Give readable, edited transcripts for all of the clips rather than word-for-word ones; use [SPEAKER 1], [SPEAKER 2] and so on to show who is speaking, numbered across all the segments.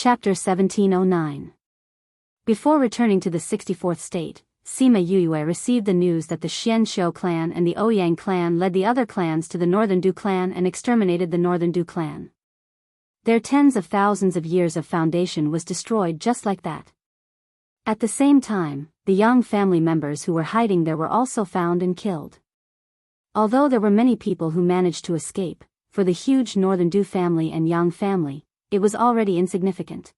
[SPEAKER 1] Chapter 1709. Before returning to the 64th state, Sima Yue received the news that the Xianxiu clan and the Ouyang clan led the other clans to the Northern Du clan and exterminated the Northern Du clan. Their tens of thousands of years of foundation was destroyed just like that. At the same time, the Yang family members who were hiding there were also found and killed. Although there were many people who managed to escape, for the huge Northern Du family and Yang family, it was already insignificant.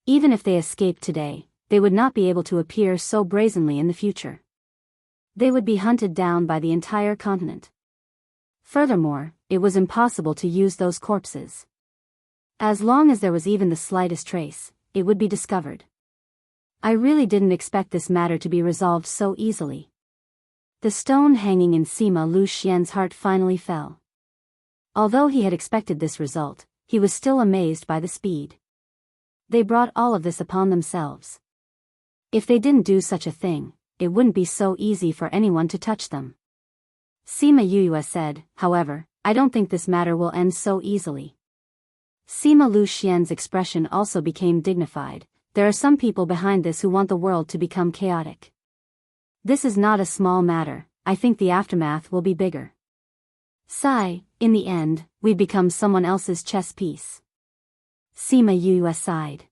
[SPEAKER 1] Even if they escaped today, they would not be able to appear so brazenly in the future. They would be hunted down by the entire continent. Furthermore, it was impossible to use those corpses. As long as there was even the slightest trace, it would be discovered. I really didn't expect this matter to be resolved so easily. The stone hanging in Sima Lu Xian's heart finally fell. Although he had expected this result, he was still amazed by the speed. They brought all of this upon themselves. If they didn't do such a thing, it wouldn't be so easy for anyone to touch them. Sima Yue said, however, I don't think this matter will end so easily. Sima Lu Xian's expression also became dignified. There are some people behind this who want the world to become chaotic. This is not a small matter. I think the aftermath will be bigger. Sigh, in the end, we'd become someone else's chess piece. Sima Yue sighed.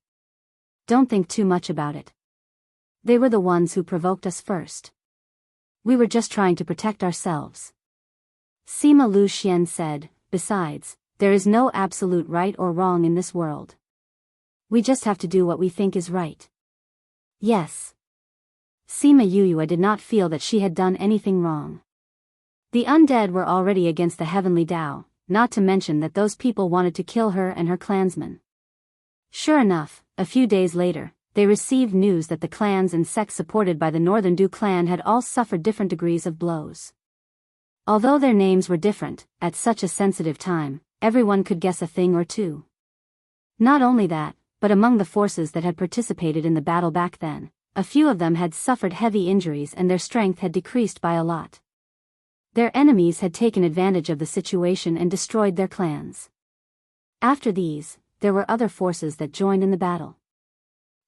[SPEAKER 1] Don't think too much about it. They were the ones who provoked us first. We were just trying to protect ourselves. Sima Lu Xian said, besides, there is no absolute right or wrong in this world. We just have to do what we think is right. Yes. Sima Yue did not feel that she had done anything wrong. The undead were already against the heavenly Tao, not to mention that those people wanted to kill her and her clansmen. Sure enough, a few days later, they received news that the clans and sects supported by the Northern Du clan had all suffered different degrees of blows. Although their names were different, at such a sensitive time, everyone could guess a thing or two. Not only that, but among the forces that had participated in the battle back then, a few of them had suffered heavy injuries and their strength had decreased by a lot. Their enemies had taken advantage of the situation and destroyed their clans. After these, there were other forces that joined in the battle.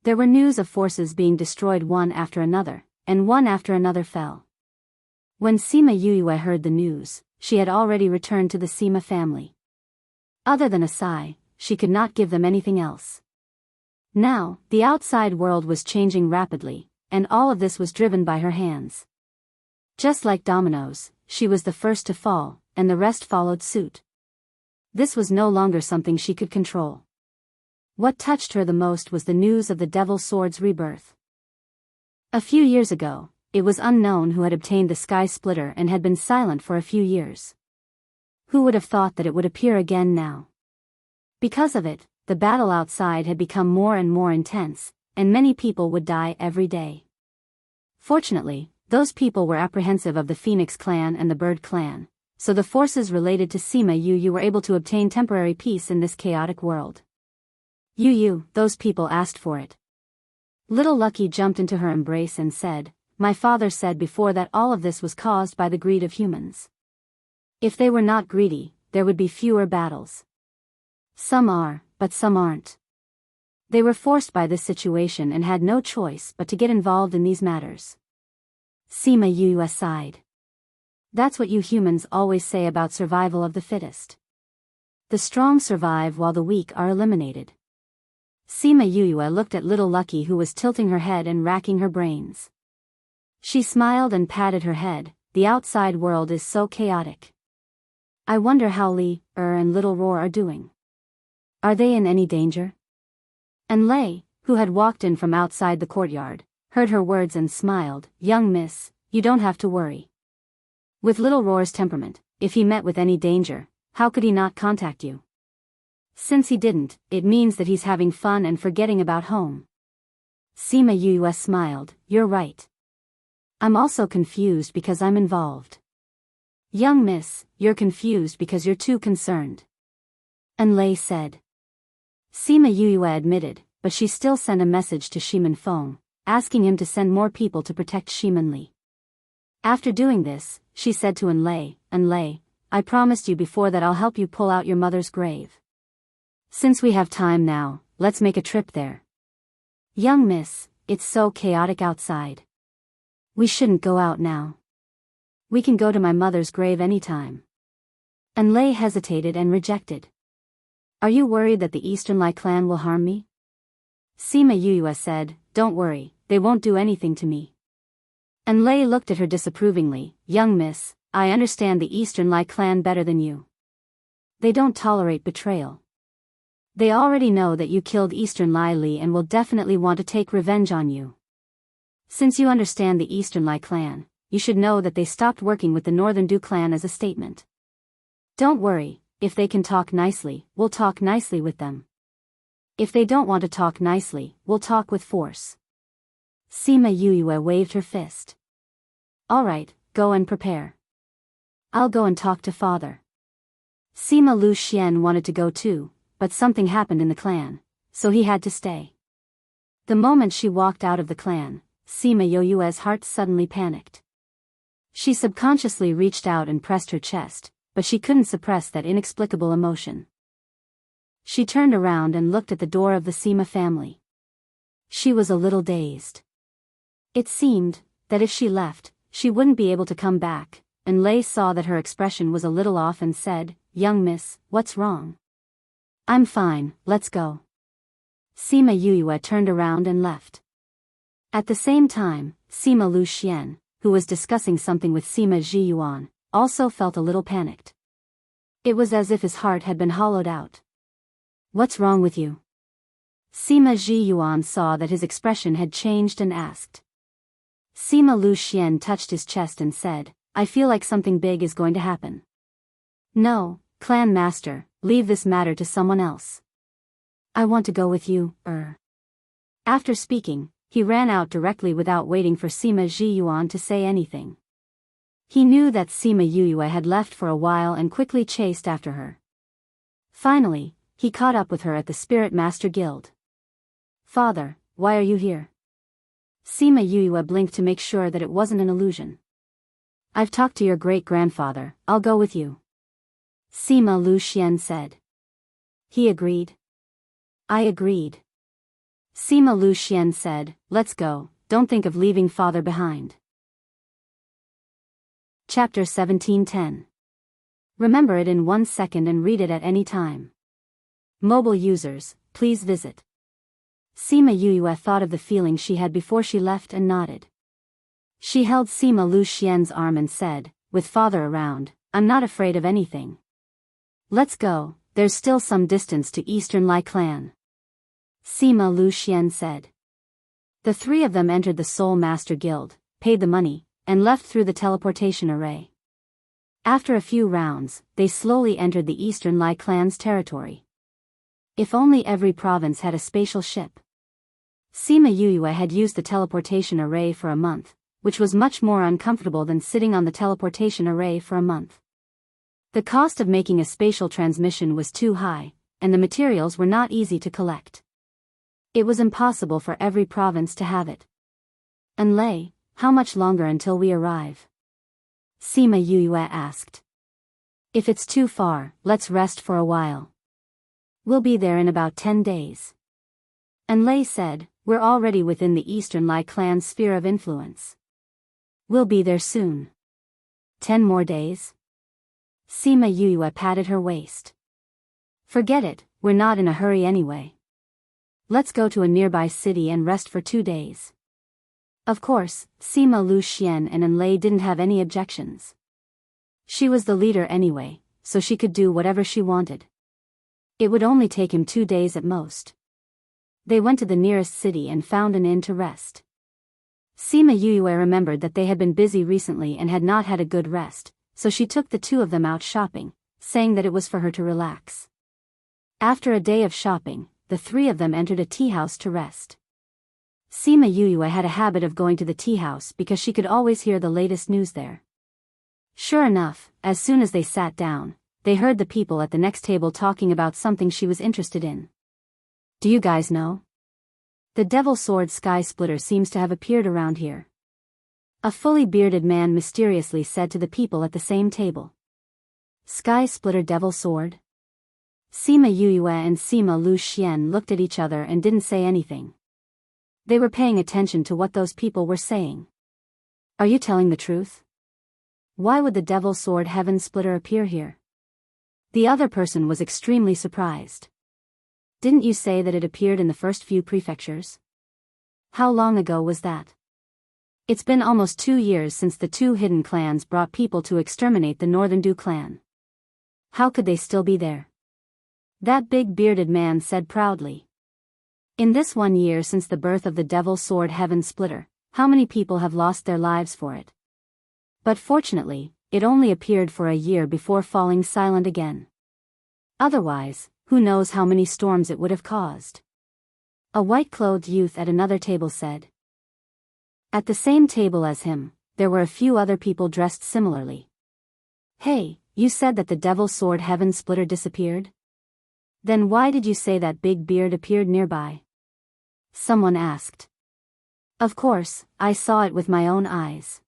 [SPEAKER 1] There were news of forces being destroyed one after another, and one after another fell. When Sima Yue heard the news, she had already returned to the Sima family. Other than a sigh, she could not give them anything else. Now, the outside world was changing rapidly, and all of this was driven by her hands. Just like dominoes, she was the first to fall, and the rest followed suit. This was no longer something she could control. What touched her the most was the news of the Devil Sword's rebirth. A few years ago, it was unknown who had obtained the Sky Splitter and had been silent for a few years. Who would have thought that it would appear again now? Because of it, the battle outside had become more and more intense, and many people would die every day. Fortunately, those people were apprehensive of the Phoenix clan and the Bird clan, so the forces related to Sima Yue were able to obtain temporary peace in this chaotic world. Those people asked for it. Little Lucky jumped into her embrace and said, my father said before that all of this was caused by the greed of humans. If they were not greedy, there would be fewer battles. Some are, but some aren't. They were forced by this situation and had no choice but to get involved in these matters. Sima Yue sighed. That's what you humans always say about survival of the fittest. The strong survive while the weak are eliminated. Sima Yue looked at Little Lucky who was tilting her head and racking her brains. She smiled and patted her head. The outside world is so chaotic. I wonder how Li, and Little Roar are doing. Are they in any danger? And Lei, who had walked in from outside the courtyard, heard her words and smiled. Young miss, you don't have to worry. With Little Roar's temperament, if he met with any danger, how could he not contact you? Since he didn't, it means that he's having fun and forgetting about home. Sima Yue smiled. You're right. I'm also confused because I'm involved. Young miss, you're confused because you're too concerned. And Lei said. Sima Yue admitted, but she still sent a message to Shiman Feng, asking him to send more people to protect Shiman Li. After doing this, she said to Enlei, I promised you before that I'll help you pull out your mother's grave. Since we have time now, let's make a trip there. Young miss, it's so chaotic outside. We shouldn't go out now. We can go to my mother's grave anytime. And Lei hesitated and rejected. Are you worried that the Eastern Lai clan will harm me? Sima Yuyue said, don't worry, they won't do anything to me. And Lei looked at her disapprovingly, young miss, I understand the Eastern Lai clan better than you. They don't tolerate betrayal. They already know that you killed Eastern Lai Li and will definitely want to take revenge on you. Since you understand the Eastern Lai clan, you should know that they stopped working with the Northern Du clan as a statement. Don't worry, if they can talk nicely, we'll talk nicely with them. If they don't want to talk nicely, we'll talk with force. Sima Yuyue waved her fist. Alright, go and prepare. I'll go and talk to father. Sima Lu Xian wanted to go too, but something happened in the clan, so he had to stay. The moment she walked out of the clan, Sima Yuyue's heart suddenly panicked. She subconsciously reached out and pressed her chest, but she couldn't suppress that inexplicable emotion. She turned around and looked at the door of the Sima family. She was a little dazed. It seemed that if she left, she wouldn't be able to come back, and Lei saw that her expression was a little off and said, young miss, what's wrong? I'm fine, let's go. Sima Yuyue turned around and left. At the same time, Sima Lu Xian, who was discussing something with Sima Ji Yuan, also felt a little panicked. It was as if his heart had been hollowed out. What's wrong with you? Sima Ji Yuan saw that his expression had changed and asked. Sima Lu Xian touched his chest and said, I feel like something big is going to happen. No, clan master, leave this matter to someone else. I want to go with you, After speaking, he ran out directly without waiting for Sima Ji Yuan to say anything. He knew that Sima Yuyue had left for a while and quickly chased after her. Finally, he caught up with her at the Spirit Master Guild. Father, why are you here? Sima Yuyue blinked to make sure that it wasn't an illusion. I've talked to your great-grandfather, I'll go with you. Sima Lu Xian said. He agreed. I agreed. Sima Lu Xian said, let's go, don't think of leaving father behind. Chapter 1710. Remember it in 1 second and read it at any time. Mobile users, please visit. Sima Yuyue thought of the feeling she had before she left and nodded. She held Sima Lu Xian's arm and said, with father around, I'm not afraid of anything. Let's go, there's still some distance to Eastern Lai clan. Sima Lu Xian said. The three of them entered the Soul Master Guild, paid the money, and left through the teleportation array. After a few rounds, they slowly entered the Eastern Lai clan's territory. If only every province had a spatial ship. Sima Yuyue had used the teleportation array for a month, which was much more uncomfortable than sitting on the teleportation array for a month. The cost of making a spatial transmission was too high, and the materials were not easy to collect. It was impossible for every province to have it. And Lei, how much longer until we arrive? Sima Yuyue asked. If it's too far, let's rest for a while. We'll be there in about 10 days. And Lei said, we're already within the Eastern Lai clan's sphere of influence. We'll be there soon. 10 more days? Sima Yuyue patted her waist. Forget it, we're not in a hurry anyway. Let's go to a nearby city and rest for 2 days. Of course, Sima Lu Xian and Enlei didn't have any objections. She was the leader anyway, so she could do whatever she wanted. It would only take him 2 days at most. They went to the nearest city and found an inn to rest. Sima Yuyue remembered that they had been busy recently and had not had a good rest, so she took the two of them out shopping, saying that it was for her to relax. After a day of shopping, the three of them entered a tea house to rest. Sima Yuyue had a habit of going to the tea house because she could always hear the latest news there. Sure enough, as soon as they sat down, they heard the people at the next table talking about something she was interested in. Do you guys know? The Devil Sword Sky Splitter seems to have appeared around here. A fully bearded man mysteriously said to the people at the same table. Sky Splitter Devil Sword? Sima Yuyue and Sima Lu Xian looked at each other and didn't say anything. They were paying attention to what those people were saying. Are you telling the truth? Why would the Devil Sword Heaven Splitter appear here? The other person was extremely surprised. Didn't you say that it appeared in the first few prefectures? How long ago was that? It's been almost 2 years since the 2 hidden clans brought people to exterminate the Northern Du clan. How could they still be there? That big bearded man said proudly. In this 1 year since the birth of the Devil Sword Heaven Splitter, how many people have lost their lives for it? But fortunately, it only appeared for a year before falling silent again. Otherwise, who knows how many storms it would have caused. A white-clothed youth at another table said. At the same table as him, there were a few other people dressed similarly. Hey, you said that the Devil Sword Heaven Splitter disappeared? Then why did you say that big beard appeared nearby? Someone asked. Of course, I saw it with my own eyes.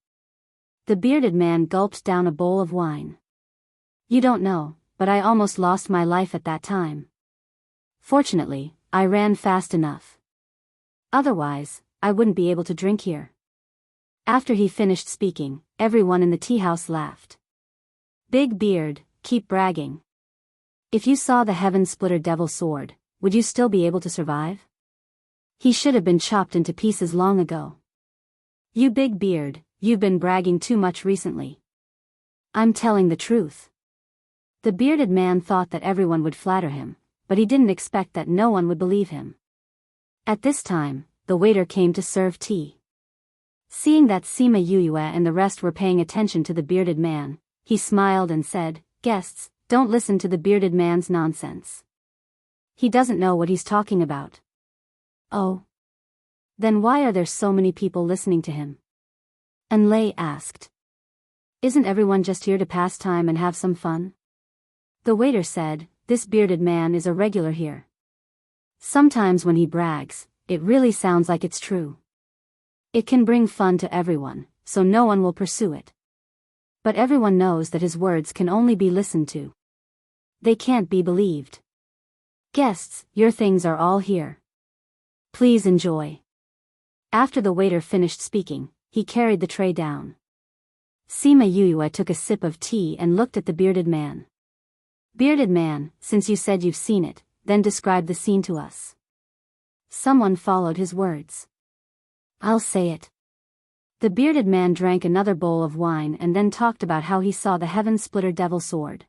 [SPEAKER 1] The bearded man gulped down a bowl of wine. You don't know, but I almost lost my life at that time. Fortunately, I ran fast enough. Otherwise, I wouldn't be able to drink here. After he finished speaking, everyone in the tea house laughed. Big beard, keep bragging. If you saw the Heaven Splitter Devil Sword, would you still be able to survive? He should have been chopped into pieces long ago. You big beard, you've been bragging too much recently. I'm telling the truth. The bearded man thought that everyone would flatter him, but he didn't expect that no one would believe him. At this time, the waiter came to serve tea. Seeing that Sima Yuyue and the rest were paying attention to the bearded man, he smiled and said, Guests, don't listen to the bearded man's nonsense. He doesn't know what he's talking about. Oh. Then why are there so many people listening to him? Enlei asked. Isn't everyone just here to pass time and have some fun? The waiter said, This bearded man is a regular here. Sometimes when he brags, it really sounds like it's true. It can bring fun to everyone, so no one will pursue it. But everyone knows that his words can only be listened to. They can't be believed. Guests, your things are all here. Please enjoy. After the waiter finished speaking, he carried the tray down. Sima Yuyue took a sip of tea and looked at the bearded man. Bearded man, since you said you've seen it, then describe the scene to us. Someone followed his words. I'll say it. The bearded man drank another bowl of wine and then talked about how he saw the Heaven Splitter Devil Sword.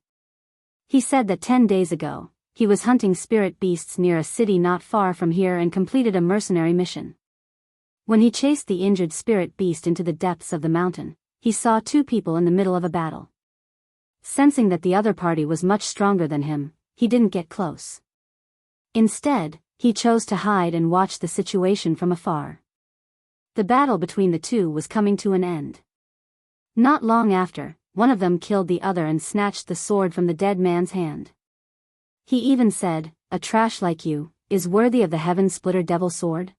[SPEAKER 1] He said that 10 days ago, he was hunting spirit beasts near a city not far from here and completed a mercenary mission. When he chased the injured spirit beast into the depths of the mountain, he saw 2 people in the middle of a battle. Sensing that the other party was much stronger than him, he didn't get close. Instead, he chose to hide and watch the situation from afar. The battle between the 2 was coming to an end. Not long after, one of them killed the other and snatched the sword from the dead man's hand. He even said, A trash like you, is worthy of the Heaven Splitter Devil Sword?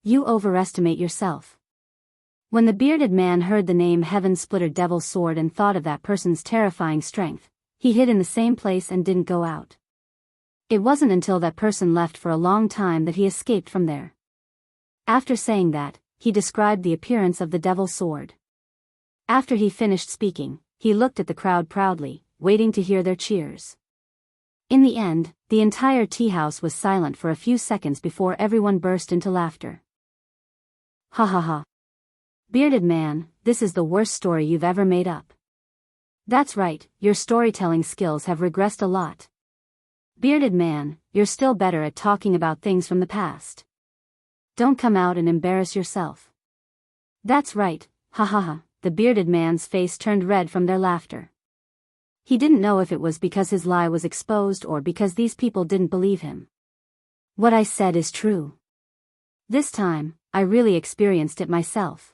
[SPEAKER 1] You overestimate yourself. When the bearded man heard the name Heaven Splitter Devil Sword and thought of that person's terrifying strength, he hid in the same place and didn't go out. It wasn't until that person left for a long time that he escaped from there. After saying that, he described the appearance of the Devil Sword. After he finished speaking, he looked at the crowd proudly, waiting to hear their cheers. In the end, the entire tea house was silent for a few seconds before everyone burst into laughter. Ha ha ha. Bearded man, this is the worst story you've ever made up. That's right, your storytelling skills have regressed a lot. Bearded man, you're still better at talking about things from the past. Don't come out and embarrass yourself. That's right, ha ha ha. The bearded man's face turned red from their laughter. He didn't know if it was because his lie was exposed or because these people didn't believe him. What I said is true. This time, I really experienced it myself.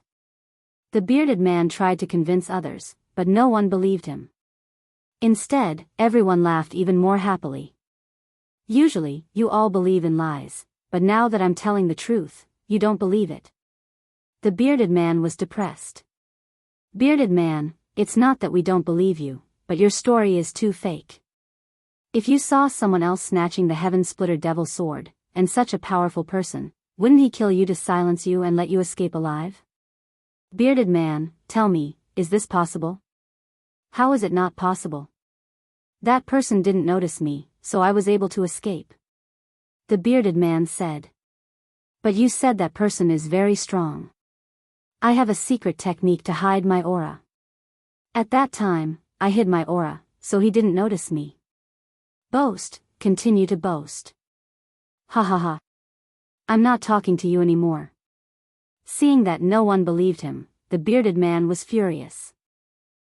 [SPEAKER 1] The bearded man tried to convince others, but no one believed him. Instead, everyone laughed even more happily. Usually, you all believe in lies, but now that I'm telling the truth, you don't believe it. The bearded man was depressed. Bearded man, it's not that we don't believe you, but your story is too fake. If you saw someone else snatching the heaven splitter devil sword, and such a powerful person, wouldn't he kill you to silence you and let you escape alive? Bearded man, tell me, is this possible? How is it not possible? That person didn't notice me, so I was able to escape. The bearded man said. But you said that person is very strong. I have a secret technique to hide my aura. At that time, I hid my aura, so he didn't notice me. Boast, continue to boast. Ha ha ha. I'm not talking to you anymore. Seeing that no one believed him, the bearded man was furious.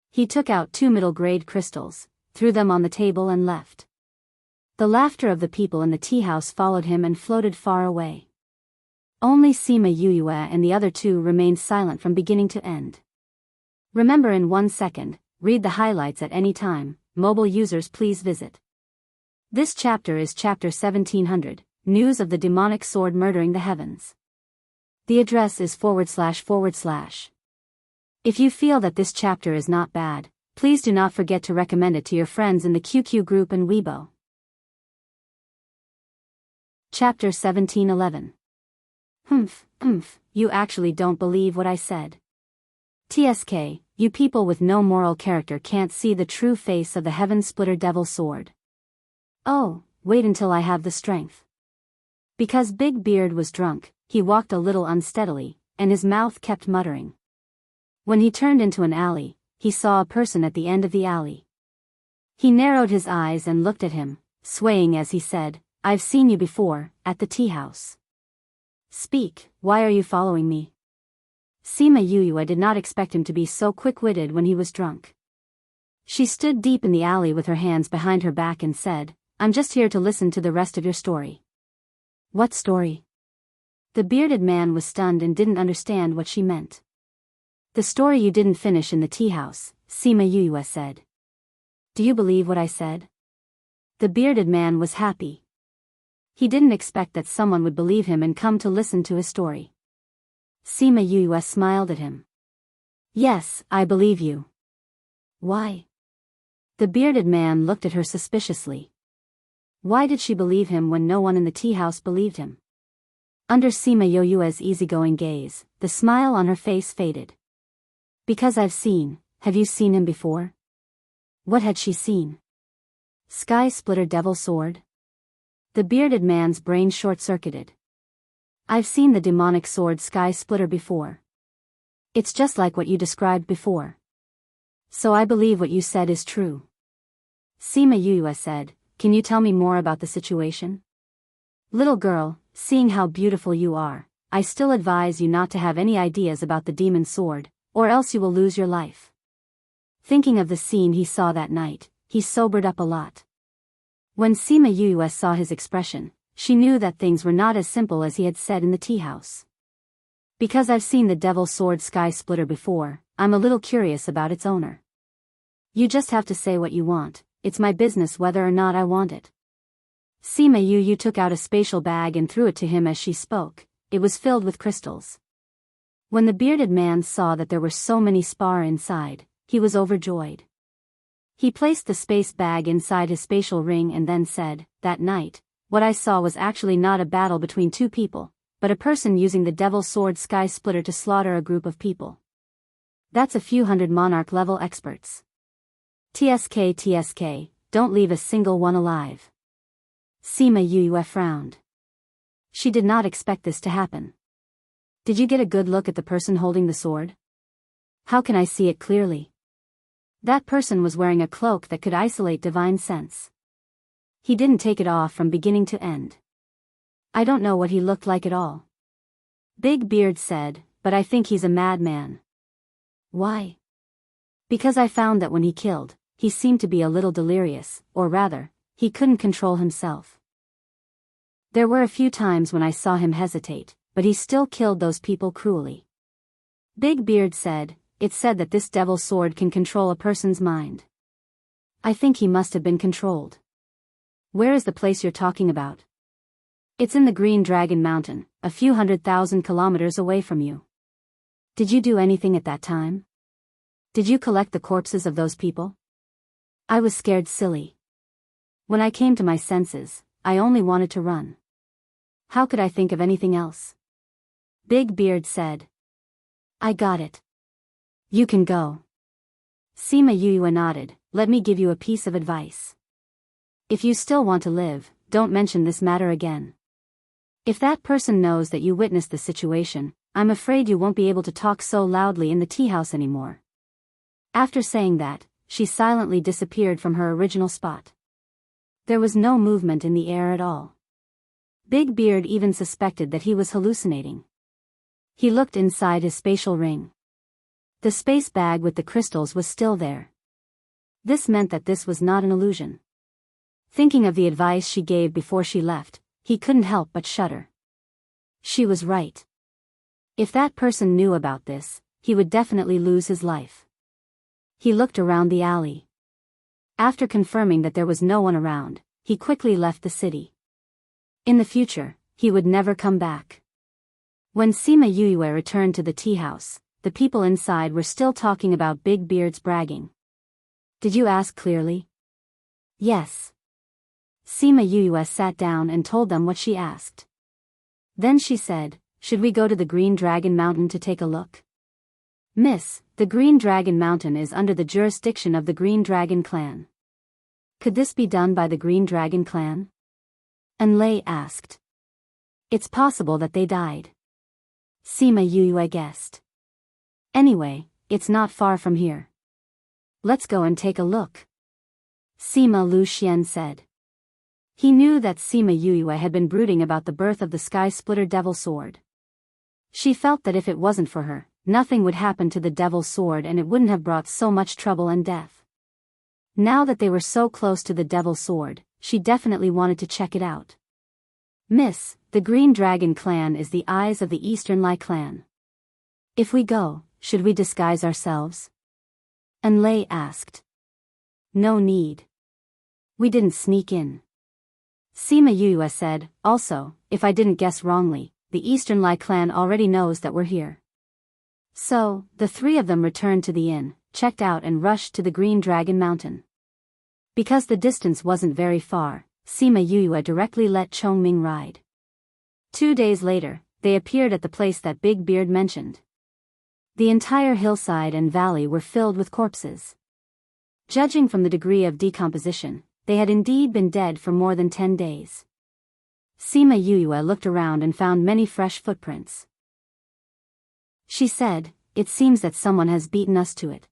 [SPEAKER 1] He took out 2 middle-grade crystals, threw them on the table and left. The laughter of the people in the tea house followed him and floated far away. Only Sima Yuyue and the other 2 remained silent from beginning to end. Remember in 1 second, read the highlights at any time. Mobile users please visit. This chapter is chapter 1700, News of the Demonic Sword Murdering the Heavens. The address is //. If you feel that this chapter is not bad, please do not forget to recommend it to your friends in the QQ group and Weibo. Chapter 1711. You actually don't believe what I said. TSK, you people with no moral character can't see the true face of the heaven splitter devil sword. Oh, wait until I have the strength. Because Big Beard was drunk, he walked a little unsteadily, and his mouth kept muttering. When he turned into an alley, he saw a person at the end of the alley. He narrowed his eyes and looked at him, swaying as he said, I've seen you before, at the tea house. Speak, why are you following me? Sima Yuyue did not expect him to be so quick-witted when he was drunk. She stood deep in the alley with her hands behind her back and said, I'm just here to listen to the rest of your story. What story? The bearded man was stunned and didn't understand what she meant. The story you didn't finish in the tea house, Sima Yuyue said. Do you believe what I said? The bearded man was happy. He didn't expect that someone would believe him and come to listen to his story. Sima Yuyue smiled at him. Yes, I believe you. Why? The bearded man looked at her suspiciously. Why did she believe him when no one in the tea house believed him? Under Sima Yuyue's easygoing gaze, the smile on her face faded. Because have you seen him before? What had she seen? Sky Splitter Devil Sword? The bearded man's brain short-circuited. I've seen the demonic sword Sky Splitter before. It's just like what you described before. So I believe what you said is true. Sima Yuyue said, can you tell me more about the situation? Little girl, seeing how beautiful you are, I still advise you not to have any ideas about the demon sword, or else you will lose your life. Thinking of the scene he saw that night, he sobered up a lot. When Sima Yuyue saw his expression, she knew that things were not as simple as he had said in the tea house. Because I've seen the devil sword Sky Splitter before, I'm a little curious about its owner. You just have to say what you want, it's my business whether or not I want it. Sima Yuyue took out a spatial bag and threw it to him as she spoke. It was filled with crystals. When the bearded man saw that there were so many spar inside, he was overjoyed. He placed the space bag inside his spatial ring and then said, that night, what I saw was actually not a battle between 2 people, but a person using the devil sword Sky Splitter to slaughter a group of people. That's a few hundred monarch level experts. TSK, don't leave a single one alive. Sima Yuyue frowned. She did not expect this to happen. Did you get a good look at the person holding the sword? How can I see it clearly? That person was wearing a cloak that could isolate divine sense. He didn't take it off from beginning to end. I don't know what he looked like at all. Big Beard said, but I think he's a madman. Why? Because I found that when he killed, he seemed to be a little delirious, or rather, he couldn't control himself. There were a few times when I saw him hesitate, but he still killed those people cruelly. Big Beard said, it's said that this devil sword can control a person's mind. I think he must have been controlled. Where is the place you're talking about? It's in the Green Dragon Mountain, a few 100,000 kilometers away from you. Did you do anything at that time? Did you collect the corpses of those people? I was scared silly. When I came to my senses, I only wanted to run. How could I think of anything else? Big Beard said. I got it. You can go. Sima Yuyue nodded. Let me give you a piece of advice. If you still want to live, don't mention this matter again. If that person knows that you witnessed the situation, I'm afraid you won't be able to talk so loudly in the tea house anymore. After saying that, she silently disappeared from her original spot. There was no movement in the air at all. Big Beard even suspected that he was hallucinating. He looked inside his spatial ring. The space bag with the crystals was still there. This meant that this was not an illusion. Thinking of the advice she gave before she left, he couldn't help but shudder. She was right. If that person knew about this, he would definitely lose his life. He looked around the alley. After confirming that there was no one around, he quickly left the city. In the future, he would never come back. When Sima Yuyue returned to the tea house, the people inside were still talking about Big Beard's bragging. Did you ask clearly? Yes. Sima Yuyue sat down and told them what she asked. Then she said, should we go to the Green Dragon Mountain to take a look? Miss, the Green Dragon Mountain is under the jurisdiction of the Green Dragon clan. Could this be done by the Green Dragon clan? Enlei asked. It's possible that they died. Sima Yuyue guessed. Anyway, it's not far from here. Let's go and take a look. Sima Luxian said. He knew that Sima Yuyue had been brooding about the birth of the Sky Splitter Devil Sword. She felt that if it wasn't for her, nothing would happen to the Devil Sword and it wouldn't have brought so much trouble and death. Now that they were so close to the Devil Sword, she definitely wanted to check it out. Miss, the Green Dragon clan is the eyes of the Eastern Lai clan. If we go, should we disguise ourselves? Enlei asked. No need. We didn't sneak in. Sima Yuyue said, also, if I didn't guess wrongly, the Eastern Lai clan already knows that we're here. So, the three of them returned to the inn, checked out and rushed to the Green Dragon Mountain. Because the distance wasn't very far, Sima Yuyue directly let Chongming ride. 2 days later, they appeared at the place that Big Beard mentioned. The entire hillside and valley were filled with corpses. Judging from the degree of decomposition, they had indeed been dead for more than 10 days. Sima Yuyue looked around and found many fresh footprints. She said, it seems that someone has beaten us to it.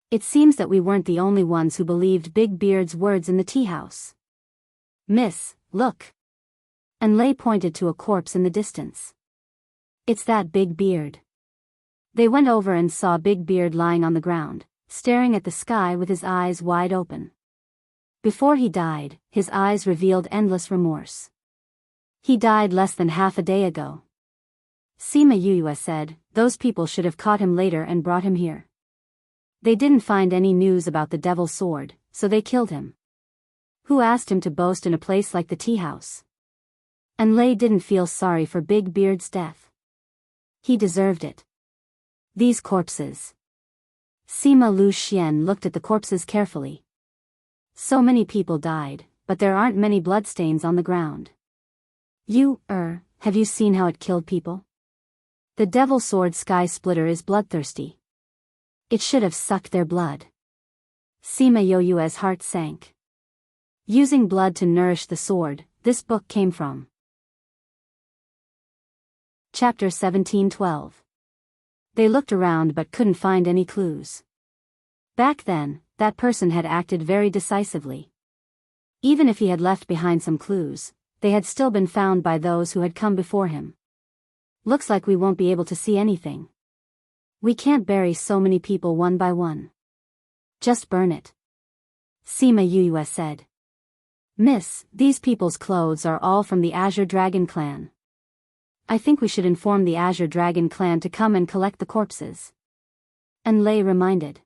[SPEAKER 1] It seems that we weren't the only ones who believed Big Beard's words in the tea house. Miss, look. Enlei pointed to a corpse in the distance. It's that Big Beard. They went over and saw Big Beard lying on the ground, staring at the sky with his eyes wide open. Before he died, his eyes revealed endless remorse. He died less than half a day ago. Sima Yuyue said, those people should have caught him later and brought him here. They didn't find any news about the Devil's Sword, so they killed him. Who asked him to boast in a place like the tea house? Enlei didn't feel sorry for Big Beard's death. He deserved it. These corpses. Sima Luxian looked at the corpses carefully. So many people died, but there aren't many bloodstains on the ground. Have you seen how it killed people? The Devil Sword Sky Splitter is bloodthirsty. It should have sucked their blood. Sima Yuyue's heart sank. Using blood to nourish the sword, this book came from. Chapter 1712. They looked around but couldn't find any clues. Back then, that person had acted very decisively. Even if he had left behind some clues, they had still been found by those who had come before him. Looks like we won't be able to see anything. We can't bury so many people one by one. Just burn it. Sima Yuyue said. Miss, these people's clothes are all from the Azure Dragon clan. I think we should inform the Azure Dragon clan to come and collect the corpses. Enlei reminded.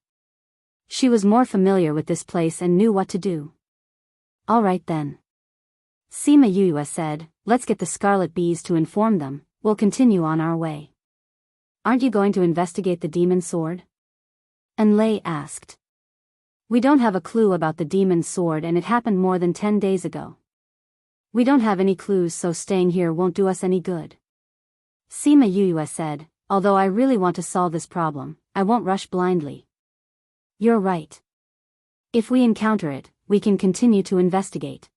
[SPEAKER 1] She was more familiar with this place and knew what to do. All right then. Sima Yuyue said, let's get the Scarlet Bees to inform them, we'll continue on our way. Aren't you going to investigate the demon sword? Enlei asked. We don't have a clue about the demon's sword and it happened more than 10 days ago. We don't have any clues, so staying here won't do us any good. Sima Yuyue said, although I really want to solve this problem, I won't rush blindly. You're right. If we encounter it, we can continue to investigate.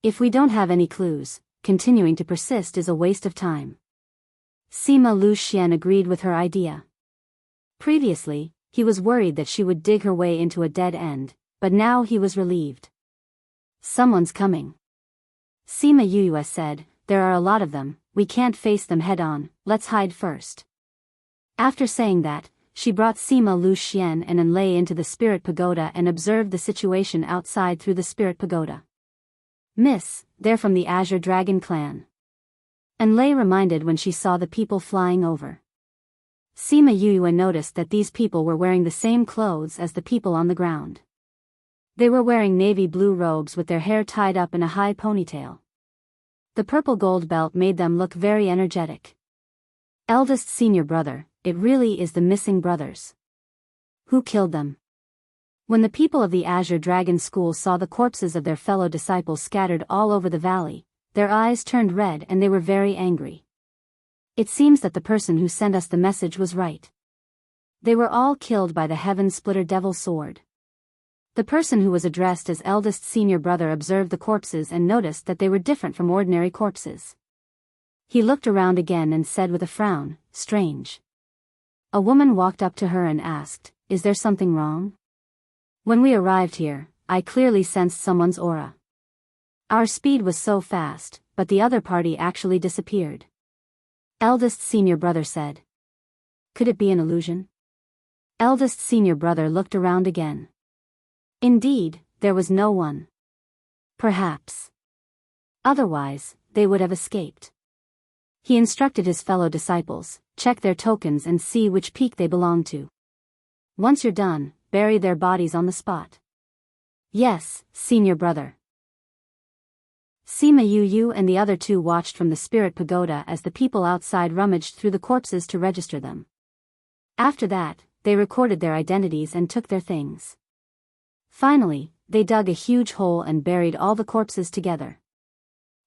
[SPEAKER 1] If we don't have any clues, continuing to persist is a waste of time. Sima Lu Xian agreed with her idea. Previously, he was worried that she would dig her way into a dead end, but now he was relieved. Someone's coming. Sima Yuyue said, there are a lot of them, we can't face them head-on, let's hide first. After saying that, she brought Sima Lu Xian and Enlei into the spirit pagoda and observed the situation outside through the spirit pagoda. Miss, they're from the Azure Dragon clan. Enlei reminded when she saw the people flying over. Sima Yuyue noticed that these people were wearing the same clothes as the people on the ground. They were wearing navy blue robes with their hair tied up in a high ponytail. The purple gold belt made them look very energetic. Eldest senior brother, it really is the missing brothers. Who killed them? When the people of the Azure Dragon School saw the corpses of their fellow disciples scattered all over the valley, their eyes turned red and they were very angry. It seems that the person who sent us the message was right. They were all killed by the Heaven Splitter Devil Sword. The person who was addressed as eldest senior brother observed the corpses and noticed that they were different from ordinary corpses. He looked around again and said with a frown, strange. A woman walked up to her and asked, is there something wrong? When we arrived here, I clearly sensed someone's aura. Our speed was so fast, but the other party actually disappeared. Eldest senior brother said. Could it be an illusion? Eldest senior brother looked around again. Indeed, there was no one. Perhaps. Otherwise, they would have escaped. He instructed his fellow disciples, check their tokens and see which peak they belong to. Once you're done, bury their bodies on the spot. Yes, senior brother. Sima Yu and the other two watched from the spirit pagoda as the people outside rummaged through the corpses to register them. After that, they recorded their identities and took their things. Finally, they dug a huge hole and buried all the corpses together.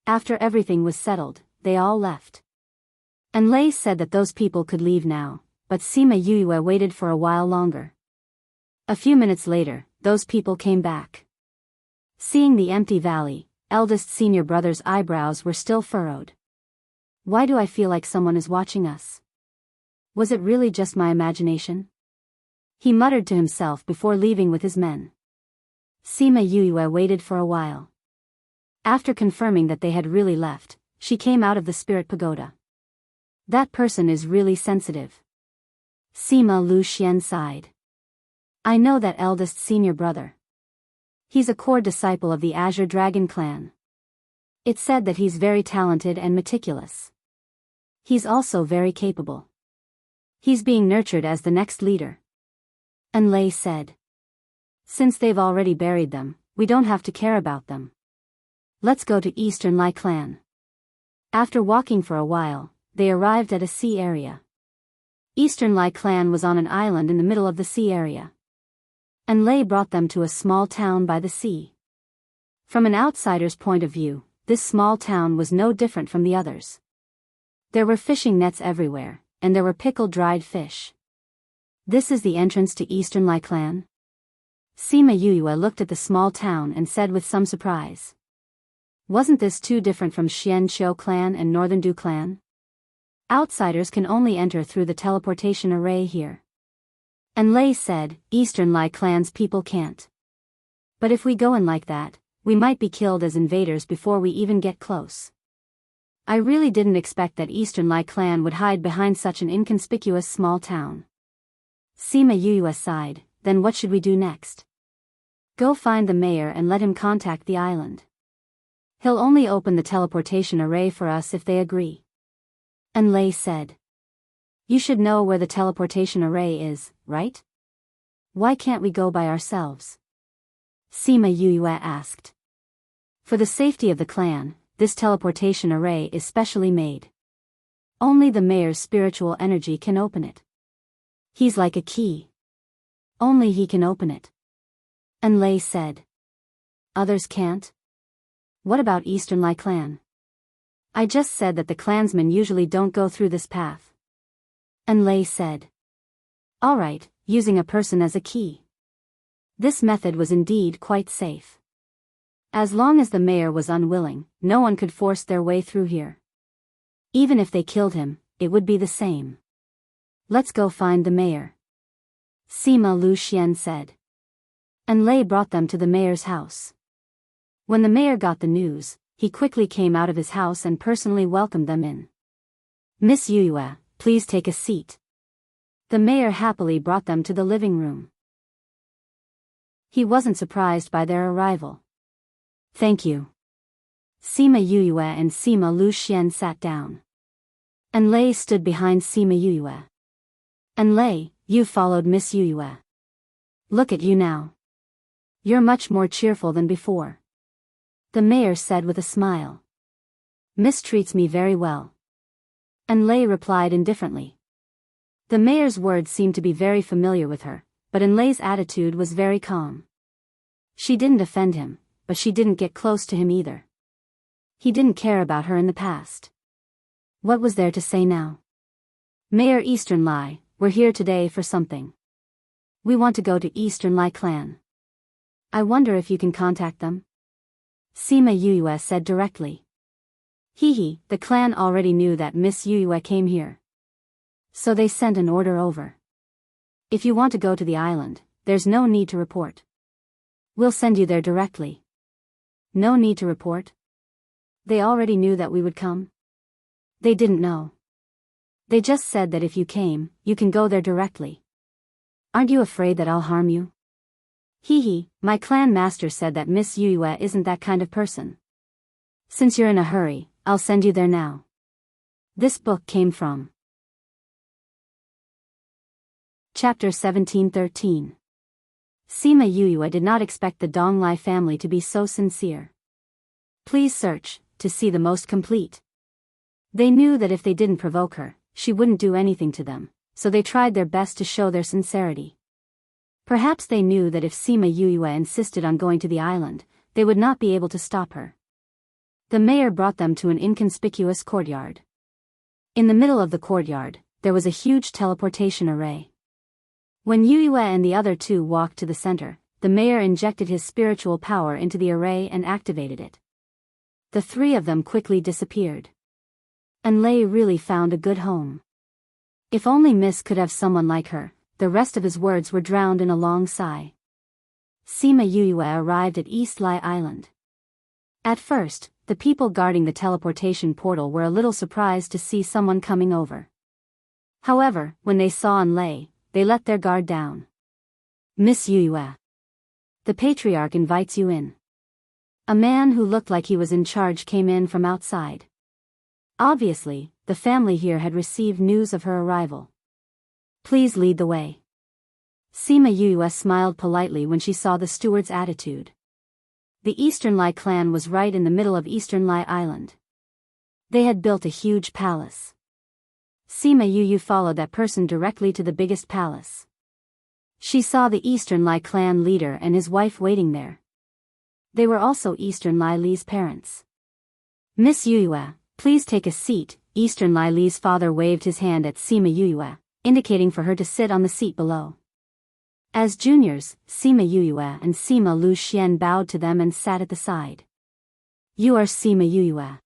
[SPEAKER 1] After everything was settled, they all left. Enlei said that those people could leave now, but Sima Yuyue waited for a while longer. A few minutes later, those people came back. Seeing the empty valley, eldest senior brother's eyebrows were still furrowed. Why do I feel like someone is watching us? Was it really just my imagination? He muttered to himself before leaving with his men. Sima Yuyue waited for a while. After confirming that they had really left, she came out of the spirit pagoda. That person is really sensitive. Sima Lu Xian sighed. I know that eldest senior brother. He's a core disciple of the Azure Dragon clan. It's said that he's very talented and meticulous. He's also very capable. He's being nurtured as the next leader. Enlei said. Since they've already buried them, we don't have to care about them. Let's go to Eastern Lai clan. After walking for a while, they arrived at a sea area. Eastern Lai clan was on an island in the middle of the sea area. Enlei brought them to a small town by the sea. From an outsider's point of view, this small town was no different from the others. There were fishing nets everywhere, and there were pickled dried fish. This is the entrance to Eastern Lai clan? Sima Yuyue looked at the small town and said with some surprise. Wasn't this too different from Xianqiu clan and Northern Du clan? Outsiders can only enter through the teleportation array here. Enlei said, Eastern Lai clan's people can't. But if we go in like that, we might be killed as invaders before we even get close. I really didn't expect that Eastern Lai clan would hide behind such an inconspicuous small town. Sima Yuyue sighed, then what should we do next? Go find the mayor and let him contact the island. He'll only open the teleportation array for us if they agree. Enlei said. You should know where the teleportation array is, right? Why can't we go by ourselves? Sima Yuyue asked. For the safety of the clan, this teleportation array is specially made. Only the mayor's spiritual energy can open it. He's like a key. Only he can open it. And Lei said. Others can't? What about Eastern Lai clan? I just said that the clansmen usually don't go through this path. And Lei said. Alright, using a person as a key. This method was indeed quite safe. As long as the mayor was unwilling, no one could force their way through here. Even if they killed him, it would be the same. Let's go find the mayor. Sima Lu Xian said. And Lei brought them to the mayor's house. When the mayor got the news, he quickly came out of his house and personally welcomed them in. Miss Yuyue, please take a seat. The mayor happily brought them to the living room. He wasn't surprised by their arrival. Thank you. Sima Yuyue and Sima Lu Xian sat down. And Lei stood behind Sima Yuyue. And Lei, you followed Miss Yuyue. Look at you now. You're much more cheerful than before. The mayor said with a smile. Miss treats me very well. And Lei replied indifferently. The mayor's words seemed to be very familiar with her, but Lei's attitude was very calm. She didn't offend him, but she didn't get close to him either. He didn't care about her in the past. What was there to say now? Mayor Eastern Lai, we're here today for something. We want to go to Eastern Lai clan. I wonder if you can contact them? Sima Yuyue said directly. Hee, the clan already knew that Miss Yuyue came here. So they sent an order over. If you want to go to the island, there's no need to report. We'll send you there directly. No need to report? They already knew that we would come? They didn't know. They just said that if you came, you can go there directly. Aren't you afraid that I'll harm you? Hee, my clan master said that Miss Yuyue isn't that kind of person. Since you're in a hurry, I'll send you there now. This book came from Chapter 1713. Sima Yuyue did not expect the Donglai family to be so sincere. Please search, to see the most complete. They knew that if they didn't provoke her, she wouldn't do anything to them, so they tried their best to show their sincerity. Perhaps they knew that if Sima Yuyue insisted on going to the island, they would not be able to stop her. The mayor brought them to an inconspicuous courtyard. In the middle of the courtyard, there was a huge teleportation array. When Yuyue and the other two walked to the center, the mayor injected his spiritual power into the array and activated it. The three of them quickly disappeared. And Lei really found a good home. If only Miss could have someone like her. The rest of his words were drowned in a long sigh. Sima Yuyue arrived at East Lai Island. At first, the people guarding the teleportation portal were a little surprised to see someone coming over. However, when they saw Lei, they let their guard down. Miss Yuyue. The patriarch invites you in. A man who looked like he was in charge came in from outside. Obviously, the family here had received news of her arrival. Please lead the way. Sima Yuyue smiled politely when she saw the steward's attitude. The Eastern Lai clan was right in the middle of Eastern Lai Island. They had built a huge palace. Sima Yuyue followed that person directly to the biggest palace. She saw the Eastern Lai clan leader and his wife waiting there. They were also Eastern Lai Li's parents. Miss Yuyue, please take a seat. Eastern Lai Li's father waved his hand at Sima Yuyue, indicating for her to sit on the seat below. As juniors, Sima Yuyue and Sima Lu Xian bowed to them and sat at the side. You are Sima Yuyue.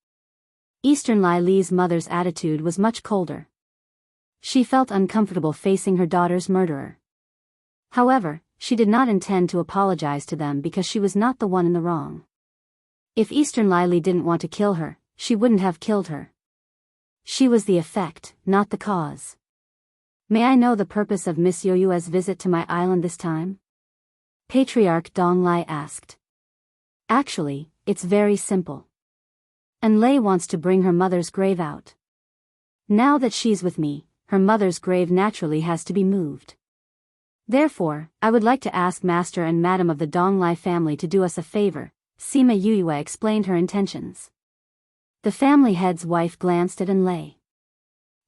[SPEAKER 1] Eastern Lai Li's mother's attitude was much colder. She felt uncomfortable facing her daughter's murderer. However, she did not intend to apologize to them because she was not the one in the wrong. If Eastern Lai Li didn't want to kill her, she wouldn't have killed her. She was the effect, not the cause. May I know the purpose of Miss Yuyue's visit to my island this time? Patriarch Donglai asked. Actually, it's very simple. And Lei wants to bring her mother's grave out. Now that she's with me, her mother's grave naturally has to be moved. Therefore, I would like to ask Master and Madam of the Donglai family to do us a favor. Sima Yuyue explained her intentions. The family head's wife glanced at Lei.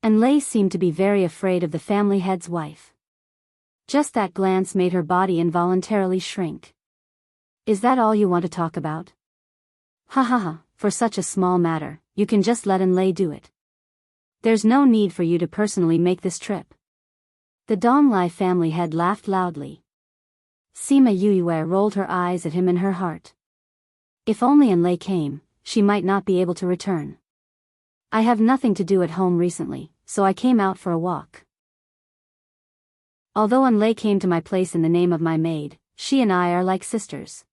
[SPEAKER 1] And Lei seemed to be very afraid of the family head's wife. Just that glance made her body involuntarily shrink. Is that all you want to talk about? Ha ha ha, for such a small matter, you can just let Lei do it. There's no need for you to personally make this trip. The Donglai family head laughed loudly. Sima Yuyue rolled her eyes at him in her heart. If only Lei came, she might not be able to return. I have nothing to do at home recently, so I came out for a walk. Although Lei came to my place in the name of my maid, she and I are like sisters.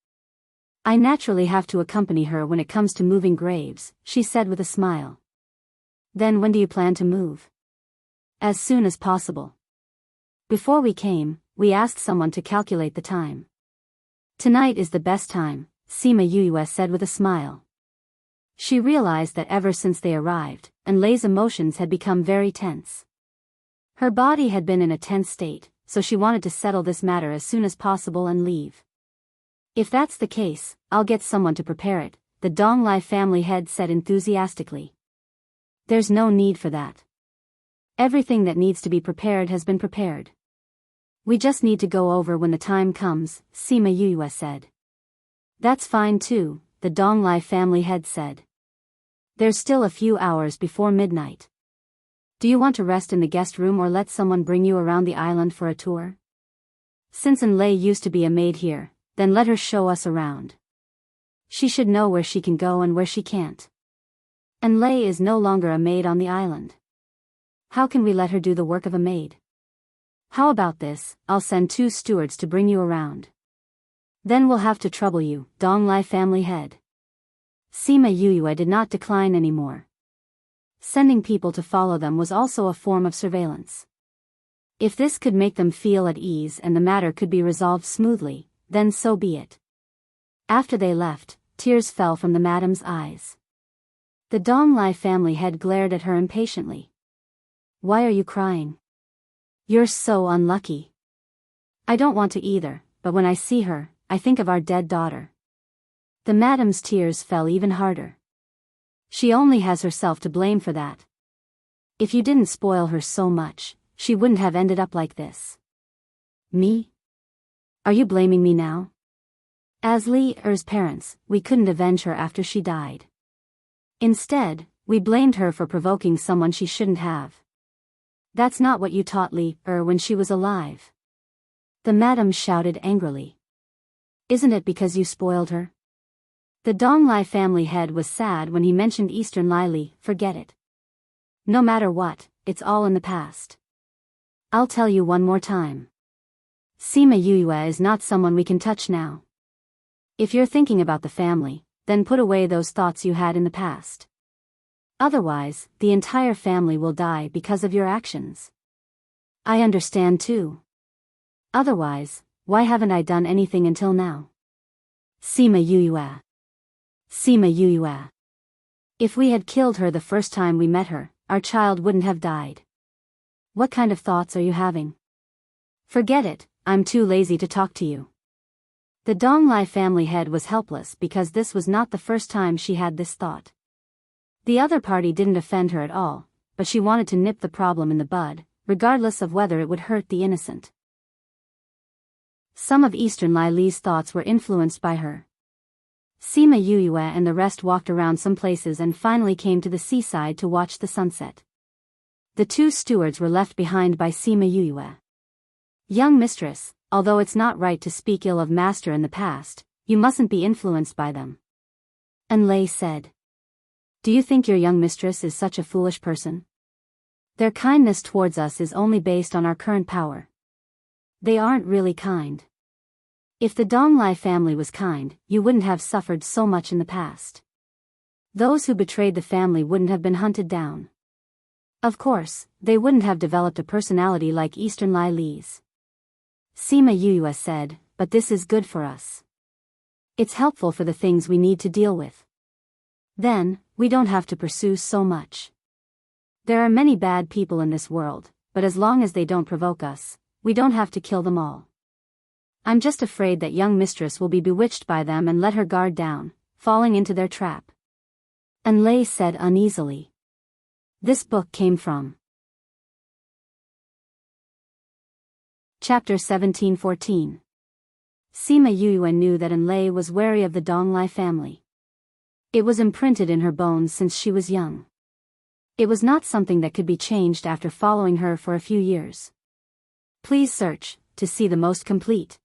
[SPEAKER 1] I naturally have to accompany her when it comes to moving graves, she said with a smile. Then when do you plan to move? As soon as possible. Before we came, we asked someone to calculate the time. Tonight is the best time, Sima Yuyue said with a smile. She realized that ever since they arrived, Lei's emotions had become very tense. Her body had been in a tense state, so she wanted to settle this matter as soon as possible and leave. If that's the case, I'll get someone to prepare it, the Donglai family head said enthusiastically. There's no need for that. Everything that needs to be prepared has been prepared. We just need to go over when the time comes, Sima Yuyue said. That's fine too, the Donglai family head said. There's still a few hours before midnight. Do you want to rest in the guest room or let someone bring you around the island for a tour? Since Lei used to be a maid here, then let her show us around. She should know where she can go and where she can't. Lei is no longer a maid on the island. How can we let her do the work of a maid? How about this, I'll send 2 stewards to bring you around. Then we'll have to trouble you, Donglai family head. Sima Yuyue did not decline anymore. Sending people to follow them was also a form of surveillance. If this could make them feel at ease and the matter could be resolved smoothly, then so be it. After they left, tears fell from the madam's eyes. The Donglai family head glared at her impatiently. Why are you crying? You're so unlucky. I don't want to either, but when I see her, I think of our dead daughter. The madam's tears fell even harder. She only has herself to blame for that. If you didn't spoil her so much, she wouldn't have ended up like this. Me? Are you blaming me now? As Li Er's parents, we couldn't avenge her after she died. Instead, we blamed her for provoking someone she shouldn't have. That's not what you taught Li Er when she was alive. The madam shouted angrily. Isn't it because you spoiled her? The Donglai family head was sad when he mentioned Eastern Lili. Forget it. No matter what, it's all in the past. I'll tell you one more time. Sima Yuyue is not someone we can touch now. If you're thinking about the family, then put away those thoughts you had in the past. Otherwise, the entire family will die because of your actions. I understand too. Otherwise, why haven't I done anything until now? Sima Yuyue. Sima Yuyue. If we had killed her the first time we met her, our child wouldn't have died. What kind of thoughts are you having? Forget it, I'm too lazy to talk to you. The Donglai family head was helpless because this was not the first time she had this thought. The other party didn't offend her at all, but she wanted to nip the problem in the bud, regardless of whether it would hurt the innocent. Some of Eastern Lili's thoughts were influenced by her. Sima Yuyue and the rest walked around some places and finally came to the seaside to watch the sunset. The 2 stewards were left behind by Sima Yuyue. Young mistress, although it's not right to speak ill of master in the past, you mustn't be influenced by them. Lei said. Do you think your young mistress is such a foolish person? Their kindness towards us is only based on our current power. They aren't really kind. If the Donglai family was kind, you wouldn't have suffered so much in the past. Those who betrayed the family wouldn't have been hunted down. Of course, they wouldn't have developed a personality like Eastern Lili's. Sima Yuyue said, but this is good for us. It's helpful for the things we need to deal with. Then, we don't have to pursue so much. There are many bad people in this world, but as long as they don't provoke us, we don't have to kill them all. I'm just afraid that young mistress will be bewitched by them and let her guard down, falling into their trap. Lei said uneasily. This book came from Chapter 1714. Sima Yue knew that Enlei was wary of the Donglai family. It was imprinted in her bones since she was young. It was not something that could be changed after following her for a few years. Please search to see the most complete.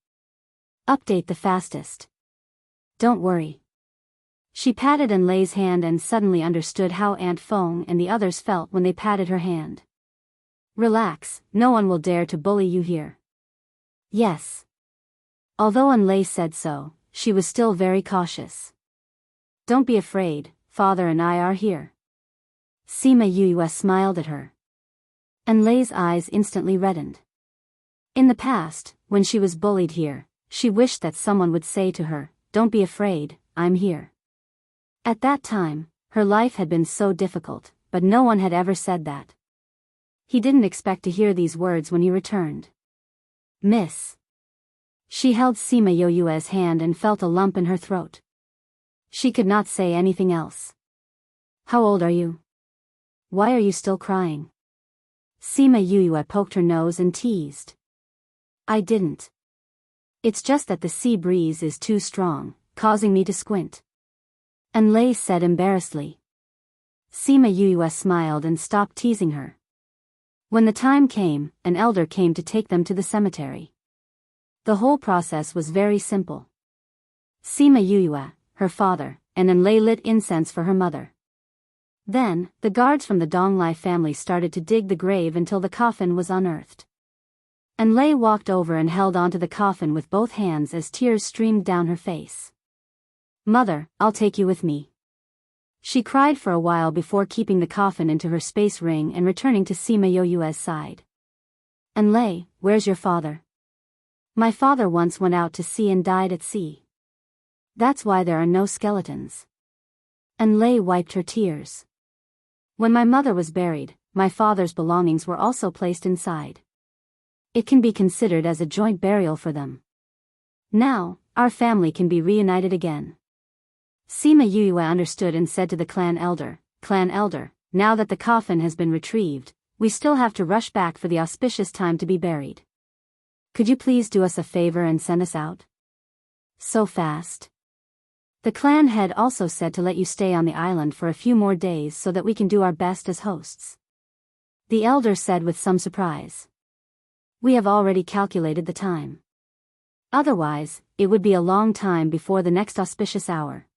[SPEAKER 1] Update the fastest. Don't worry. She patted Enlei's hand and suddenly understood how Aunt Feng and the others felt when they patted her hand. Relax, no one will dare to bully you here. Yes. Although Enlei said so, she was still very cautious. Don't be afraid, Father and I are here. Sima Yue smiled at her. Enlei's eyes instantly reddened. In the past, when she was bullied here, she wished that someone would say to her, "Don't be afraid, I'm here." At that time, her life had been so difficult, but no one had ever said that. He didn't expect to hear these words when he returned. Miss. She held Sima Yue's hand and felt a lump in her throat. She could not say anything else. How old are you? Why are you still crying? Sima Yue poked her nose and teased. I didn't. It's just that the sea breeze is too strong, causing me to squint. Enlei said embarrassedly. Sima Yue smiled and stopped teasing her. When the time came, an elder came to take them to the cemetery. The whole process was very simple. Sima Yue, her father, and Enlei lit incense for her mother. Then, the guards from the Donglai family started to dig the grave until the coffin was unearthed. Enlei walked over and held onto the coffin with both hands as tears streamed down her face. Mother, I'll take you with me. She cried for a while before keeping the coffin into her space ring and returning to Sima Yue's side. Enlei, where's your father? My father once went out to sea and died at sea. That's why there are no skeletons. Enlei wiped her tears. When my mother was buried, my father's belongings were also placed inside. It can be considered as a joint burial for them. Now, our family can be reunited again. Sima Yue understood and said to the clan elder, now that the coffin has been retrieved, we still have to rush back for the auspicious time to be buried. Could you please do us a favor and send us out? So fast? The clan head also said to let you stay on the island for a few more days so that we can do our best as hosts. The elder said with some surprise. We have already calculated the time. Otherwise, it would be a long time before the next auspicious hour.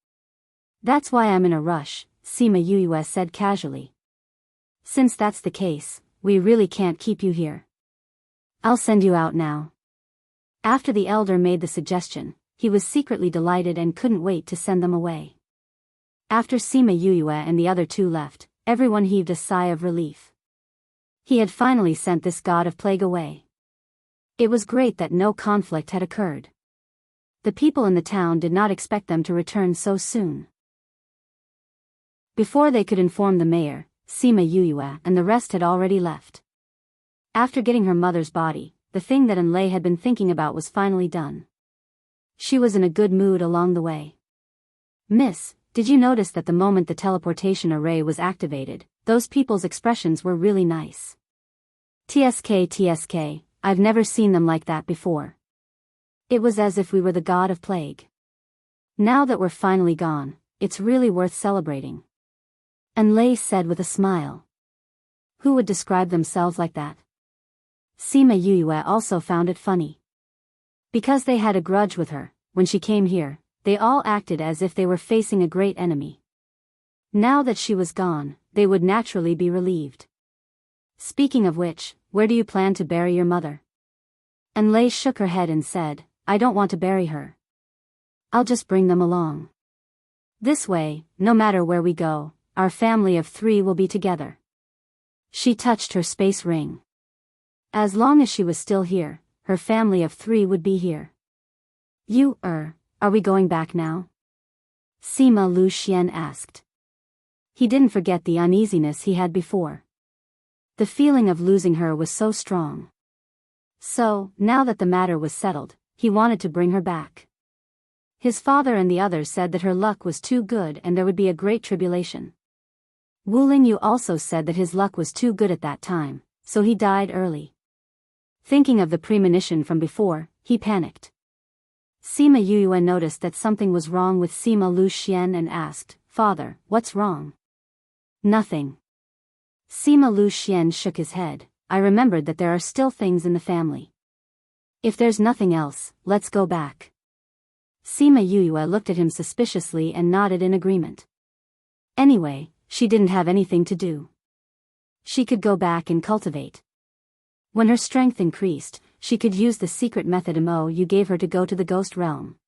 [SPEAKER 1] That's why I'm in a rush, Sima Yue said casually. Since that's the case, we really can't keep you here. I'll send you out now. After the elder made the suggestion, he was secretly delighted and couldn't wait to send them away. After Sima Yue and the other two left, everyone heaved a sigh of relief. He had finally sent this god of plague away. It was great that no conflict had occurred. The people in the town did not expect them to return so soon. Before they could inform the mayor, Sima Yue and the rest had already left. After getting her mother's body, the thing that Enlei had been thinking about was finally done. She was in a good mood along the way. Miss, did you notice that the moment the teleportation array was activated, those people's expressions were really nice? TSK, I've never seen them like that before. It was as if we were the god of plague. Now that we're finally gone, it's really worth celebrating. Enlei said with a smile. Who would describe themselves like that? Sima Yue also found it funny. Because they had a grudge with her, when she came here, they all acted as if they were facing a great enemy. Now that she was gone, they would naturally be relieved. Speaking of which, where do you plan to bury your mother? Enlei shook her head and said, I don't want to bury her. I'll just bring them along. This way, no matter where we go, our family of 3 will be together. She touched her space ring. As long as she was still here, her family of 3 would be here. Are we going back now? Sima Lu Xian asked. He didn't forget the uneasiness he had before. The feeling of losing her was so strong. So, now that the matter was settled, he wanted to bring her back. His father and the others said that her luck was too good and there would be a great tribulation. Wu Lingyu also said that his luck was too good at that time, so he died early. Thinking of the premonition from before, he panicked. Sima Yuyue noticed that something was wrong with Sima Lu Xian and asked, "Father, what's wrong?" "Nothing." Sima Lu Xian shook his head. "I remembered that there are still things in the family. If there's nothing else, let's go back." Sima Yuyue looked at him suspiciously and nodded in agreement. Anyway, she didn't have anything to do. She could go back and cultivate. When her strength increased, she could use the secret method Mo you gave her to go to the ghost realm.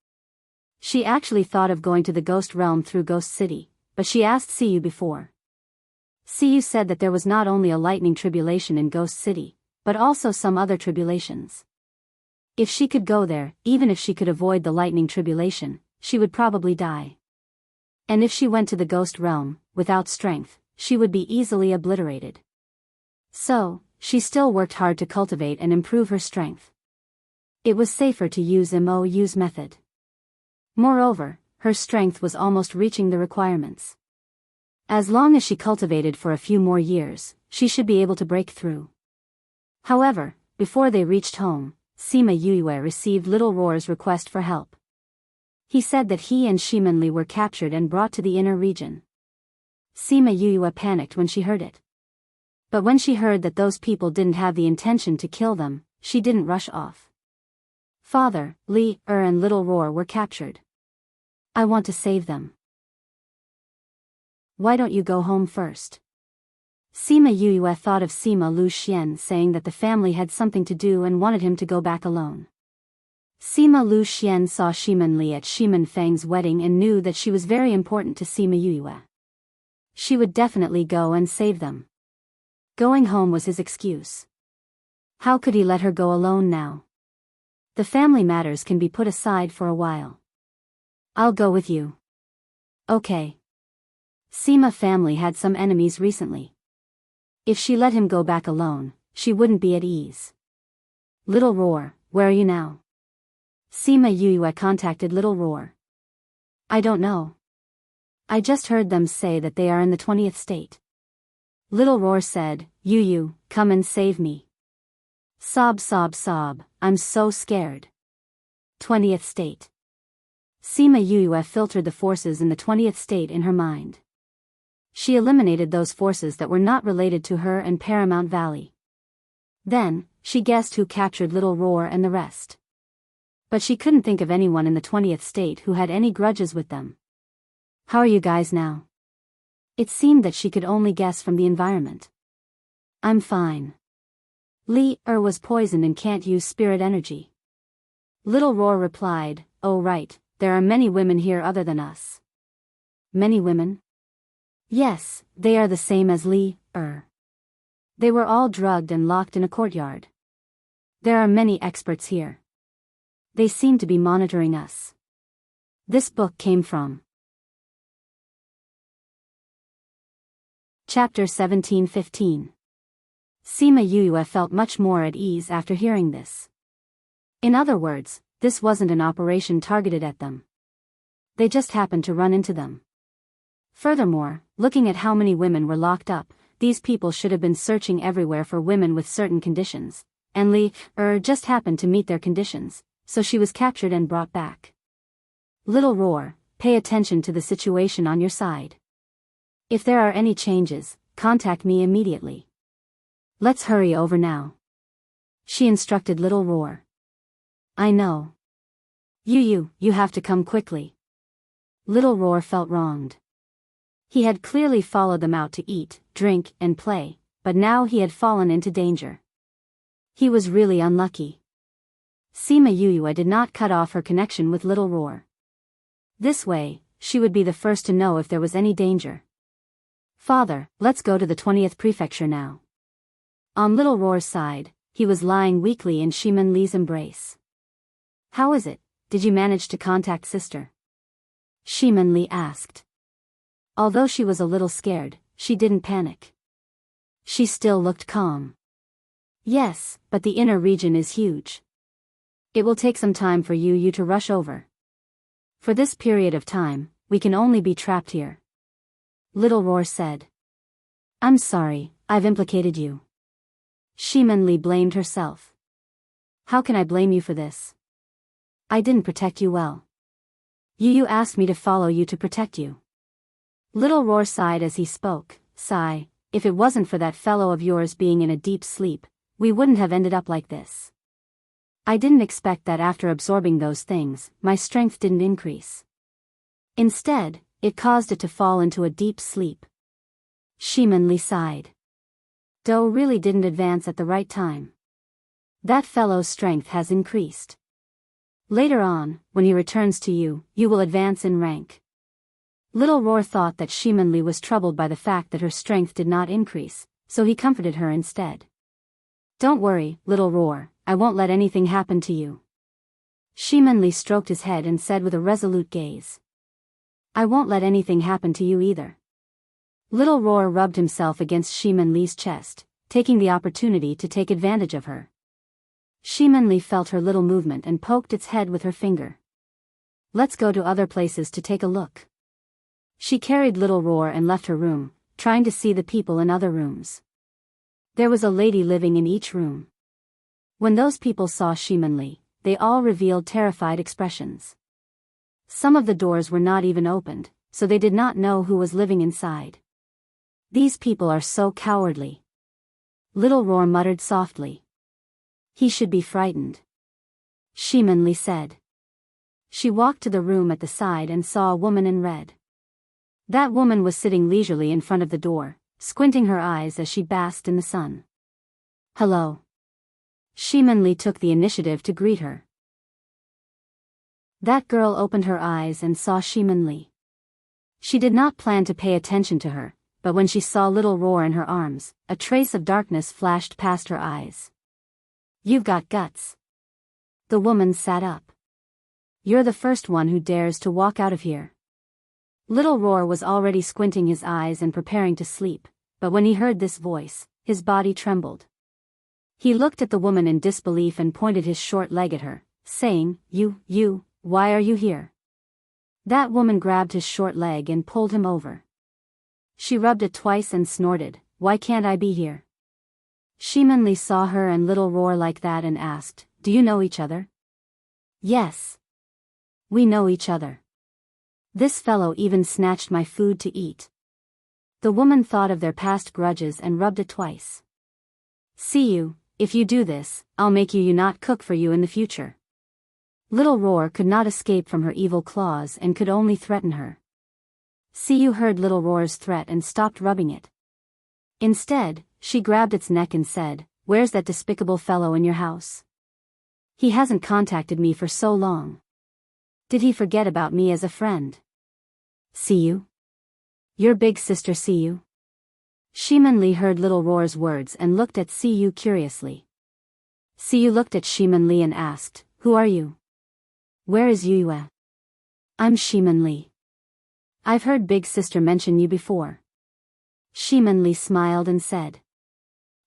[SPEAKER 1] She actually thought of going to the ghost realm through Ghost City, but she asked Siyu before. Siyu said that there was not only a lightning tribulation in Ghost City, but also some other tribulations. If she could go there, even if she could avoid the lightning tribulation, she would probably die. And if she went to the ghost realm, without strength, she would be easily obliterated. So, she still worked hard to cultivate and improve her strength. It was safer to use Mo's method. Moreover, her strength was almost reaching the requirements. As long as she cultivated for a few more years, she should be able to break through. However, before they reached home, Sima Yuyue received Little Roar's request for help. He said that he and Shimanli were captured and brought to the inner region. Sima Yuyue panicked when she heard it. But when she heard that those people didn't have the intention to kill them, she didn't rush off. Father, Li, and Little Roar were captured. I want to save them. Why don't you go home first? Sima Yuyue thought of Sima Lu Xian saying that the family had something to do and wanted him to go back alone. Sima Lu Xian saw Shimanli at Shiman Fang's wedding and knew that she was very important to Sima Yuyue. She would definitely go and save them. Going home was his excuse. How could he let her go alone now? The family matters can be put aside for a while. I'll go with you. Okay. Sima family had some enemies recently. If she let him go back alone, she wouldn't be at ease. Little Roar, where are you now? Sima Yuyue contacted Little Roar. I don't know. I just heard them say that they are in the 20th state. Little Roar said, Yuyu, come and save me. Sob sob sob, I'm so scared. 20th state. Sima Yuyue filtered the forces in the 20th state in her mind. She eliminated those forces that were not related to her and Paramount Valley. Then, she guessed who captured Little Roar and the rest. But she couldn't think of anyone in the 20th state who had any grudges with them. How are you guys now? It seemed that she could only guess from the environment. I'm fine. Li was poisoned and can't use spirit energy. Little Roar replied, oh right, there are many women here other than us. Many women? Yes, they are the same as Li. They were all drugged and locked in a courtyard. There are many experts here. They seem to be monitoring us. This book came from Chapter 17:15. Sima Yuyue felt much more at ease after hearing this. In other words, this wasn't an operation targeted at them. They just happened to run into them. Furthermore, looking at how many women were locked up, these people should have been searching everywhere for women with certain conditions, and Li just happened to meet their conditions, so she was captured and brought back. Little Roar, pay attention to the situation on your side. If there are any changes, contact me immediately. Let's hurry over now. She instructed Little Roar. I know. You have to come quickly. Little Roar felt wronged. He had clearly followed them out to eat, drink, and play, but now he had fallen into danger. He was really unlucky. Sima Yuyue did not cut off her connection with Little Roar. This way, she would be the first to know if there was any danger. Father, let's go to the 20th prefecture now. On Little Roar's side, he was lying weakly in Shiman Li's embrace. How is it? Did you manage to contact sister? Shiman Li asked. Although she was a little scared, she didn't panic. She still looked calm. Yes, but the inner region is huge. It will take some time for you to rush over. For this period of time, we can only be trapped here. Little Roar said. I'm sorry, I've implicated you. Shiman Li blamed herself. How can I blame you for this? I didn't protect you well. You asked me to follow you to protect you. Little Roar sighed as he spoke. Sigh, if it wasn't for that fellow of yours being in a deep sleep, we wouldn't have ended up like this. I didn't expect that after absorbing those things, my strength didn't increase. Instead, it caused it to fall into a deep sleep. Shimanli sighed. Do really didn't advance at the right time. That fellow's strength has increased. Later on, when he returns to you, you will advance in rank. Little Roar thought that Shimanli was troubled by the fact that her strength did not increase, so he comforted her instead. Don't worry, Little Roar, I won't let anything happen to you. Shimanli stroked his head and said with a resolute gaze. I won't let anything happen to you either. Little Roar rubbed himself against Shimanli's chest, taking the opportunity to take advantage of her. Shimanli felt her little movement and poked its head with her finger. Let's go to other places to take a look. She carried Little Roar and left her room, trying to see the people in other rooms. There was a lady living in each room. When those people saw Shimanli, they all revealed terrified expressions. Some of the doors were not even opened, so they did not know who was living inside. These people are so cowardly. Little Roar muttered softly. He should be frightened. Shimanli said. She walked to the room at the side and saw a woman in red. That woman was sitting leisurely in front of the door, squinting her eyes as she basked in the sun. Hello. Shimanli took the initiative to greet her. That girl opened her eyes and saw Shimanli. She did not plan to pay attention to her, but when she saw Little Roar in her arms, a trace of darkness flashed past her eyes. You've got guts. The woman sat up. You're the first one who dares to walk out of here. Little Roar was already squinting his eyes and preparing to sleep, but when he heard this voice, his body trembled. He looked at the woman in disbelief and pointed his short leg at her, saying, You, why are you here? That woman grabbed his short leg and pulled him over. She rubbed it twice and snorted, Why can't I be here? Shimanli saw her and Little Roar like that and asked, Do you know each other? Yes. We know each other. This fellow even snatched my food to eat. The woman thought of their past grudges and rubbed it twice. See you, if you do this, I'll make you not cook for you in the future. Little Roar could not escape from her evil claws and could only threaten her. Siyu heard Little Roar's threat and stopped rubbing it. Instead, she grabbed its neck and said, Where's that despicable fellow in your house? He hasn't contacted me for so long. Did he forget about me as a friend? Siyu? Your big sister Siyu? Shimanli heard Little Roar's words and looked at Siyu curiously. Siyu looked at Shimanli and asked, Who are you? Where is Yue? I'm Shimanli. I've heard Big Sister mention you before. Shimanli smiled and said.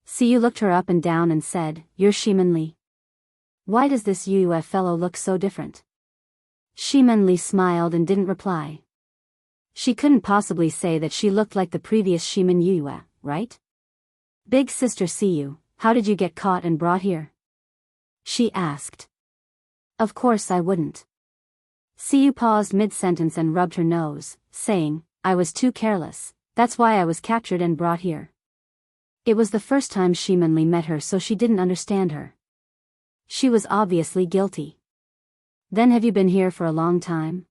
[SPEAKER 1] Siyu looked her up and down and said, You're Shimanli. Why does this Yue fellow look so different? Shimanli smiled and didn't reply. She couldn't possibly say that she looked like the previous Shiman Yue, right? Big Sister Siyu, how did you get caught and brought here? She asked. Of course I wouldn't. Siyu paused mid-sentence and rubbed her nose, saying, I was too careless, that's why I was captured and brought here. It was the first time Shimanli met her, so she didn't understand her. She was obviously guilty. Then have you been here for a long time?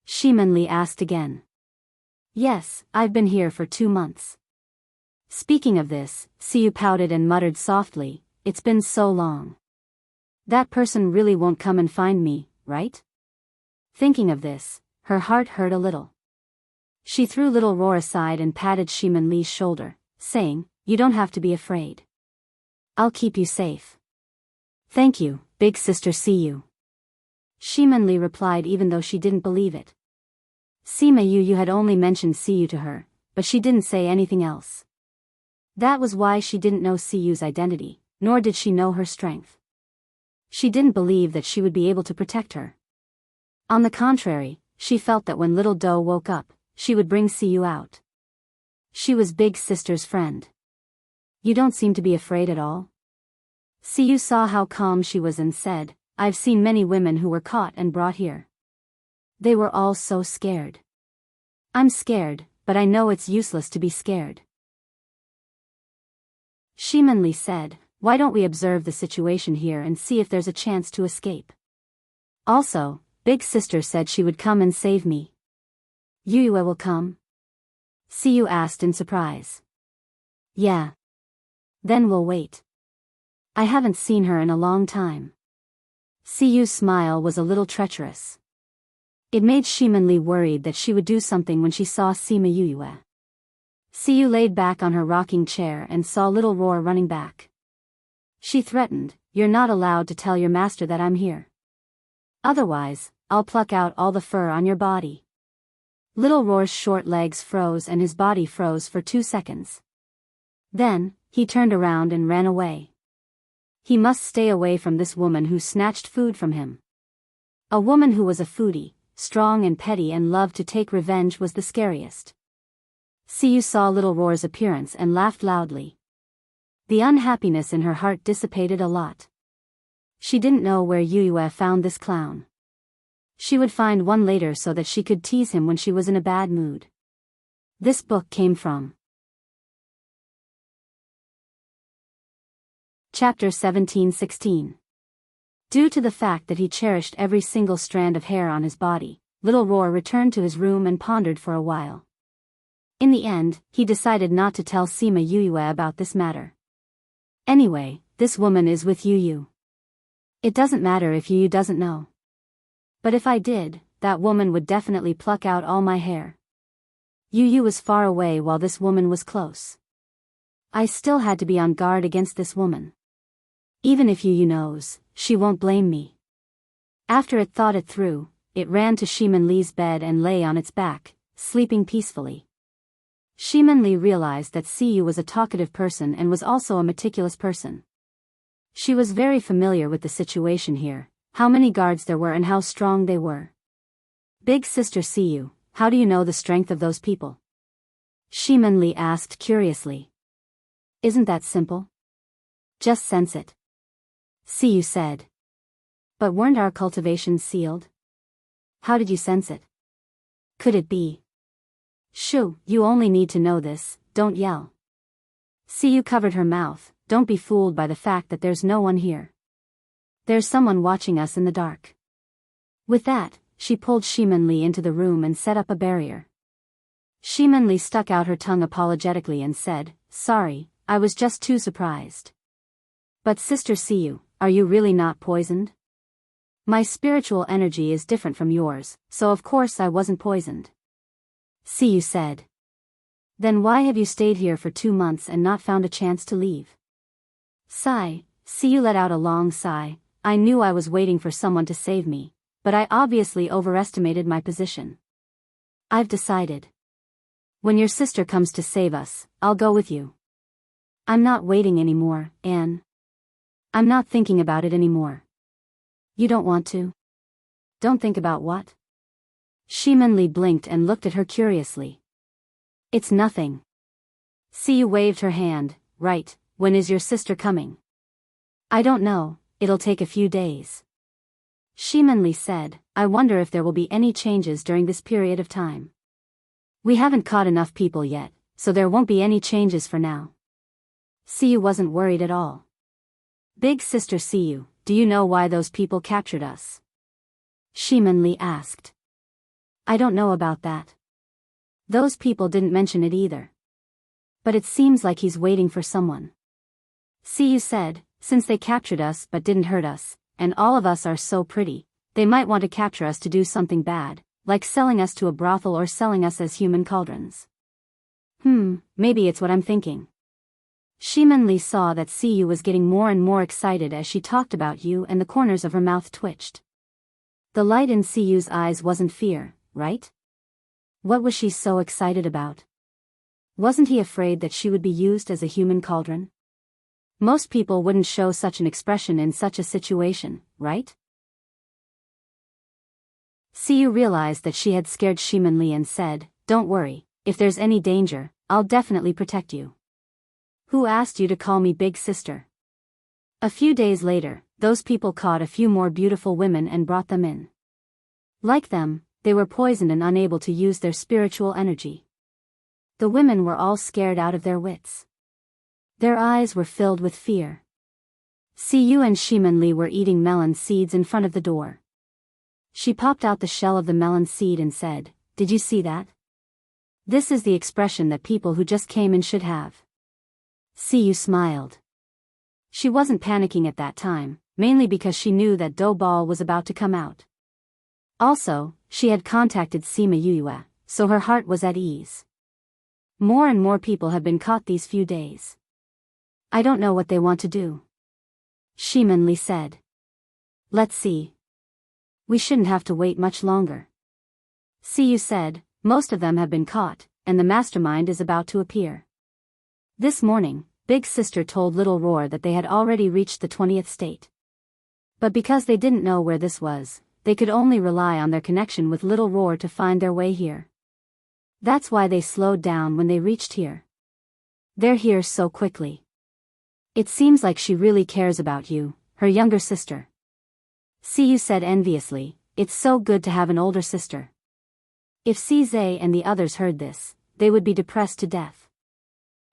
[SPEAKER 1] Shimanli asked again. Yes, I've been here for 2 months. Speaking of this, Siyu pouted and muttered softly, It's been so long. That person really won't come and find me, right? Thinking of this, her heart hurt a little. She threw Little Roar aside and patted Shimanli's shoulder, saying, You don't have to be afraid. I'll keep you safe. Thank you, Big Sister Siyu. Shimanli replied even though she didn't believe it. Sima Yu had only mentioned Siyu to her, but she didn't say anything else. That was why she didn't know Siyu's identity, nor did she know her strength. She didn't believe that she would be able to protect her. On the contrary, she felt that when little Do woke up, she would bring Siyu out. She was Big Sister's friend. You don't seem to be afraid at all? Siyu saw how calm she was and said, I've seen many women who were caught and brought here. They were all so scared. I'm scared, but I know it's useless to be scared. Shimanli said, why don't we observe the situation here and see if there's a chance to escape? Also, Big Sister said she would come and save me. Yuyue will come? Siyu asked in surprise. Yeah. Then we'll wait. I haven't seen her in a long time. Siyu's smile was a little treacherous. It made Shimanli worried that she would do something when she saw Sima Yuyue. Siyu laid back on her rocking chair and saw little Roar running back. She threatened, you're not allowed to tell your master that I'm here. Otherwise, I'll pluck out all the fur on your body. Little Roar's short legs froze and his body froze for 2 seconds. Then, he turned around and ran away. He must stay away from this woman who snatched food from him. A woman who was a foodie, strong and petty and loved to take revenge was the scariest. Siyu saw little Roar's appearance and laughed loudly. The unhappiness in her heart dissipated a lot. She didn't know where Yuyue found this clown. She would find one later so that she could tease him when she was in a bad mood. This book came from Chapter 17:16. Due to the fact that he cherished every single strand of hair on his body, little Roar returned to his room and pondered for a while. In the end, he decided not to tell Sima Yuyue about this matter. Anyway, this woman is with Yuyu. It doesn't matter if Yuyu doesn't know. But if I did, that woman would definitely pluck out all my hair. Yuyu was far away while this woman was close. I still had to be on guard against this woman. Even if Yuyu knows, she won't blame me. After it thought it through, it ran to Shimanli's bed and lay on its back, sleeping peacefully. Shimanli realized that Siyu was a talkative person and was also a meticulous person. She was very familiar with the situation here, how many guards there were and how strong they were. Big Sister Siyu, how do you know the strength of those people? Shimanli asked curiously. Isn't that simple? Just sense it. Siyu said. But weren't our cultivations sealed? How did you sense it? Could it be? Shoo, you only need to know this, don't yell. Siyu covered her mouth, don't be fooled by the fact that there's no one here. There's someone watching us in the dark. With that, she pulled Shimanli into the room and set up a barrier. Shimanli stuck out her tongue apologetically and said, sorry, I was just too surprised. But Sister Siyu, are you really not poisoned? My spiritual energy is different from yours, so of course I wasn't poisoned. Siyu said. Then why have you stayed here for 2 months and not found a chance to leave? Sigh, Siyu let out a long sigh. I knew I was waiting for someone to save me, but I obviously overestimated my position. I've decided. When your sister comes to save us, I'll go with you. I'm not waiting anymore, Anne. I'm not thinking about it anymore. You don't want to? Don't think about what? Shimanli blinked and looked at her curiously. It's nothing. Siyu waved her hand, right, when is your sister coming? I don't know, it'll take a few days. Shimanli said, I wonder if there will be any changes during this period of time. We haven't caught enough people yet, so there won't be any changes for now. Siyu wasn't worried at all. Big Sister Siyu, do you know why those people captured us? Shimanli asked. I don't know about that. Those people didn't mention it either. But it seems like he's waiting for someone. Siyu said, since they captured us but didn't hurt us, and all of us are so pretty, they might want to capture us to do something bad, like selling us to a brothel or selling us as human cauldrons. Maybe it's what I'm thinking. Shimanli saw that Siyu was getting more and more excited as she talked about you and the corners of her mouth twitched. The light in Siyu's eyes wasn't fear, right? What was she so excited about? Wasn't he afraid that she would be used as a human cauldron? Most people wouldn't show such an expression in such a situation, right? Siyu realized that she had scared Shimanli and said, don't worry, if there's any danger, I'll definitely protect you. Who asked you to call me Big Sister? A few days later, those people caught a few more beautiful women and brought them in. Like them, they were poisoned and unable to use their spiritual energy. The women were all scared out of their wits. Their eyes were filled with fear. Siyu and Shimanli were eating melon seeds in front of the door. She popped out the shell of the melon seed and said, "Did you see that? This is the expression that people who just came in should have." Siyu smiled. She wasn't panicking at that time, mainly because she knew that dough ball was about to come out. Also, she had contacted Sima Yuyue, so her heart was at ease. More and more people have been caught these few days. I don't know what they want to do. Shimanli said. Let's see. We shouldn't have to wait much longer. Siyu said, most of them have been caught, and the mastermind is about to appear. This morning, Big Sister told Little Roar that they had already reached the 20th state. But because they didn't know where this was, they could only rely on their connection with Little Roar to find their way here. That's why they slowed down when they reached here. They're here so quickly. It seems like she really cares about you, her younger sister. Siyu said enviously, it's so good to have an older sister. If CZ and the others heard this, they would be depressed to death.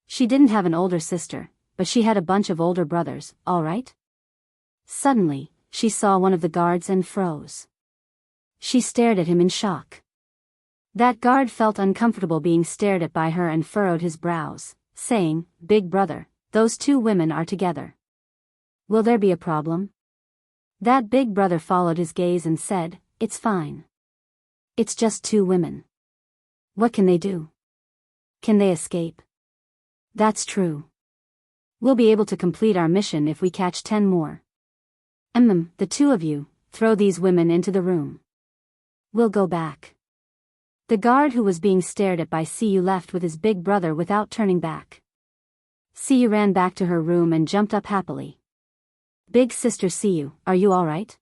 [SPEAKER 1] She didn't have an older sister, but she had a bunch of older brothers, all right? Suddenly, she saw one of the guards and froze. She stared at him in shock. That guard felt uncomfortable being stared at by her and furrowed his brows, saying, "Big brother, those two women are together. Will there be a problem?" That big brother followed his gaze and said, "It's fine. It's just two women. What can they do? Can they escape?" That's true. We'll be able to complete our mission if we catch 10 more. The two of you, throw these women into the room. We'll go back. The guard who was being stared at by Siyu left with his big brother without turning back. Siyu ran back to her room and jumped up happily. Big sister Siyu, are you alright?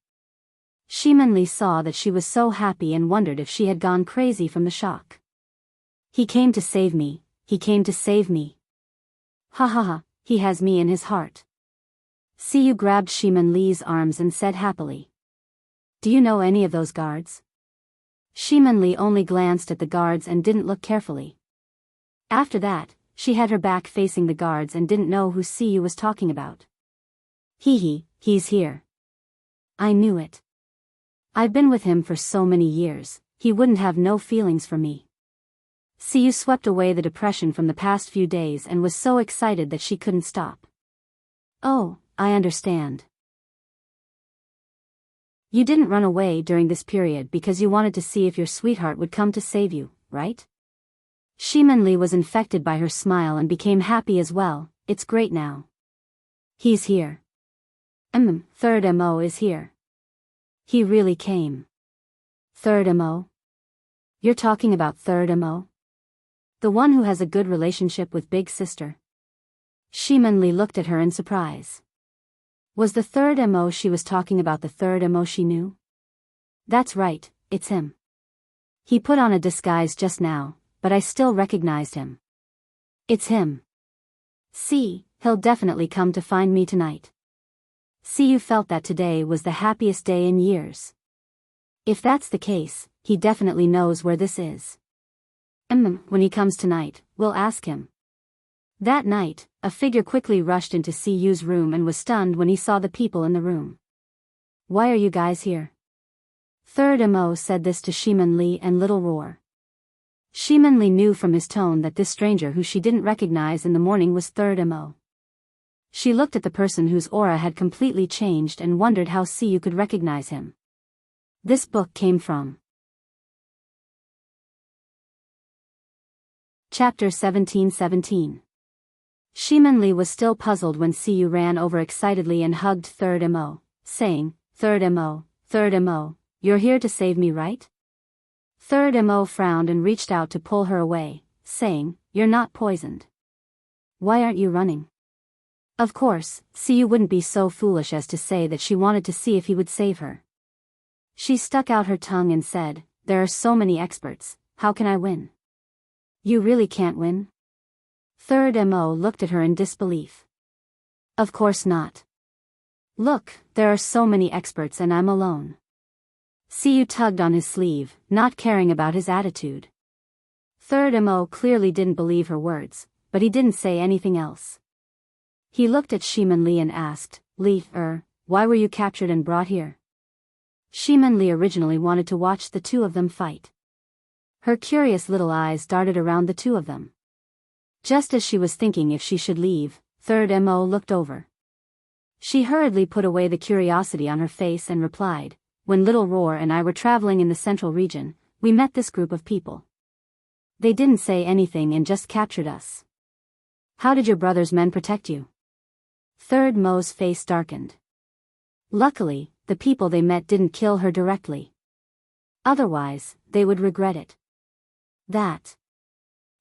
[SPEAKER 1] Shimanli saw that she was so happy and wondered if she had gone crazy from the shock. He came to save me, he came to save me. Ha ha ha, he has me in his heart. Siyu grabbed Shimanli's arms and said happily. Do you know any of those guards? Shimanli only glanced at the guards and didn't look carefully. After that, she had her back facing the guards and didn't know who Siyu was talking about. He's here. I knew it. I've been with him for so many years, he wouldn't have no feelings for me. Siyu swept away the depression from the past few days and was so excited that she couldn't stop. Oh, I understand. You didn't run away during this period because you wanted to see if your sweetheart would come to save you, right? Shimanli was infected by her smile and became happy as well. It's great now. He's here. Third MO is here. He really came. Third MO? You're talking about third MO? The one who has a good relationship with Big Sister? Shimanli looked at her in surprise. Was the third MO she was talking about the third MO she knew? That's right, it's him. He put on a disguise just now, but I still recognized him. It's him. See, he'll definitely come to find me tonight. Siyu felt that today was the happiest day in years. If that's the case, he definitely knows where this is. When he comes tonight, we'll ask him. That night, a figure quickly rushed into Siyu's room and was stunned when he saw the people in the room. Why are you guys here? Third MO said this to Shimanli and Little Roar. Shimanli knew from his tone that this stranger who she didn't recognize in the morning was Third MO. She looked at the person whose aura had completely changed and wondered how Siyu could recognize him. This book came from Chapter 1717. Shimanli was still puzzled when Siyu ran over excitedly and hugged Third MO, saying, Third MO, you're here to save me, right? Third MO frowned and reached out to pull her away, saying, You're not poisoned. Why aren't you running? Of course, Siyu wouldn't be so foolish as to say that she wanted to see if he would save her. She stuck out her tongue and said, There are so many experts, how can I win? You really can't win? Third MO looked at her in disbelief. Of course not. Look, there are so many experts and I'm alone. Siyu tugged on his sleeve, not caring about his attitude. Third Mo clearly didn't believe her words, but he didn't say anything else. He looked at Shiman Li and asked, Li, why were you captured and brought here? Shiman Li originally wanted to watch the two of them fight. Her curious little eyes darted around the two of them. Just as she was thinking if she should leave, Third Mo looked over. She hurriedly put away the curiosity on her face and replied, when Little Roar and I were traveling in the central region, we met this group of people. They didn't say anything and just captured us. How did your brother's men protect you? Third Mo's face darkened. Luckily, the people they met didn't kill her directly. Otherwise, they would regret it. That.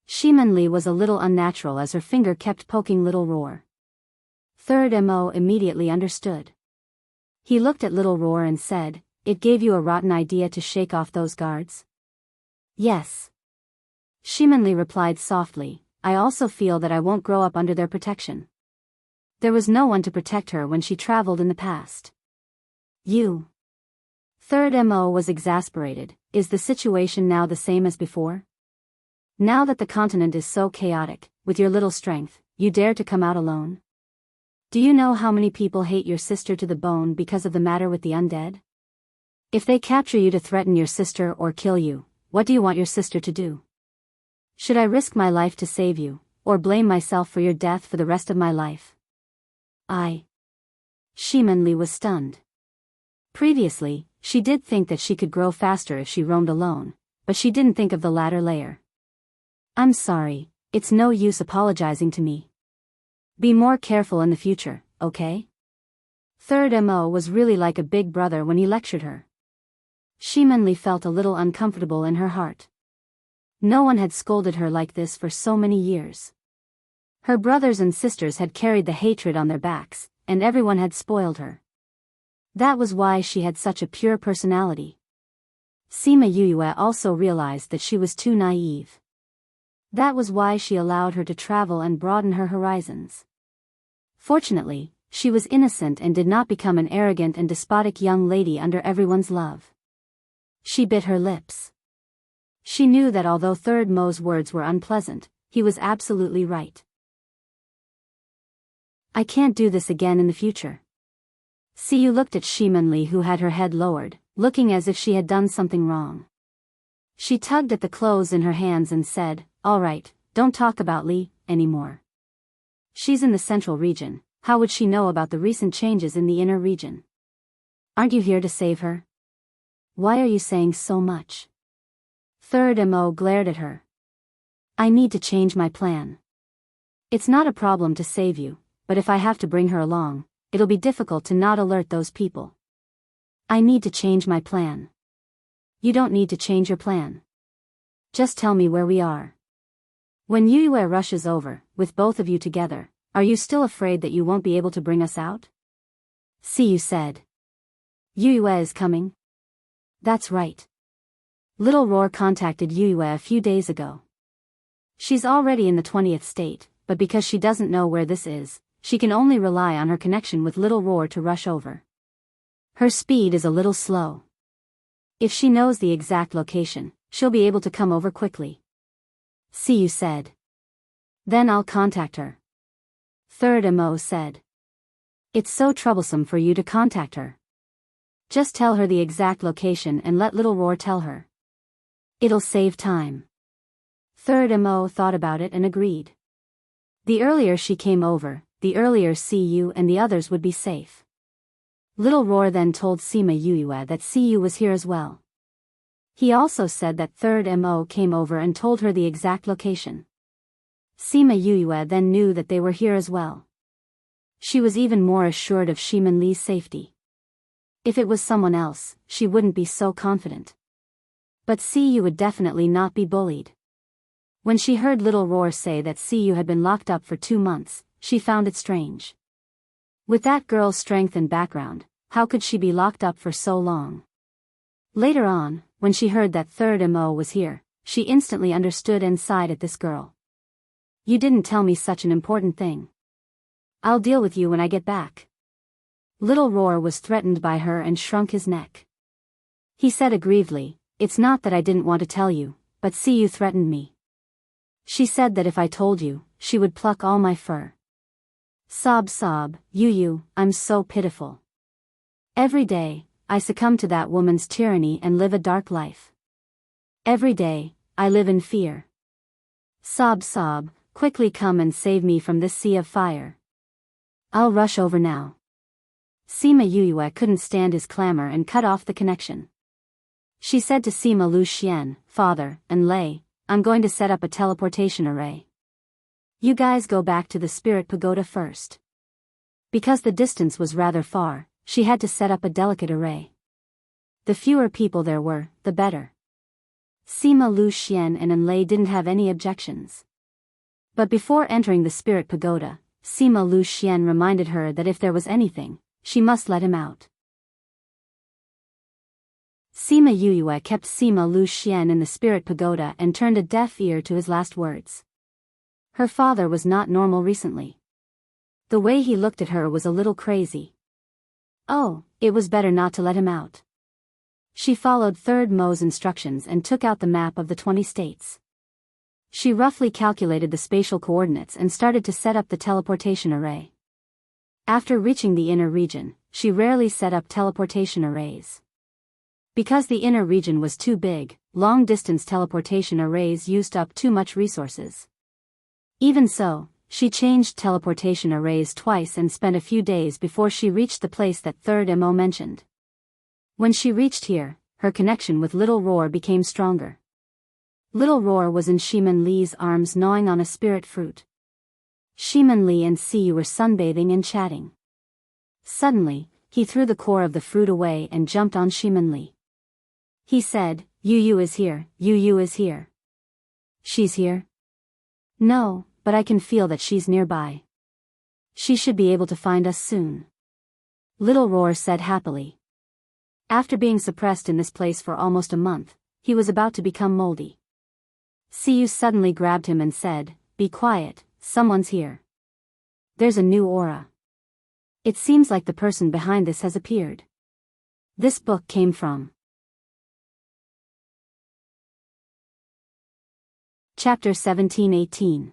[SPEAKER 1] Shiman Li was a little unnatural as her finger kept poking Little Roar. Third Mo immediately understood. He looked at Little Roar and said, It gave you a rotten idea to shake off those guards? Yes. Shiman Li replied softly, I also feel that I won't grow up under their protection. There was no one to protect her when she traveled in the past. You. Third Mo was exasperated. Is the situation now the same as before? Now that the continent is so chaotic, with your little strength, you dare to come out alone? Do you know how many people hate your sister to the bone because of the matter with the undead? If they capture you to threaten your sister or kill you, what do you want your sister to do? Should I risk my life to save you, or blame myself for your death for the rest of my life? Shiman Li was stunned. Previously, she did think that she could grow faster if she roamed alone, but she didn't think of the latter layer. I'm sorry, it's no use apologizing to me. Be more careful in the future, okay? Third Mo was really like a big brother when he lectured her. Shiman Li felt a little uncomfortable in her heart. No one had scolded her like this for so many years. Her brothers and sisters had carried the hatred on their backs, and everyone had spoiled her. That was why she had such a pure personality. Sima Yue also realized that she was too naive. That was why she allowed her to travel and broaden her horizons. Fortunately, she was innocent and did not become an arrogant and despotic young lady under everyone's love. She bit her lips. She knew that although Third Mo's words were unpleasant, he was absolutely right. I can't do this again in the future. Siyu looked at Shiman Li, who had her head lowered, looking as if she had done something wrong. She tugged at the clothes in her hands and said, All right, don't talk about Li anymore. She's in the central region, how would she know about the recent changes in the inner region? Aren't you here to save her? Why are you saying so much? Third Mo glared at her. I need to change my plan. It's not a problem to save you, but if I have to bring her along, it'll be difficult to not alert those people. I need to change my plan. You don't need to change your plan. Just tell me where we are. When Yue rushes over, with both of you together, are you still afraid that you won't be able to bring us out? Siyu said. Yue is coming? That's right. Little Roar contacted Yue a few days ago. She's already in the 20th state, but because she doesn't know where this is, she can only rely on her connection with Little Roar to rush over. Her speed is a little slow. If she knows the exact location, she'll be able to come over quickly. Siyu said. Then I'll contact her. Third Mo said. It's so troublesome for you to contact her. Just tell her the exact location and let Little Roar tell her. It'll save time. Third Mo thought about it and agreed. The earlier she came over, the earlier Siyu and the others would be safe. Little Roar then told Sima Yue that Siyu was here as well. He also said that Third Mo came over and told her the exact location. Sima Yue then knew that they were here as well. She was even more assured of Shiman Li's safety. If it was someone else, she wouldn't be so confident. But Siyu would definitely not be bullied. When she heard Little Roar say that Siyu had been locked up for 2 months, she found it strange. With that girl's strength and background, how could she be locked up for so long? Later on, when she heard that Third Mo was here, she instantly understood and sighed at this girl. You didn't tell me such an important thing. I'll deal with you when I get back. Little Roar was threatened by her and shrunk his neck. He said aggrievedly, "It's not that I didn't want to tell you, but see, you threatened me. She said that if I told you, she would pluck all my fur." Sob, sob, you, I'm so pitiful. Every day, I succumb to that woman's tyranny and live a dark life. Every day, I live in fear. Sob, sob, quickly come and save me from this sea of fire. I'll rush over now. Sima Yuyue couldn't stand his clamor and cut off the connection. She said to Sima Lu Xian, "Father, and Lei, I'm going to set up a teleportation array. You guys go back to the spirit pagoda first." Because the distance was rather far, she had to set up a delicate array. The fewer people there were, the better. Sima Lu Xian and Enlei didn't have any objections. But before entering the spirit pagoda, Sima Lu Xian reminded her that if there was anything, she must let him out. Sima Yuyue kept Sima Lu Xian in the spirit pagoda and turned a deaf ear to his last words. Her father was not normal recently. The way he looked at her was a little crazy. Oh, it was better not to let him out. She followed Third Mo's instructions and took out the map of the 20 states. She roughly calculated the spatial coordinates and started to set up the teleportation array. After reaching the inner region, she rarely set up teleportation arrays. Because the inner region was too big, long-distance teleportation arrays used up too much resources. Even so, she changed teleportation arrays twice and spent a few days before she reached the place that Third Mo mentioned. When she reached here, her connection with Little Roar became stronger. Little Roar was in Shiman Li's arms gnawing on a spirit fruit. Shiman Li and Siyu were sunbathing and chatting. Suddenly, he threw the core of the fruit away and jumped on Shiman Li. He said, Yu is here, Yu is here. She's here? No, but I can feel that she's nearby. She should be able to find us soon. Little Roar said happily. After being suppressed in this place for almost a month, he was about to become moldy. Siyu suddenly grabbed him and said, "Be quiet, someone's here. There's a new aura. It seems like the person behind this has appeared." This book came from Chapter 17-18.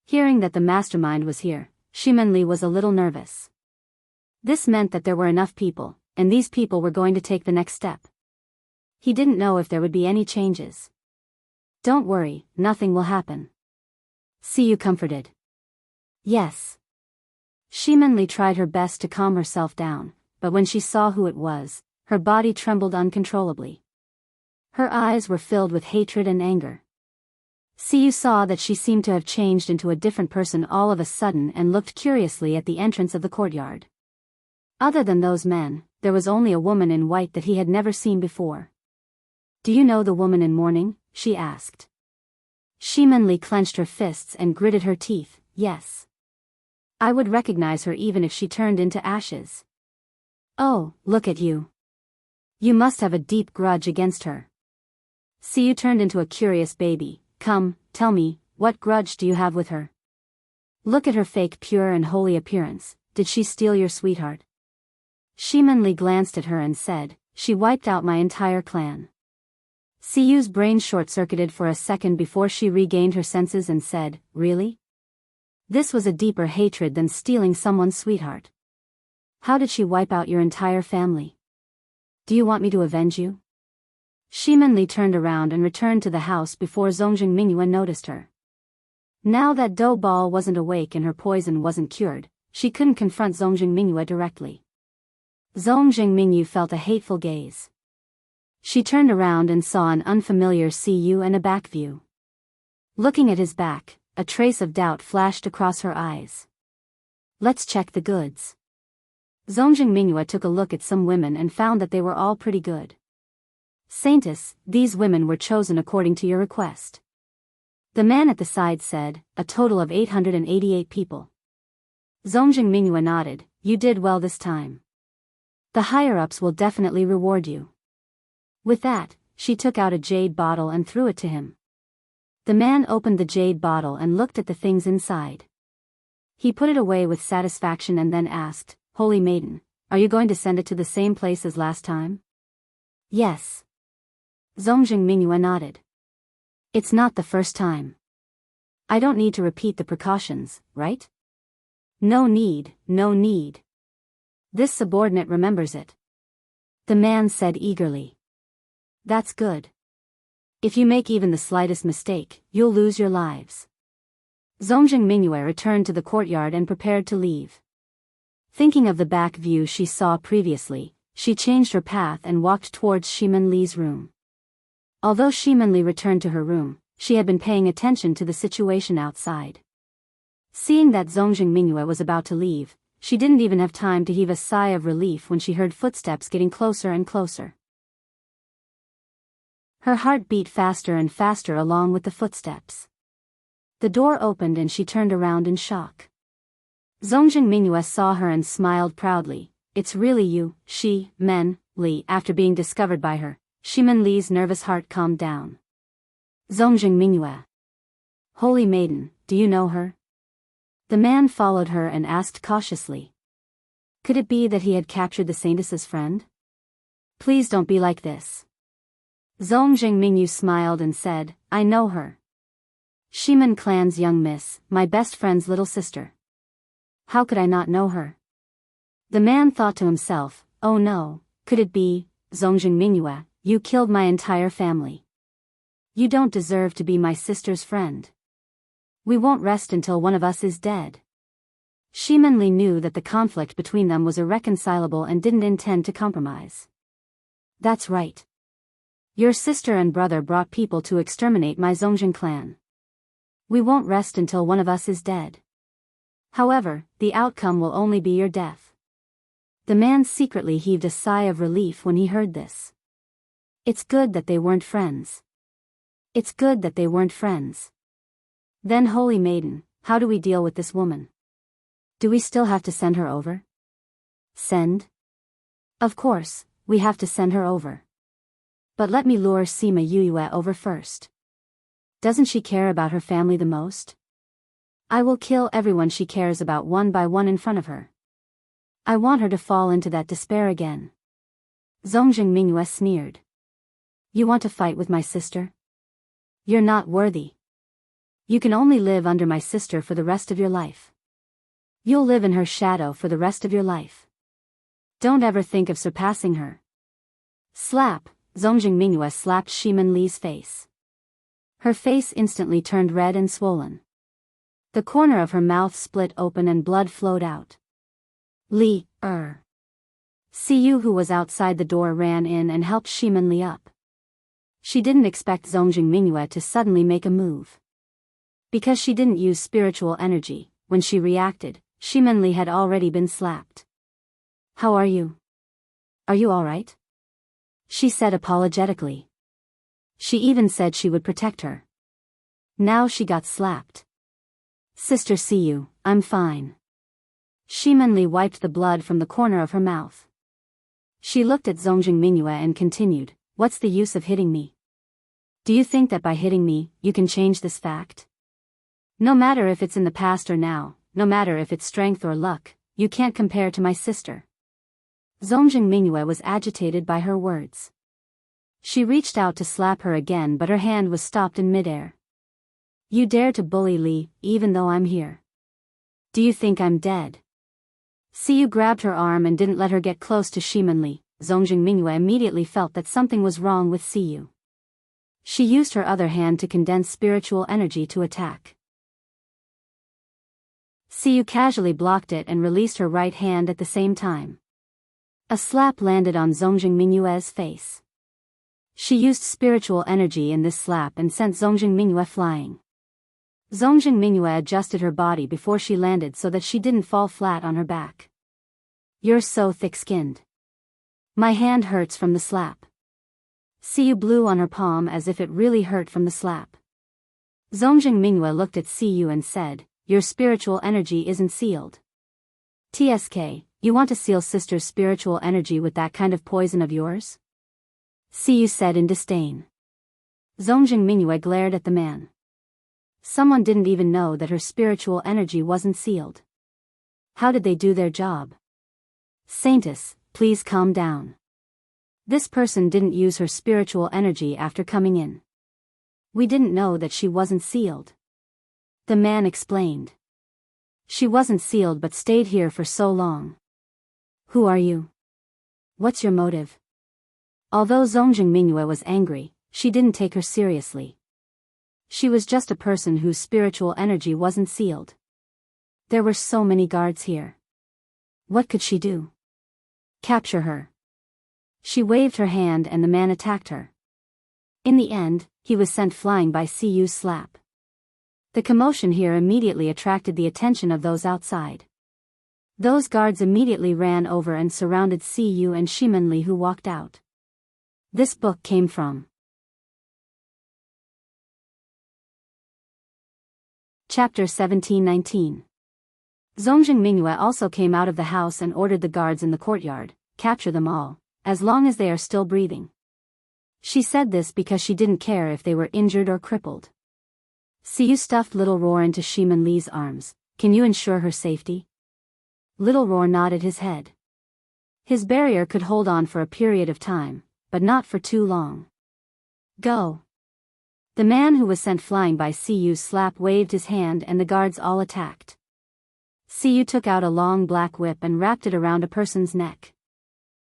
[SPEAKER 1] Hearing that the mastermind was here, Shiman Li was a little nervous. This meant that there were enough people, and these people were going to take the next step. He didn't know if there would be any changes. "Don't worry, nothing will happen." Siyu comforted. Yes. Shiman Li tried her best to calm herself down, but when she saw who it was, her body trembled uncontrollably. Her eyes were filled with hatred and anger. Siyu saw that she seemed to have changed into a different person all of a sudden and looked curiously at the entrance of the courtyard. Other than those men, there was only a woman in white that he had never seen before. "Do you know the woman in mourning?" she asked. Shiman Li clenched her fists and gritted her teeth. "Yes. I would recognize her even if she turned into ashes." "Oh, look at you. You must have a deep grudge against her." Siyu turned into a curious baby. "Come, tell me, what grudge do you have with her? Look at her fake pure and holy appearance. Did she steal your sweetheart?" Shiman Li glanced at her and said, "She wiped out my entire clan." Siyu's brain short-circuited for a second before she regained her senses and said, "Really?" This was a deeper hatred than stealing someone's sweetheart. "How did she wipe out your entire family? Do you want me to avenge you?" Shiman Li turned around and returned to the house before Zongjing Mingyuan noticed her. Now that dough ball wasn't awake and her poison wasn't cured, she couldn't confront Zongjing Mingyue directly. Zongjing Mingyu felt a hateful gaze. She turned around and saw an unfamiliar Siyu and a back view. Looking at his back, a trace of doubt flashed across her eyes. "Let's check the goods." Zongjing Mingyue took a look at some women and found that they were all pretty good. "Saintess, these women were chosen according to your request." The man at the side said, "A total of 888 people." Zongjing Mingyue nodded. "You did well this time. The higher-ups will definitely reward you." With that, she took out a jade bottle and threw it to him. The man opened the jade bottle and looked at the things inside. He put it away with satisfaction and then asked, "Holy Maiden, Are you going to send it to the same place as last time? Yes. Zongjing Mingyue nodded. It's not the first time. I don't need to repeat the precautions, right? No need, no need. This subordinate remembers it. The man said eagerly. That's good. If you make even the slightest mistake, you'll lose your lives. Zongjing Mingyue returned to the courtyard and prepared to leave. Thinking of the back view she saw previously, she changed her path and walked towards Shimin Li's room. Although Shimin Li returned to her room, she had been paying attention to the situation outside. Seeing that Zongjing Mingyue was about to leave, she didn't even have time to heave a sigh of relief when she heard footsteps getting closer and closer. Her heart beat faster and faster along with the footsteps. The door opened and she turned around in shock. Zongjing Mingyue saw her and smiled proudly. It's really you, Shi-Men Li. After being discovered by her, Shimin Li's nervous heart calmed down. Zongjing Mingyue. Holy maiden, do you know her? The man followed her and asked cautiously. Could it be that he had captured the saintess's friend? Please don't be like this. Zongjing Mingyue smiled and said, I know her. Shimin clan's young miss, my best friend's little sister. How could I not know her? The man thought to himself, oh no, could it be, Zongjing Mingyue, you killed my entire family. You don't deserve to be my sister's friend. We won't rest until one of us is dead. Shimin Li knew that the conflict between them was irreconcilable and didn't intend to compromise. That's right. Your sister and brother brought people to exterminate my Zongjing clan. We won't rest until one of us is dead. However, the outcome will only be your death. The man secretly heaved a sigh of relief when he heard this. It's good that they weren't friends. It's good that they weren't friends. Then, holy maiden, how do we deal with this woman? Do we still have to send her over? Send? Of course, we have to send her over. But let me lure Sima Yuyue over first. Doesn't she care about her family the most? I will kill everyone she cares about one by one in front of her. I want her to fall into that despair again. Zongjing Mingyue sneered. You want to fight with my sister? You're not worthy. You can only live under my sister for the rest of your life. You'll live in her shadow for the rest of your life. Don't ever think of surpassing her. Slap, Zongjing Mingyue slapped Shimin Li's face. Her face instantly turned red and swollen. The corner of her mouth split open and blood flowed out. Li, Siyu, who was outside the door, ran in and helped Shimin Li up. She didn't expect Zongjing Mingyue to suddenly make a move. Because she didn't use spiritual energy, when she reacted, Shimin Li had already been slapped. How are you? Are you alright? She said apologetically. She even said she would protect her. Now she got slapped. Sister Siyu, I'm fine. Shimin Li wiped the blood from the corner of her mouth. She looked at Zongjing Mingyue and continued, what's the use of hitting me? Do you think that by hitting me, you can change this fact? No matter if it's in the past or now, no matter if it's strength or luck, you can't compare to my sister. Zongjing Mingyue was agitated by her words. She reached out to slap her again, but her hand was stopped in midair. You dare to bully Li, even though I'm here. Do you think I'm dead? Siyu grabbed her arm and didn't let her get close to Shimin Li. Zongjing Mingyue immediately felt that something was wrong with Siyu. She used her other hand to condense spiritual energy to attack. Siyu casually blocked it and released her right hand at the same time. A slap landed on Zongjing Mingyue's face. She used spiritual energy in this slap and sent Zongjing Mingyue flying. Zongjing Mingyue adjusted her body before she landed so that she didn't fall flat on her back. You're so thick-skinned. My hand hurts from the slap. Siyu blew on her palm as if it really hurt from the slap. Zongjing Mingyue looked at Siyu and said, your spiritual energy isn't sealed. TSK, you want to seal sister's spiritual energy with that kind of poison of yours? Siyu said in disdain. Zongjing Mingyue glared at the man. Someone didn't even know that her spiritual energy wasn't sealed. How did they do their job? Saintess, please calm down. This person didn't use her spiritual energy after coming in. We didn't know that she wasn't sealed. The man explained. She wasn't sealed but stayed here for so long. Who are you? What's your motive? Although Zongjing Mingyue was angry, she didn't take her seriously. She was just a person whose spiritual energy wasn't sealed. There were so many guards here. What could she do? Capture her. She waved her hand and the man attacked her. In the end, he was sent flying by Cuyu's slap. The commotion here immediately attracted the attention of those outside. Those guards immediately ran over and surrounded Cuyu and Shimanli, who walked out. This book came from Chapter 1719. Zongjing Mingyue also came out of the house and ordered the guards in the courtyard, capture them all, as long as they are still breathing. She said this because she didn't care if they were injured or crippled. Cuyu stuffed Little Roar into Shimanli's arms. Can you ensure her safety? Little Roar nodded his head. His barrier could hold on for a period of time, but not for too long. Go. The man who was sent flying by Cuyu's slap waved his hand and the guards all attacked. Cuyu took out a long black whip and wrapped it around a person's neck.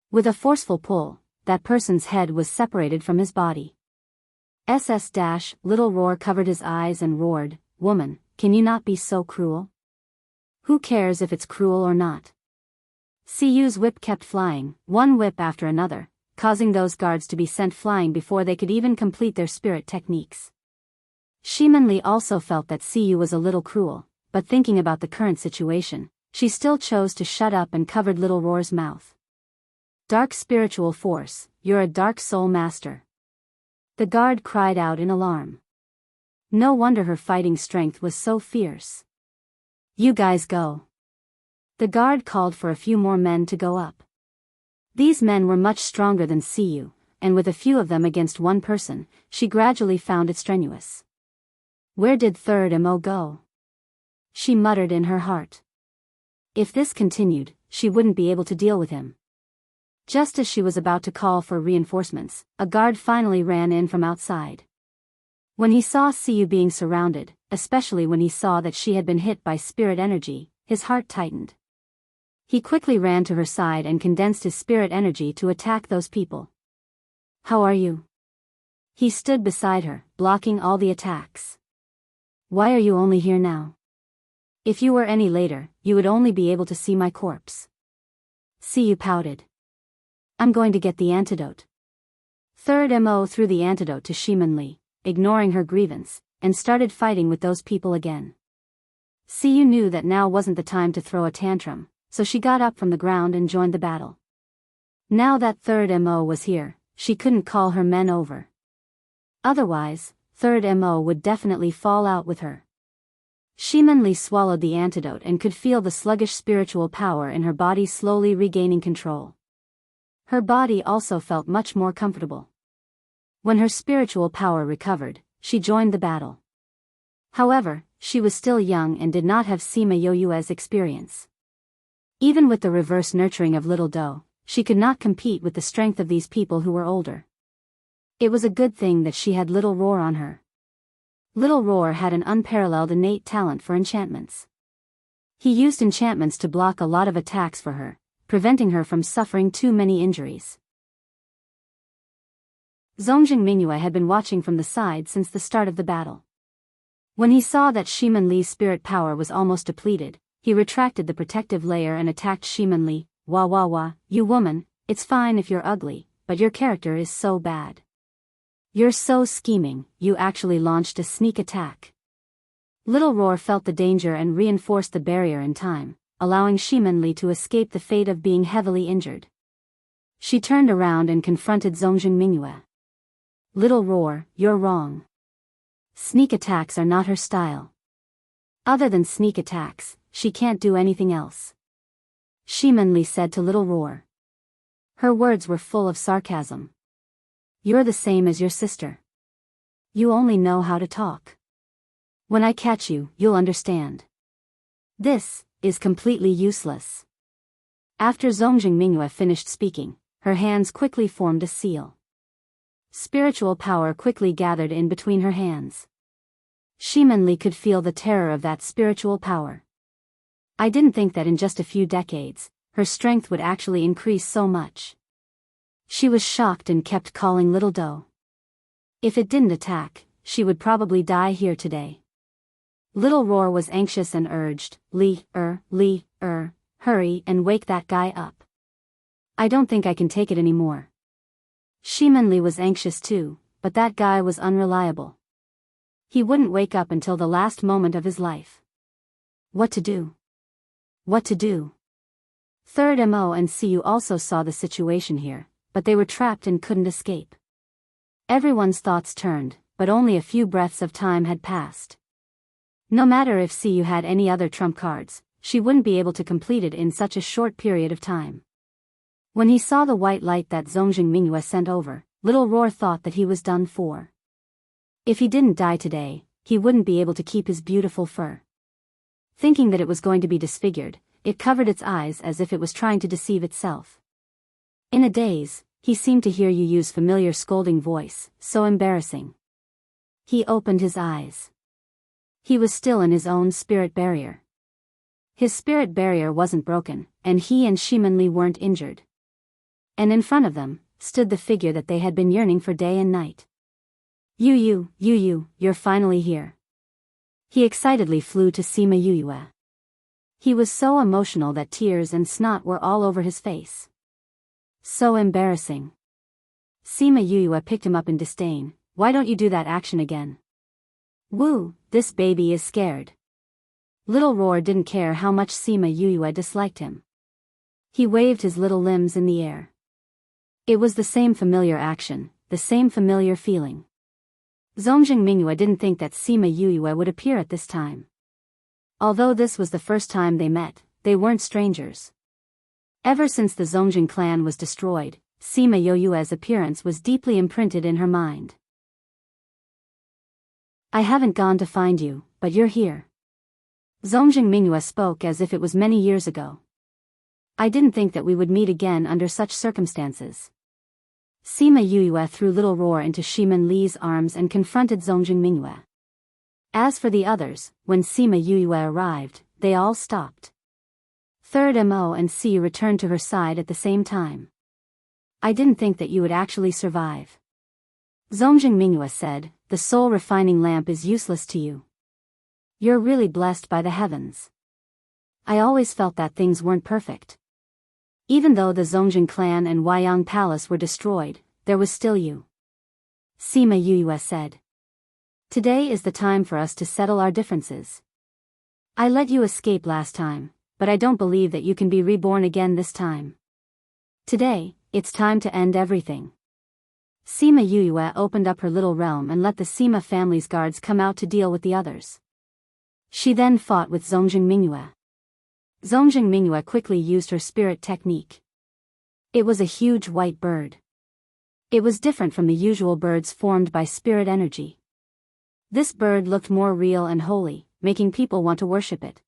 [SPEAKER 1] With a forceful pull, that person's head was separated from his body. Little Roar covered his eyes and roared, "Woman, can you not be so cruel? Who cares if it's cruel or not?" Cuyu's whip kept flying, one whip after another, causing those guards to be sent flying before they could even complete their spirit techniques. Shimanli also felt that Cuyu was a little cruel, but thinking about the current situation, she still chose to shut up and covered Little Roar's mouth. Dark spiritual force, you're a dark soul master. The guard cried out in alarm. No wonder her fighting strength was so fierce. You guys go. The guard called for a few more men to go up. These men were much stronger than Cuyu, and with a few of them against one person, she gradually found it strenuous. Where did Third Mo go? She muttered in her heart. If this continued, she wouldn't be able to deal with him. Just as she was about to call for reinforcements, a guard finally ran in from outside. When he saw Cuyu being surrounded, especially when he saw that she had been hit by spirit energy, his heart tightened. He quickly ran to her side and condensed his spirit energy to attack those people. How are you? He stood beside her, blocking all the attacks. Why are you only here now? If you were any later, you would only be able to see my corpse. Cuyu pouted. I'm going to get the antidote. Third Mo threw the antidote to Shimanli, ignoring her grievance, and started fighting with those people again. Cuyu knew that now wasn't the time to throw a tantrum, so she got up from the ground and joined the battle. Now that Third Mo was here, she couldn't call her men over. Otherwise, Third Mo would definitely fall out with her. Shimanli swallowed the antidote and could feel the sluggish spiritual power in her body slowly regaining control. Her body also felt much more comfortable. When her spiritual power recovered, she joined the battle. However, she was still young and did not have Sima Yoyue's experience. Even with the reverse nurturing of Little Do, she could not compete with the strength of these people who were older. It was a good thing that she had Little Roar on her. Little Roar had an unparalleled innate talent for enchantments. He used enchantments to block a lot of attacks for her, preventing her from suffering too many injuries. Zongjing Mingyue had been watching from the side since the start of the battle. When he saw that Shimanli's spirit power was almost depleted, he retracted the protective layer and attacked Shimanli. Wah wah wah, you woman, it's fine if you're ugly, but your character is so bad. You're so scheming, you actually launched a sneak attack. Little Roar felt the danger and reinforced the barrier in time, allowing Shimanli to escape the fate of being heavily injured. She turned around and confronted Zongjing Mingyue. Little Roar, you're wrong. Sneak attacks are not her style. Other than sneak attacks, she can't do anything else. Shimanli said to Little Roar. Her words were full of sarcasm. You're the same as your sister. You only know how to talk. When I catch you, you'll understand. This is completely useless. After Zongjing Mingyue finished speaking, her hands quickly formed a seal. Spiritual power quickly gathered in between her hands. Shimen could feel the terror of that spiritual power. I didn't think that in just a few decades, her strength would actually increase so much. She was shocked and kept calling Little Doe. If it didn't attack, she would probably die here today. Little Roar was anxious and urged, Li, hurry and wake that guy up. I don't think I can take it anymore. Shimen was anxious too, but that guy was unreliable. He wouldn't wake up until the last moment of his life. What to do? What to do? Third Mo and Siu also saw the situation here, but they were trapped and couldn't escape. Everyone's thoughts turned, but only a few breaths of time had passed. No matter if Siu had any other trump cards, she wouldn't be able to complete it in such a short period of time. When he saw the white light that Zongjing Mingyue sent over, Little Roar thought that he was done for. If he didn't die today, he wouldn't be able to keep his beautiful fur. Thinking that it was going to be disfigured, it covered its eyes as if it was trying to deceive itself. In a daze, he seemed to hear Yu Yu's familiar scolding voice, so embarrassing. He opened his eyes. He was still in his own spirit barrier. His spirit barrier wasn't broken, and he and Shimen weren't injured. And in front of them, stood the figure that they had been yearning for day and night. Yu Yu, you're finally here. He excitedly flew to Sima Yuyue. He was so emotional that tears and snot were all over his face. So embarrassing. Sima Yuyue picked him up in disdain. Why don't you do that action again? Woo, this baby is scared. Little Roar didn't care how much Sima Yuyue disliked him. He waved his little limbs in the air. It was the same familiar action, the same familiar feeling. Zongjing Mingyue didn't think that Sima Yuyue would appear at this time. Although this was the first time they met, they weren't strangers. Ever since the Zongjing clan was destroyed, Sima Yuyue's appearance was deeply imprinted in her mind. I haven't gone to find you, but you're here. Zongjing Mingyue spoke as if it was many years ago. I didn't think that we would meet again under such circumstances. Sima Yuyue threw Little Roar into Shimen Li's arms and confronted Zongjing Mingyue. As for the others, when Sima Yuyue arrived, they all stopped. Third Mo and Si returned to her side at the same time. I didn't think that you would actually survive. Zongjing Mingyue said, the soul refining lamp is useless to you. You're really blessed by the heavens. I always felt that things weren't perfect. Even though the Zongjing clan and Huayang Palace were destroyed, there was still you. Sima Yuyue said. Today is the time for us to settle our differences. I let you escape last time, but I don't believe that you can be reborn again this time. Today, it's time to end everything. Sima Yuyue opened up her little realm and let the Sima family's guards come out to deal with the others. She then fought with Zongjing Mingyue. Zongjing Mingyue quickly used her spirit technique. It was a huge white bird. It was different from the usual birds formed by spirit energy. This bird looked more real and holy, making people want to worship it.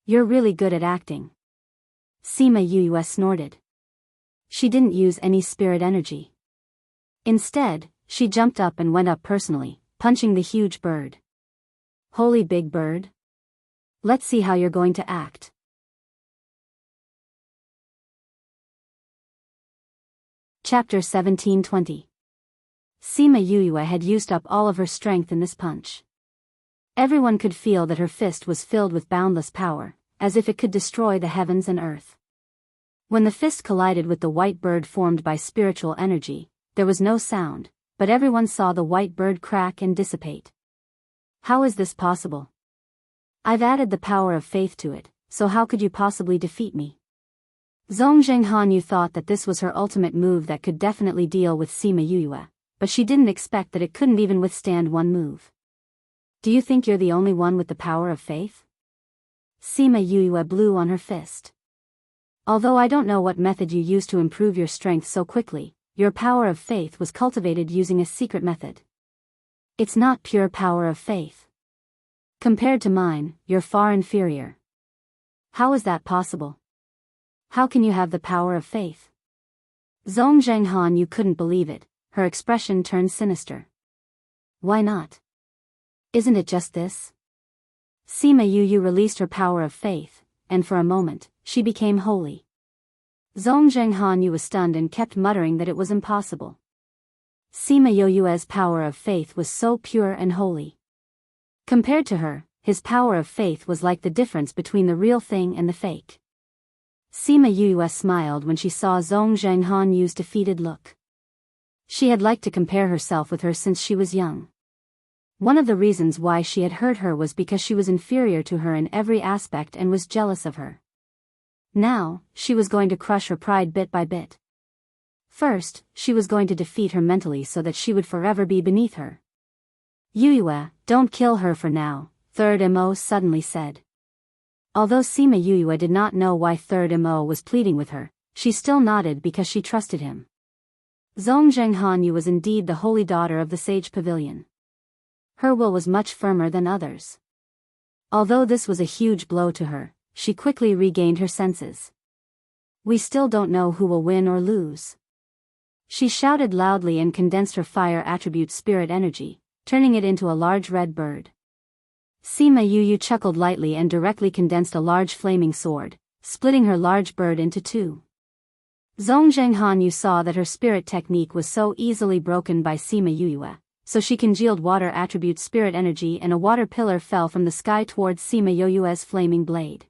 [SPEAKER 1] You're really good at acting. Sima Yuyue snorted. She didn't use any spirit energy. Instead, she jumped up and went up personally, punching the huge bird. Holy big bird. Let's see how you're going to act. Chapter 1720. Sima Yuyue had used up all of her strength in this punch. Everyone could feel that her fist was filled with boundless power, as if it could destroy the heavens and earth. When the fist collided with the white bird formed by spiritual energy, there was no sound, but everyone saw the white bird crack and dissipate. How is this possible? I've added the power of faith to it, so how could you possibly defeat me? Zongjing Hanyu thought that this was her ultimate move that could definitely deal with Sima Yuyue, but she didn't expect that it couldn't even withstand one move. Do you think you're the only one with the power of faith? Sima Yuyue blew on her fist. Although I don't know what method you used to improve your strength so quickly, your power of faith was cultivated using a secret method. It's not pure power of faith. Compared to mine, you're far inferior. How is that possible? How can you have the power of faith? Zhong Zhenghan, you couldn't believe it, her expression turned sinister. Why not? Isn't it just this? Sima Yu released her power of faith, and for a moment, she became holy. Zhong Zhenghan was stunned and kept muttering that it was impossible. Sima Yu's power of faith was so pure and holy. Compared to her, his power of faith was like the difference between the real thing and the fake. Sima Yu smiled when she saw Zhong Zhenghan's defeated look. She had liked to compare herself with her since she was young. One of the reasons why she had hurt her was because she was inferior to her in every aspect and was jealous of her. Now, she was going to crush her pride bit by bit. First, she was going to defeat her mentally so that she would forever be beneath her. Yue, don't kill her for now, Third Mo suddenly said. Although Sima Yue did not know why Third Mo was pleading with her, she still nodded because she trusted him. Zhong Zhenghan was indeed the holy daughter of the Sage Pavilion. Her will was much firmer than others. Although this was a huge blow to her, she quickly regained her senses. We still don't know who will win or lose. She shouted loudly and condensed her fire attribute spirit energy, turning it into a large red bird. Sima Yu chuckled lightly and directly condensed a large flaming sword, splitting her large bird into two. Zhong Zhenghan saw that her spirit technique was so easily broken by Sima Yu, so she congealed water attribute spirit energy and a water pillar fell from the sky towards Sima Yu's flaming blade.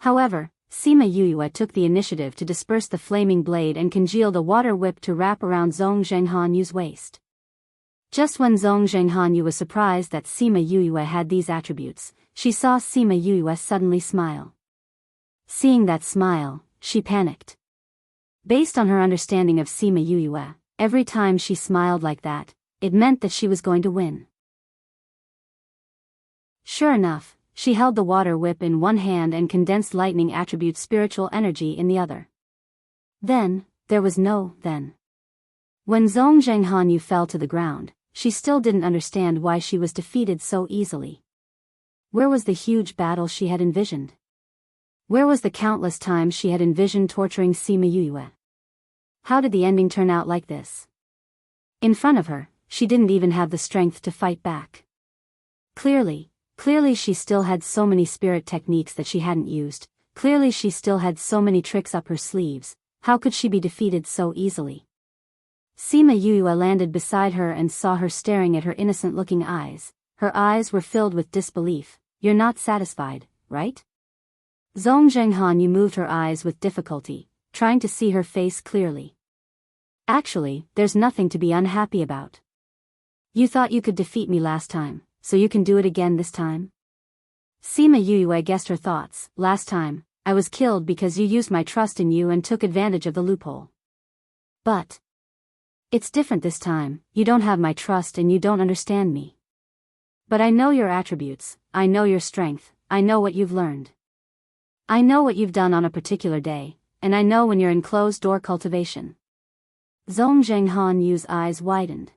[SPEAKER 1] However, Sima Yu took the initiative to disperse the flaming blade and congealed a water whip to wrap around Zhong Zhenghan's waist. Just when Zhong Zhenghan was surprised that Sima Yu had these attributes, she saw Sima Yu suddenly smile. Seeing that smile, she panicked. Based on her understanding of Sima Yu, every time she smiled like that, it meant that she was going to win. Sure enough, she held the water whip in one hand and condensed lightning attribute spiritual energy in the other. Then, there was no then. When Zhong Zhenghan fell to the ground, she still didn't understand why she was defeated so easily. Where was the huge battle she had envisioned? Where was the countless times she had envisioned torturing Sima Yu? How did the ending turn out like this? In front of her, she didn't even have the strength to fight back. Clearly she still had so many spirit techniques that she hadn't used, clearly she still had so many tricks up her sleeves. How could she be defeated so easily? Sima Yu landed beside her and saw her staring at her innocent-looking eyes. Her eyes were filled with disbelief. You're not satisfied, right? Zhong Zhenghan moved her eyes with difficulty, trying to see her face clearly. Actually, there's nothing to be unhappy about. You thought you could defeat me last time, so you can do it again this time? Sima Yu guessed her thoughts. Last time, I was killed because you used my trust in you and took advantage of the loophole. But it's different this time. You don't have my trust and you don't understand me. But I know your attributes, I know your strength, I know what you've learned. I know what you've done on a particular day, and I know when you're in closed-door cultivation. Zhong Zhenghan's eyes widened.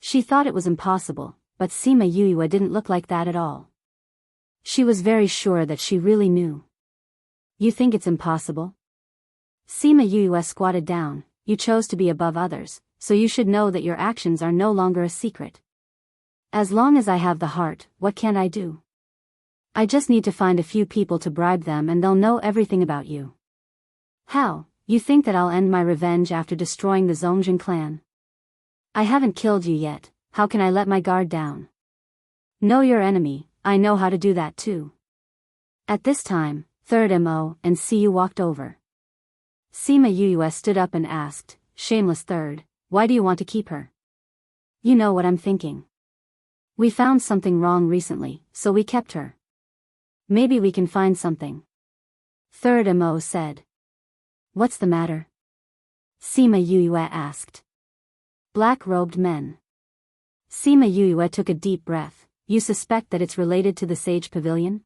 [SPEAKER 1] She thought it was impossible, but Sima Yu didn't look like that at all. She was very sure that she really knew. You think it's impossible? Sima Yu squatted down. You chose to be above others, so you should know that your actions are no longer a secret. As long as I have the heart, what can I do? I just need to find a few people to bribe them and they'll know everything about you. How? You think that I'll end my revenge after destroying the Zongjin clan? I haven't killed you yet, how can I let my guard down? Know your enemy, I know how to do that too. At this time, Third Mo and Siyu walked over. Sima Yu stood up and asked, Shameless Third, why do you want to keep her? You know what I'm thinking. We found something wrong recently, so we kept her. Maybe we can find something. Third Mo said. What's the matter? Sima Yu asked. Black-robed men. Sima Yu took a deep breath. You suspect that it's related to the Sage Pavilion?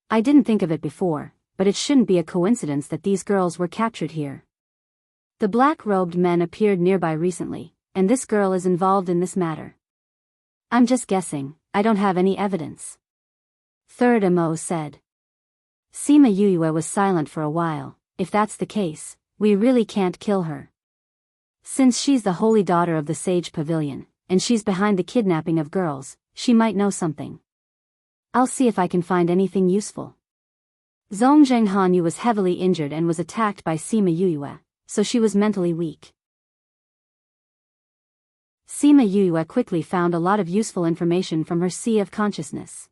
[SPEAKER 1] I didn't think of it before, but it shouldn't be a coincidence that these girls were captured here. The black-robed men appeared nearby recently, and this girl is involved in this matter. I'm just guessing, I don't have any evidence. Third Mo said. Sima Yuyue was silent for a while. If that's the case, we really can't kill her. Since she's the holy daughter of the Sage Pavilion, and she's behind the kidnapping of girls, she might know something. I'll see if I can find anything useful. Zhong Zhenghanyu was heavily injured and was attacked by Sima Yuyue, so she was mentally weak. Sima Yuyue quickly found a lot of useful information from her sea of consciousness.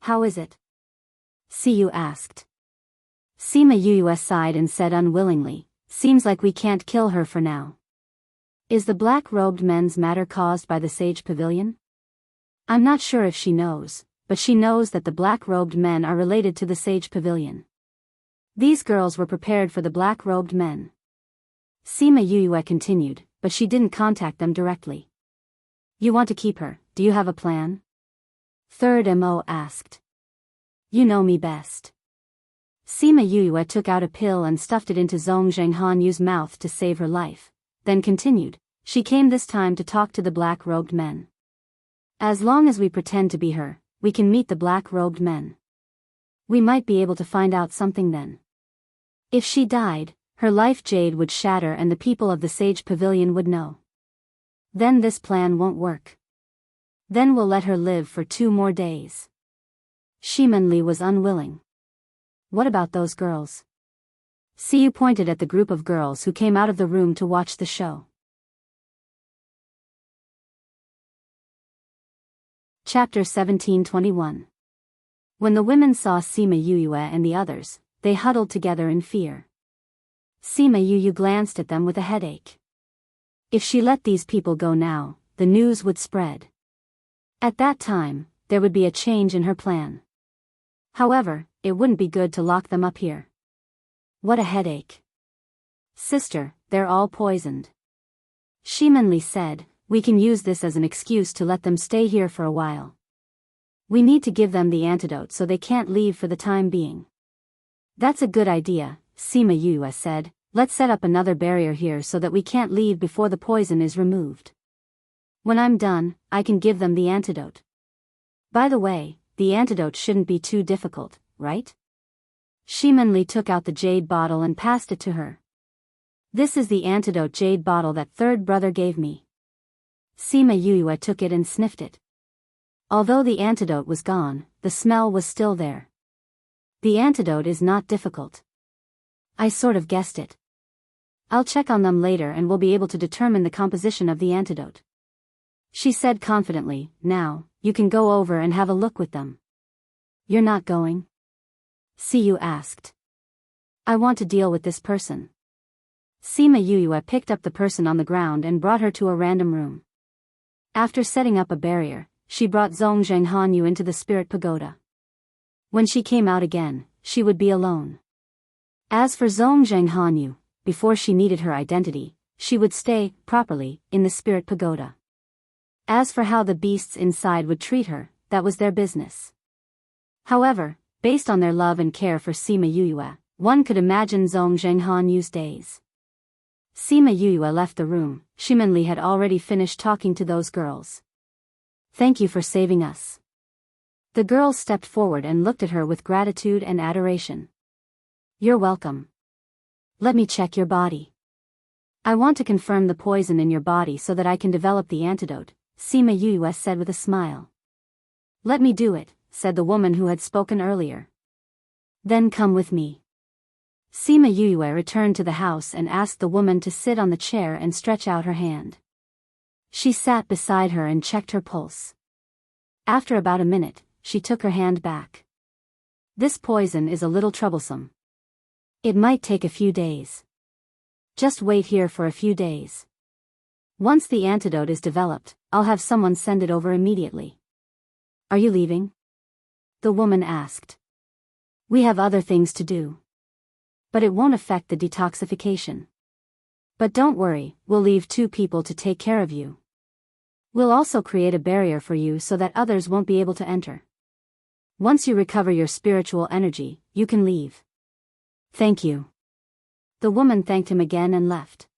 [SPEAKER 1] How is it? Siyu asked. Sima Yuyue sighed and said unwillingly, seems like we can't kill her for now. Is the black-robed men's matter caused by the Sage Pavilion? I'm not sure if she knows, but she knows that the black-robed men are related to the Sage Pavilion. These girls were prepared for the black-robed men. Sima Yuyue continued, but she didn't contact them directly. You want to keep her, do you have a plan? Third Mo asked. You know me best. Sima Yuyue took out a pill and stuffed it into Zhong Zhenghanyu's mouth to save her life, then continued, she came this time to talk to the black-robed men. As long as we pretend to be her, we can meet the black-robed men. We might be able to find out something then. If she died, her life jade would shatter and the people of the Sage Pavilion would know. Then this plan won't work. Then we'll let her live for 2 more days. Shimanli was unwilling. What about those girls? Siyu pointed at the group of girls who came out of the room to watch the show. Chapter 1721. When the women saw Sima Yuyue and the others, they huddled together in fear. Sima Yuyue glanced at them with a headache. If she let these people go now, the news would spread. At that time, there would be a change in her plan. However, it wouldn't be good to lock them up here. What a headache. Sister, they're all poisoned. Shimanli said, we can use this as an excuse to let them stay here for a while. We need to give them the antidote so they can't leave for the time being. That's a good idea, Sima Yuyue said, let's set up another barrier here so that we can't leave before the poison is removed. When I'm done, I can give them the antidote. By the way, the antidote shouldn't be too difficult, right? Shimanli took out the jade bottle and passed it to her. This is the antidote jade bottle that third brother gave me. Sima Yuyue took it and sniffed it. Although the antidote was gone, the smell was still there. The antidote is not difficult. I sort of guessed it. I'll check on them later and we'll be able to determine the composition of the antidote. She said confidently, now, you can go over and have a look with them. You're not going? Siyu asked. I want to deal with this person. Sima Yuyue picked up the person on the ground and brought her to a random room. After setting up a barrier, she brought Zhong Zhenghanyu into the spirit pagoda. When she came out again, she would be alone. As for Zhong Zhenghanyu, before she needed her identity, she would stay, properly, in the spirit pagoda. As for how the beasts inside would treat her, that was their business. However, based on their love and care for Sima Yuyue, one could imagine Zhong Zhenghanyu's days. Sima Yuyue left the room. Shimanli had already finished talking to those girls. Thank you for saving us. The girls stepped forward and looked at her with gratitude and adoration. You're welcome. Let me check your body. I want to confirm the poison in your body so that I can develop the antidote, Sima Yuyue said with a smile. Let me do it, said the woman who had spoken earlier. Then come with me. Sima Yuyue returned to the house and asked the woman to sit on the chair and stretch out her hand. She sat beside her and checked her pulse. After about a minute, she took her hand back. This poison is a little troublesome. It might take a few days. Just wait here for a few days. Once the antidote is developed, I'll have someone send it over immediately. Are you leaving? The woman asked. We have other things to do. But it won't affect the detoxification. But don't worry, we'll leave 2 people to take care of you. We'll also create a barrier for you so that others won't be able to enter. Once you recover your spiritual energy, you can leave. Thank you. The woman thanked him again and left.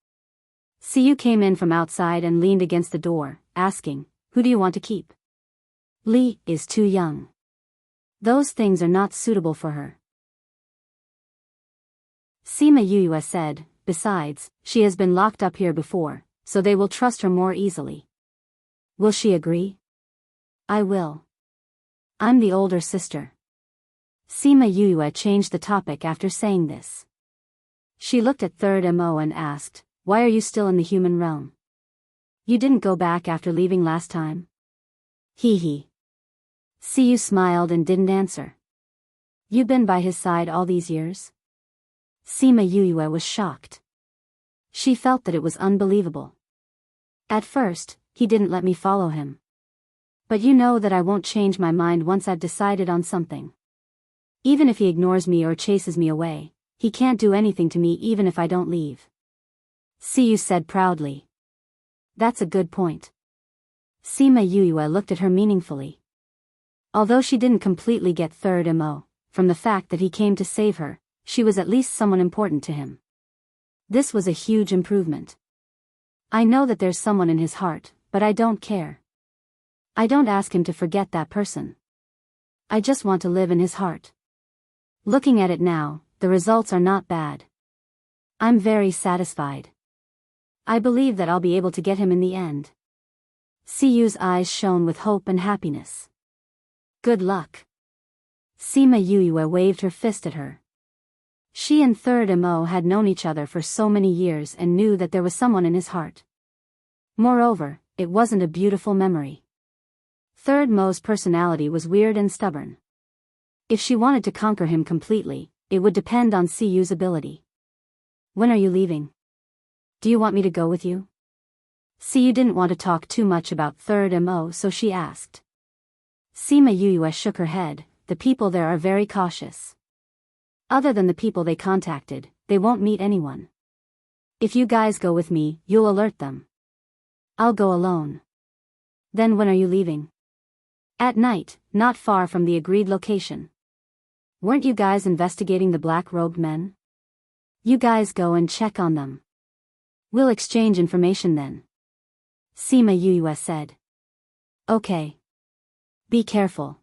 [SPEAKER 1] Siyu came in from outside and leaned against the door, asking, who do you want to keep? Li is too young. Those things are not suitable for her. Sima Yuyue said, besides, she has been locked up here before, so they will trust her more easily. Will she agree? I will. I'm the older sister. Sima Yuyue changed the topic after saying this. She looked at Third Mo and asked, why are you still in the human realm? You didn't go back after leaving last time? Hee hee. Siyu smiled and didn't answer. You've been by his side all these years? Sima Yuyue was shocked. She felt that it was unbelievable. At first, he didn't let me follow him. But you know that I won't change my mind once I've decided on something. Even if he ignores me or chases me away, he can't do anything to me even if I don't leave. Siyu said proudly. That's a good point. Sima Yuyue looked at her meaningfully. Although she didn't completely get Third Mo, from the fact that he came to save her, she was at least someone important to him. This was a huge improvement. I know that there's someone in his heart, but I don't care. I don't ask him to forget that person. I just want to live in his heart. Looking at it now, the results are not bad. I'm very satisfied. I believe that I'll be able to get him in the end. Siyu's eyes shone with hope and happiness. Good luck. Sima Yuyue waved her fist at her. She and Third Mo had known each other for so many years and knew that there was someone in his heart. Moreover, it wasn't a beautiful memory. Third Mo's personality was weird and stubborn. If she wanted to conquer him completely, it would depend on Siyu's ability. When are you leaving? Do you want me to go with you? Siyu didn't want to talk too much about Third Mo, so she asked. Sima Yuyue shook her head. The people there are very cautious. Other than the people they contacted, they won't meet anyone. If you guys go with me, you'll alert them. I'll go alone. Then when are you leaving? At night, not far from the agreed location. Weren't you guys investigating the black-robed men? You guys go and check on them. We'll exchange information then. Sima Yuyue said. Okay. Be careful.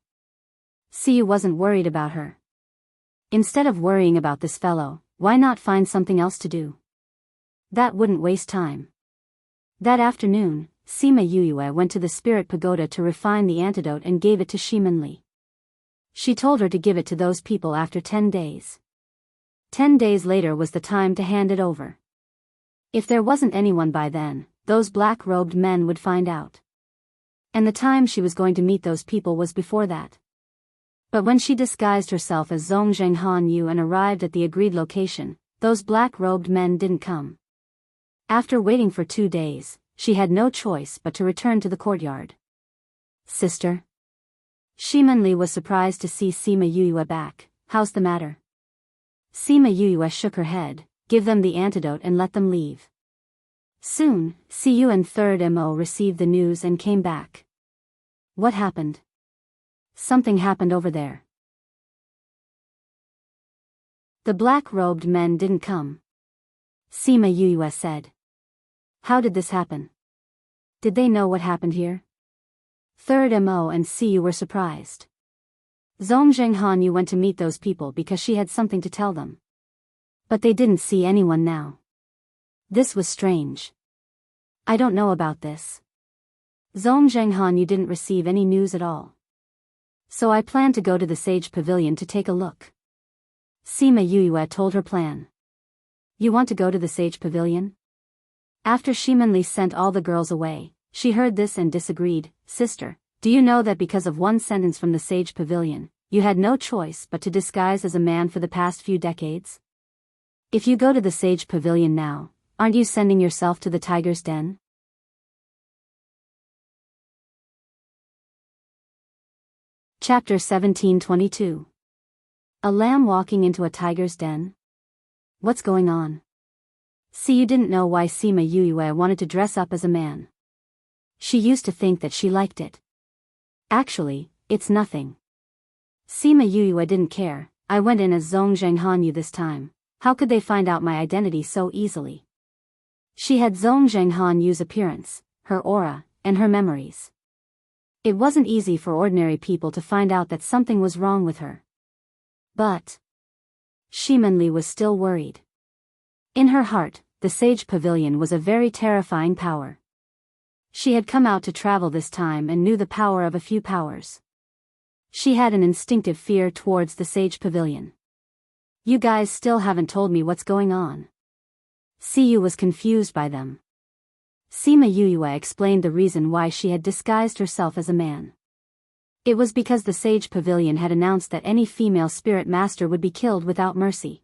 [SPEAKER 1] Siyu wasn't worried about her. Instead of worrying about this fellow, why not find something else to do? That wouldn't waste time. That afternoon, Sima Yuyue went to the spirit pagoda to refine the antidote and gave it to Shimanli. She told her to give it to those people after 10 days. 10 days later was the time to hand it over. If there wasn't anyone by then, those black-robed men would find out. And the time she was going to meet those people was before that. But when she disguised herself as Zhongzheng Han Yu and arrived at the agreed location, those black-robed men didn't come. After waiting for 2 days, she had no choice but to return to the courtyard. Sister? Shimanli was surprised to see Sima Yuyue back. How's the matter? Sima Yuyue shook her head. Give them the antidote and let them leave. Soon, Siyu and Third Mo received the news and came back. What happened? Something happened over there. The black-robed men didn't come. Sima Yuyue said. How did this happen? Did they know what happened here? Third Mo and Siyu were surprised. Zhongzheng Hanyu went to meet those people because she had something to tell them. But they didn't see anyone now. This was strange. I don't know about this. Zhongzheng Hanyu didn't receive any news at all. So I plan to go to the Sage Pavilion to take a look. Sima Yuyue told her plan. You want to go to the Sage Pavilion? After Shimanli sent all the girls away, she heard this and disagreed. Sister, do you know that because of one sentence from the Sage Pavilion, you had no choice but to disguise as a man for the past few decades? If you go to the Sage Pavilion now, aren't you sending yourself to the tiger's den? Chapter 1722. A lamb walking into a tiger's den? What's going on? Siyu didn't know why Sima Yuyue wanted to dress up as a man. She used to think that she liked it. Actually, it's nothing. Sima Yuyue didn't care. I went in as Zhongzheng Hanyu this time. How could they find out my identity so easily? She had Zhongzheng Hanyu's appearance, her aura, and her memories. It wasn't easy for ordinary people to find out that something was wrong with her. But Shimanli was still worried. In her heart, the Sage Pavilion was a very terrifying power. She had come out to travel this time and knew the power of a few powers. She had an instinctive fear towards the Sage Pavilion. You guys still haven't told me what's going on. Siyu was confused by them. Sima Yuyue explained the reason why she had disguised herself as a man. It was because the Sage Pavilion had announced that any female spirit master would be killed without mercy.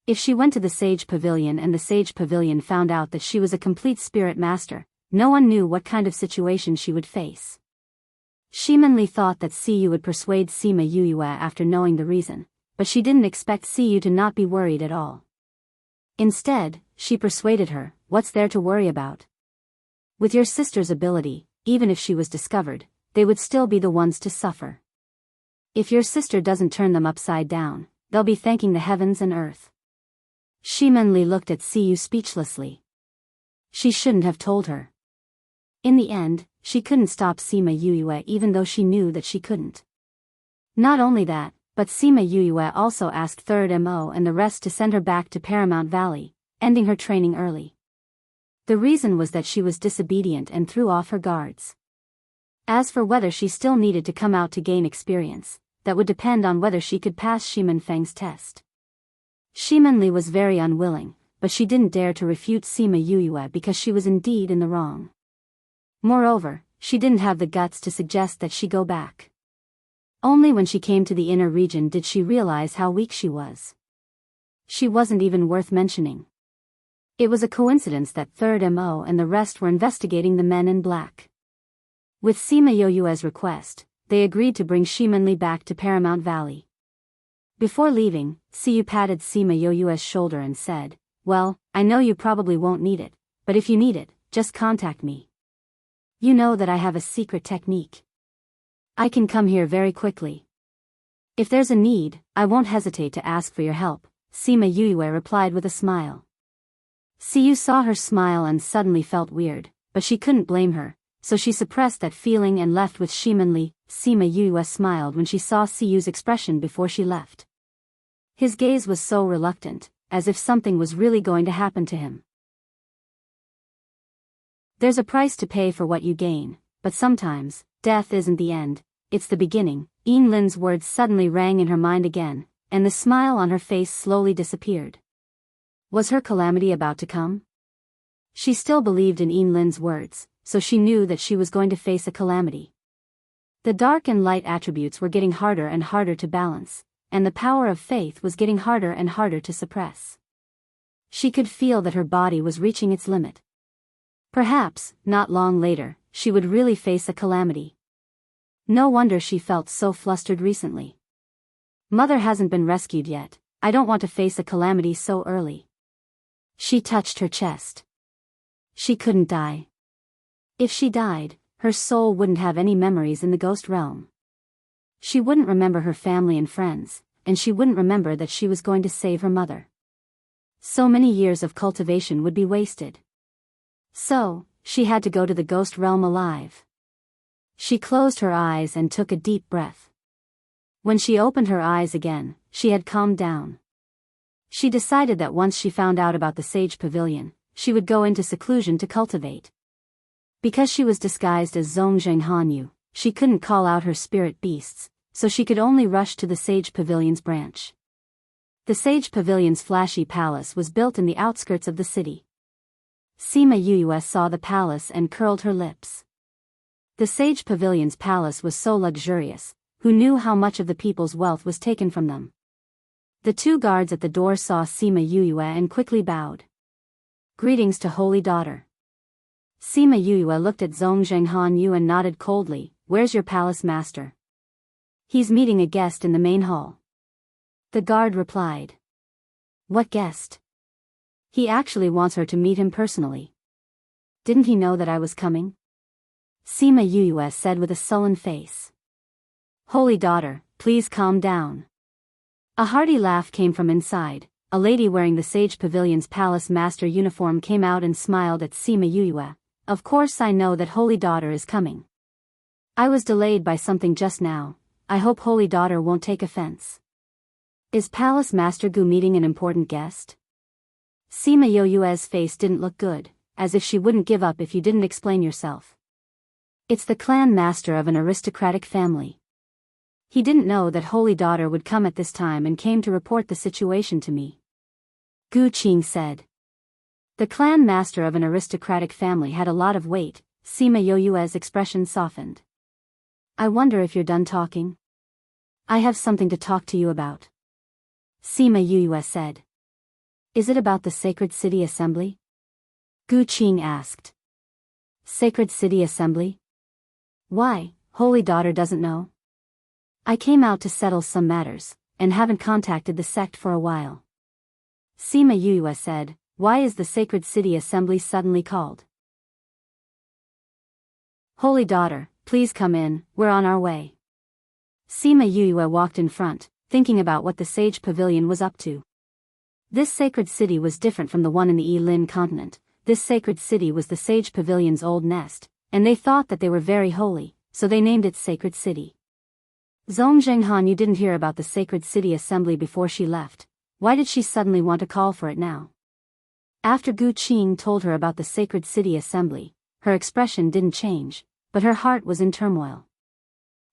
[SPEAKER 1] If she went to the Sage Pavilion and the Sage Pavilion found out that she was a complete spirit master, no one knew what kind of situation she would face. Shimanli thought that Siyu would persuade Sima Yuyue after knowing the reason, but she didn't expect Siyu to not be worried at all. Instead, she persuaded her, what's there to worry about? With your sister's ability, even if she was discovered, they would still be the ones to suffer. If your sister doesn't turn them upside down, they'll be thanking the heavens and earth. Shimanli looked at Siyu speechlessly. She shouldn't have told her. In the end, she couldn't stop Sima Yuyue even though she knew that she couldn't. Not only that, but Sima Yuyue also asked Third Mo and the rest to send her back to Paramount Valley, ending her training early. The reason was that she was disobedient and threw off her guards. As for whether she still needed to come out to gain experience, that would depend on whether she could pass Shiman Feng's test. Shimanli was very unwilling, but she didn't dare to refute Sima Yuyue because she was indeed in the wrong. Moreover, she didn't have the guts to suggest that she go back. Only when she came to the inner region did she realize how weak she was. She wasn't even worth mentioning. It was a coincidence that Third Mo and the rest were investigating the men in black. With Sima Yuyue's request, they agreed to bring Shimanli back to Paramount Valley. Before leaving, Siyu patted Sima Yuyue's shoulder and said, well, I know you probably won't need it, but if you need it, just contact me. You know that I have a secret technique. I can come here very quickly. If there's a need, I won't hesitate to ask for your help, Sima Yuyue replied with a smile. Siyu saw her smile and suddenly felt weird, but she couldn't blame her, so she suppressed that feeling and left with Shimanli. Sima Yuyue smiled when she saw Siyu's expression before she left. His gaze was so reluctant, as if something was really going to happen to him. There's a price to pay for what you gain, but sometimes, death isn't the end, it's the beginning. Lin's words suddenly rang in her mind again, and the smile on her face slowly disappeared. Was her calamity about to come? She still believed in Lin's words, so she knew that she was going to face a calamity. The dark and light attributes were getting harder and harder to balance, and the power of faith was getting harder and harder to suppress. She could feel that her body was reaching its limit. Perhaps, not long later, she would really face a calamity. No wonder she felt so flustered recently. Mother hasn't been rescued yet, I don't want to face a calamity so early. She touched her chest. She couldn't die. If she died, her soul wouldn't have any memories in the ghost realm. She wouldn't remember her family and friends, and she wouldn't remember that she was going to save her mother. So many years of cultivation would be wasted. So, she had to go to the ghost realm alive. She closed her eyes and took a deep breath. When she opened her eyes again, she had calmed down. She decided that once she found out about the Sage Pavilion, she would go into seclusion to cultivate. Because she was disguised as Zhongzheng Hanyu, she couldn't call out her spirit beasts, so she could only rush to the Sage Pavilion's branch. The Sage Pavilion's flashy palace was built in the outskirts of the city. Sima Yuyue saw the palace and curled her lips. The Sage Pavilion's palace was so luxurious, who knew how much of the people's wealth was taken from them? The two guards at the door saw Sima Yuyue and quickly bowed. Greetings to Holy Daughter. Sima Yuyue looked at Zhongzheng Hanyu and nodded coldly, where's your palace master? He's meeting a guest in the main hall. The guard replied. What guest? He actually wants her to meet him personally. Didn't he know that I was coming? Sima Yuyue said with a sullen face. Holy Daughter, please calm down. A hearty laugh came from inside. A lady wearing the Sage Pavilion's palace master uniform came out and smiled at Sima Yuyue. Of course I know that Holy Daughter is coming. I was delayed by something just now, I hope Holy Daughter won't take offense. Is Palace Master Gu meeting an important guest? Sima Yoyue's face didn't look good, as if she wouldn't give up if you didn't explain yourself. It's the clan master of an aristocratic family. He didn't know that Holy Daughter would come at this time and came to report the situation to me. Gu Qing said. The clan master of an aristocratic family had a lot of weight. Sima Yoyue's expression softened. I wonder if you're done talking? I have something to talk to you about. Sima Yoyue said. Is it about the Sacred City Assembly? Gu Qing asked. Sacred City Assembly? Why, Holy Daughter doesn't know? I came out to settle some matters, and haven't contacted the sect for a while. Sima Yoyue said. Why is the Sacred City Assembly suddenly called? Holy Daughter, please come in, we're on our way. Sima Yoyue walked in front, thinking about what the Sage Pavilion was up to. This sacred city was different from the one in the Yilin continent. This sacred city was the Sage Pavilion's old nest, and they thought that they were very holy, so they named it Sacred City. Zhong Zhenghan, you didn't hear about the Sacred City Assembly before she left. Why did she suddenly want to call for it now? After Gu Qing told her about the Sacred City Assembly, her expression didn't change, but her heart was in turmoil.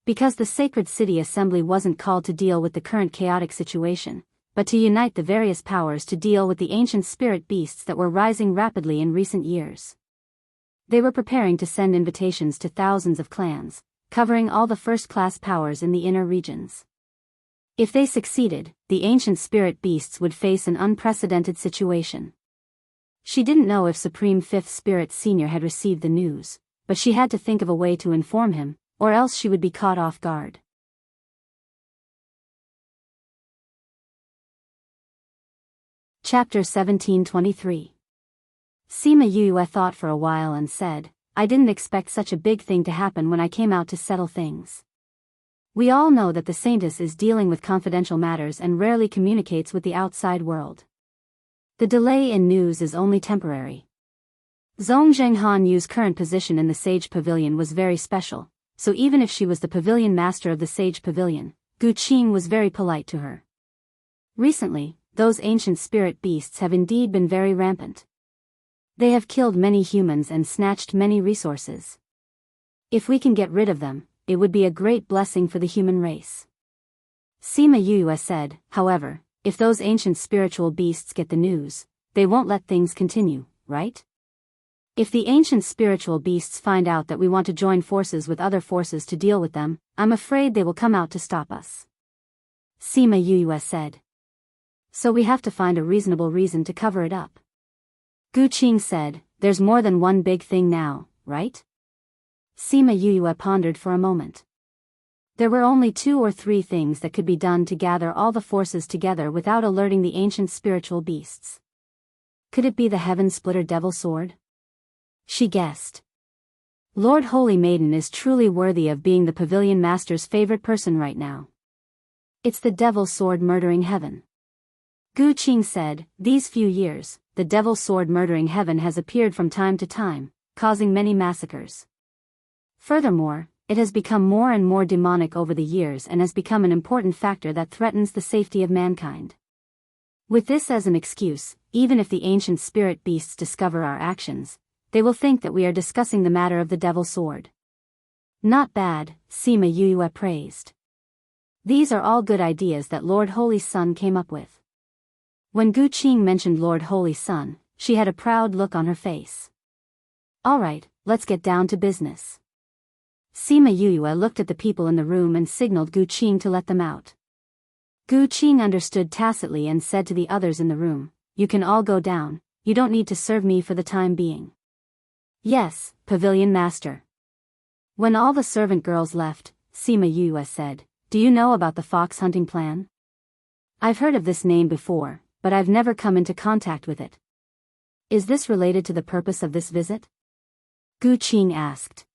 [SPEAKER 1] Because the Sacred City Assembly wasn't called to deal with the current chaotic situation, but to unite the various powers to deal with the ancient spirit beasts that were rising rapidly in recent years. They were preparing to send invitations to thousands of clans, covering all the first-class powers in the inner regions. If they succeeded, the ancient spirit beasts would face an unprecedented situation. She didn't know if Supreme Fifth Spirit Senior had received the news, but she had to think of a way to inform him, or else she would be caught off guard. Chapter 1723. Sima Yoyue thought for a while and said, I didn't expect such a big thing to happen when I came out to settle things. We all know that the Saintess is dealing with confidential matters and rarely communicates with the outside world. The delay in news is only temporary. Zhong Zhenghan Yu's current position in the Sage Pavilion was very special, so even if she was the pavilion master of the Sage Pavilion, Gu Qing was very polite to her. Recently, those ancient spirit beasts have indeed been very rampant. They have killed many humans and snatched many resources. If we can get rid of them, it would be a great blessing for the human race. Sima Yoyue said, however, if those ancient spiritual beasts get the news, they won't let things continue, right? If the ancient spiritual beasts find out that we want to join forces with other forces to deal with them, I'm afraid they will come out to stop us. Sima Yoyue said. So we have to find a reasonable reason to cover it up. Gu Qing said, there's more than one big thing now, right? Sima Yoyue pondered for a moment. There were only 2 or 3 things that could be done to gather all the forces together without alerting the ancient spiritual beasts. Could it be the Heaven Splitter Devil Sword? She guessed. Lord Holy Maiden is truly worthy of being the Pavilion Master's favorite person right now. It's the Devil Sword murdering heaven. Gu Qing said, these few years, the Devil Sword murdering heaven has appeared from time to time, causing many massacres. Furthermore, it has become more and more demonic over the years and has become an important factor that threatens the safety of mankind. With this as an excuse, even if the ancient spirit beasts discover our actions, they will think that we are discussing the matter of the Devil Sword. Not bad, Sima Yoyue praised. These are all good ideas that Lord Holy Sun came up with. When Gu Qing mentioned Lord Holy Sun, she had a proud look on her face. Alright, let's get down to business. Sima Yoyue looked at the people in the room and signaled Gu Qing to let them out. Gu Qing understood tacitly and said to the others in the room, you can all go down, you don't need to serve me for the time being. Yes, Pavilion Master. When all the servant girls left, Sima Yoyue said, do you know about the fox hunting plan? I've heard of this name before, but I've never come into contact with it. Is this related to the purpose of this visit? Gu Qing asked.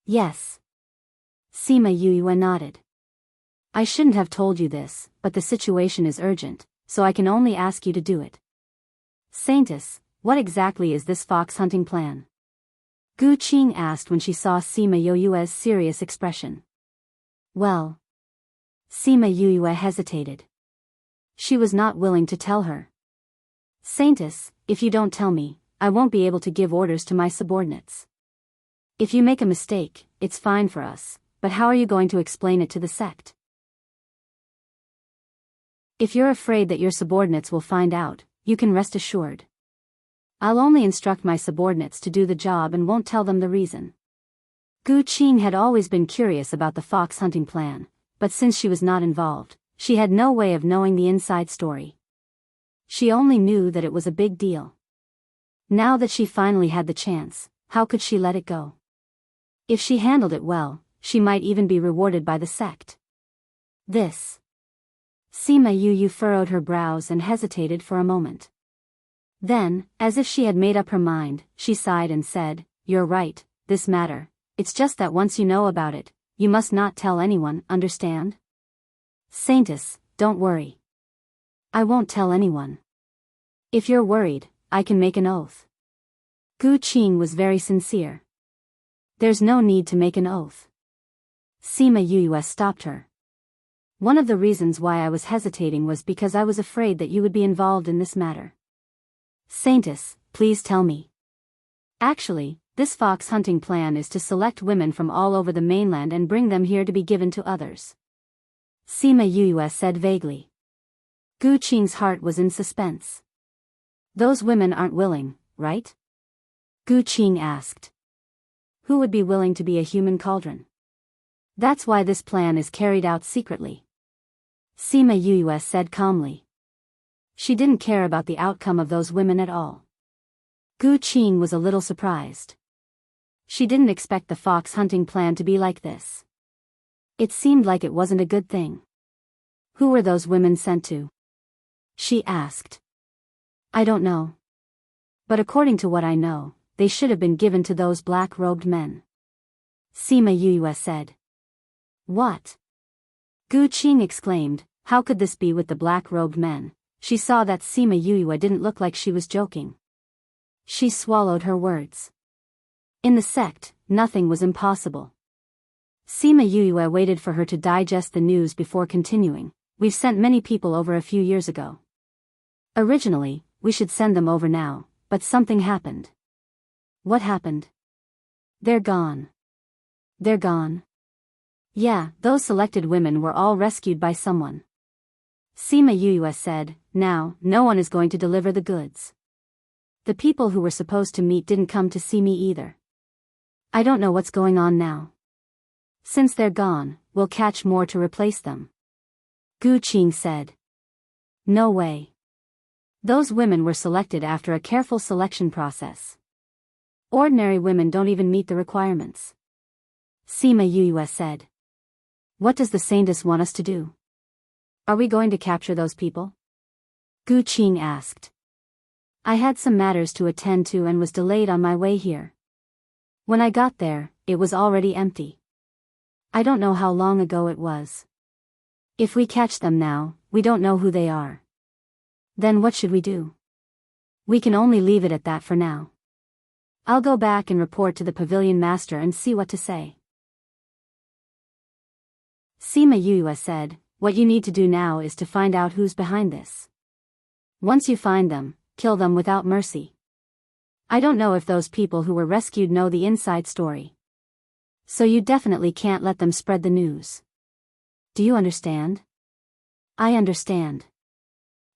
[SPEAKER 1] Yes. Sima Yoyue nodded. I shouldn't have told you this, but the situation is urgent, so I can only ask you to do it. Saintess, what exactly is this fox hunting plan? Gu Qing asked when she saw Sima Yoyue's serious expression. Well. Sima Yoyue hesitated. She was not willing to tell her. Saintess, if you don't tell me, I won't be able to give orders to my subordinates. If you make a mistake, it's fine for us, but how are you going to explain it to the sect? If you're afraid that your subordinates will find out, you can rest assured. I'll only instruct my subordinates to do the job and won't tell them the reason. Gu Qing had always been curious about the fox hunting plan, but since she was not involved, she had no way of knowing the inside story. She only knew that it was a big deal. Now that she finally had the chance, how could she let it go? If she handled it well, she might even be rewarded by the sect. This. Sima Yu furrowed her brows and hesitated for a moment. Then, as if she had made up her mind, she sighed and said, "You're right, this matter. It's just that once you know about it, you must not tell anyone, understand?" Saintess, don't worry. I won't tell anyone. If you're worried, I can make an oath. Gu Qing was very sincere. There's no need to make an oath. Sima Yu stopped her. One of the reasons why I was hesitating was because I was afraid that you would be involved in this matter. Saintess, please tell me. Actually, this fox hunting plan is to select women from all over the mainland and bring them here to be given to others. Sima Yu said vaguely. Gu Qing's heart was in suspense. Those women aren't willing, right? Gu Qing asked. Who would be willing to be a human cauldron? That's why this plan is carried out secretly. Sima Yu said calmly. She didn't care about the outcome of those women at all. Gu Qing was a little surprised. She didn't expect the fox hunting plan to be like this. It seemed like it wasn't a good thing. Who were those women sent to? She asked. I don't know. But according to what I know, they should have been given to those black-robed men. Sima Yu said. What? Gu Qing exclaimed, how could this be with the black-robed men? She saw that Sima Yu didn't look like she was joking. She swallowed her words. In the sect, nothing was impossible. Sima Yu waited for her to digest the news before continuing. We've sent many people over a few years ago. Originally, we should send them over now, but something happened. What happened? They're gone. They're gone. Yeah, those selected women were all rescued by someone. Sima Yu said, now, no one is going to deliver the goods. The people who were supposed to meet didn't come to see me either. I don't know what's going on now. Since they're gone, we'll catch more to replace them. Gu Qing said. No way. Those women were selected after a careful selection process. Ordinary women don't even meet the requirements. Sima Yu said. What does the Saintess want us to do? Are we going to capture those people? Gu Qing asked. I had some matters to attend to and was delayed on my way here. When I got there, it was already empty. I don't know how long ago it was. If we catch them now, we don't know who they are. Then what should we do? We can only leave it at that for now. I'll go back and report to the pavilion master and see what to say. Sima Yu said, what you need to do now is to find out who's behind this. Once you find them, kill them without mercy. I don't know if those people who were rescued know the inside story. So you definitely can't let them spread the news. Do you understand? I understand.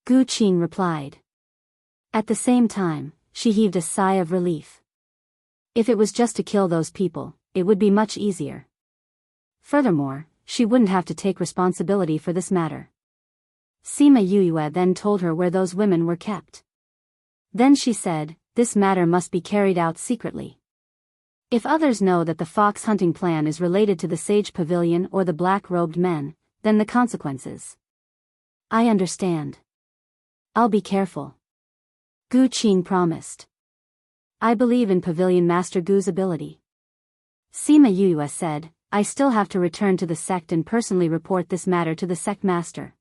[SPEAKER 1] Gu Qing replied. At the same time, she heaved a sigh of relief. If it was just to kill those people, it would be much easier. Furthermore, she wouldn't have to take responsibility for this matter. Sima Yu then told her where those women were kept. Then she said, this matter must be carried out secretly. If others know that the fox hunting plan is related to the Sage Pavilion or the black-robed men, then the consequences. I understand. I'll be careful. Gu Qing promised. I believe in Pavilion Master Gu's ability. Sima Yu said, I still have to return to the sect and personally report this matter to the sect master.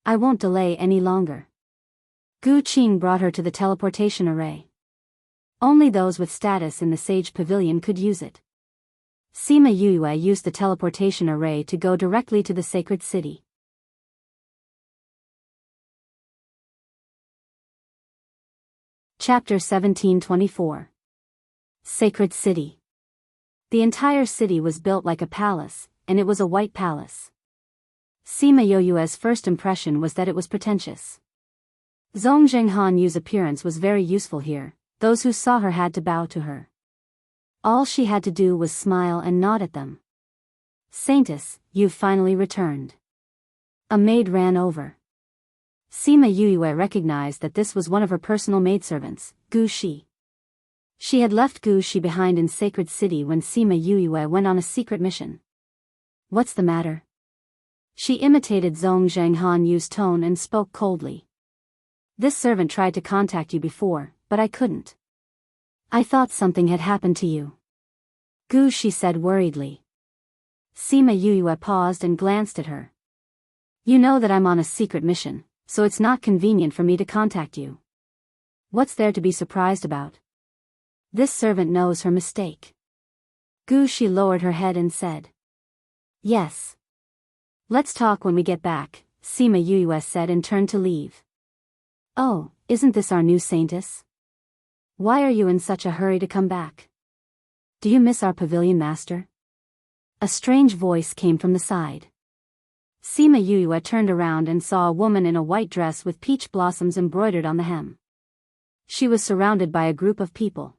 [SPEAKER 1] I won't delay any longer. Gu Qing brought her to the teleportation array. Only those with status in the Sage Pavilion could use it. Sima Yu used the teleportation array to go directly to the sacred city. Chapter 1724. Sacred City. The entire city was built like a palace, and it was a white palace. Sima Yoyue's first impression was that it was pretentious. Zhong Zhenghanyu's appearance was very useful here. Those who saw her had to bow to her. All she had to do was smile and nod at them. "Saintess, you've finally returned." A maid ran over. Sima Yuyue recognized that this was one of her personal maidservants, Gu Shi. She had left Gu Shi behind in Sacred City when Sima Yuyue went on a secret mission. "What's the matter?" She imitated Zhong Zhenghanyu's tone and spoke coldly. "This servant tried to contact you before, but I couldn't. I thought something had happened to you," Gu Shi said worriedly. Sima Yuyue paused and glanced at her. "You know that I'm on a secret mission, so it's not convenient for me to contact you. What's there to be surprised about?" This servant knows her mistake. Gu Shi lowered her head and said, "Yes. Let's talk when we get back," Sima Yuyue said and turned to leave. "Oh, isn't this our new saintess? Why are you in such a hurry to come back? Do you miss our pavilion master?" A strange voice came from the side. Sima Yuyue turned around and saw a woman in a white dress with peach blossoms embroidered on the hem. She was surrounded by a group of people.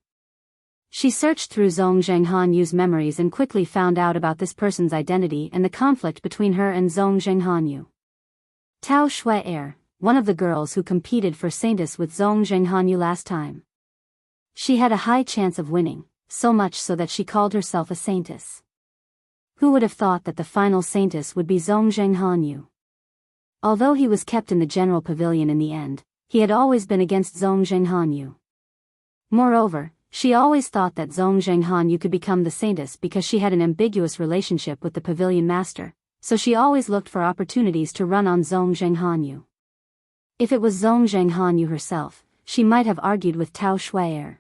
[SPEAKER 1] She searched through Zhong Zhenghanyu's memories and quickly found out about this person's identity and the conflict between her and Zhong Zhenghanyu. Tao Shui, one of the girls who competed for saintess with Zhong Zhenghanyu last time. She had a high chance of winning, so much so that she called herself a saintess. Who would have thought that the final saintess would be Zhong Zhenghanyu? Although he was kept in the general pavilion in the end, he had always been against Zhong Zhenghanyu. Moreover, she always thought that Zhong Zhenghanyu could become the saintess because she had an ambiguous relationship with the pavilion master, so she always looked for opportunities to run on Zhong Zhenghanyu. If it was Zhong Zhenghanyu herself, she might have argued with Tao Shui.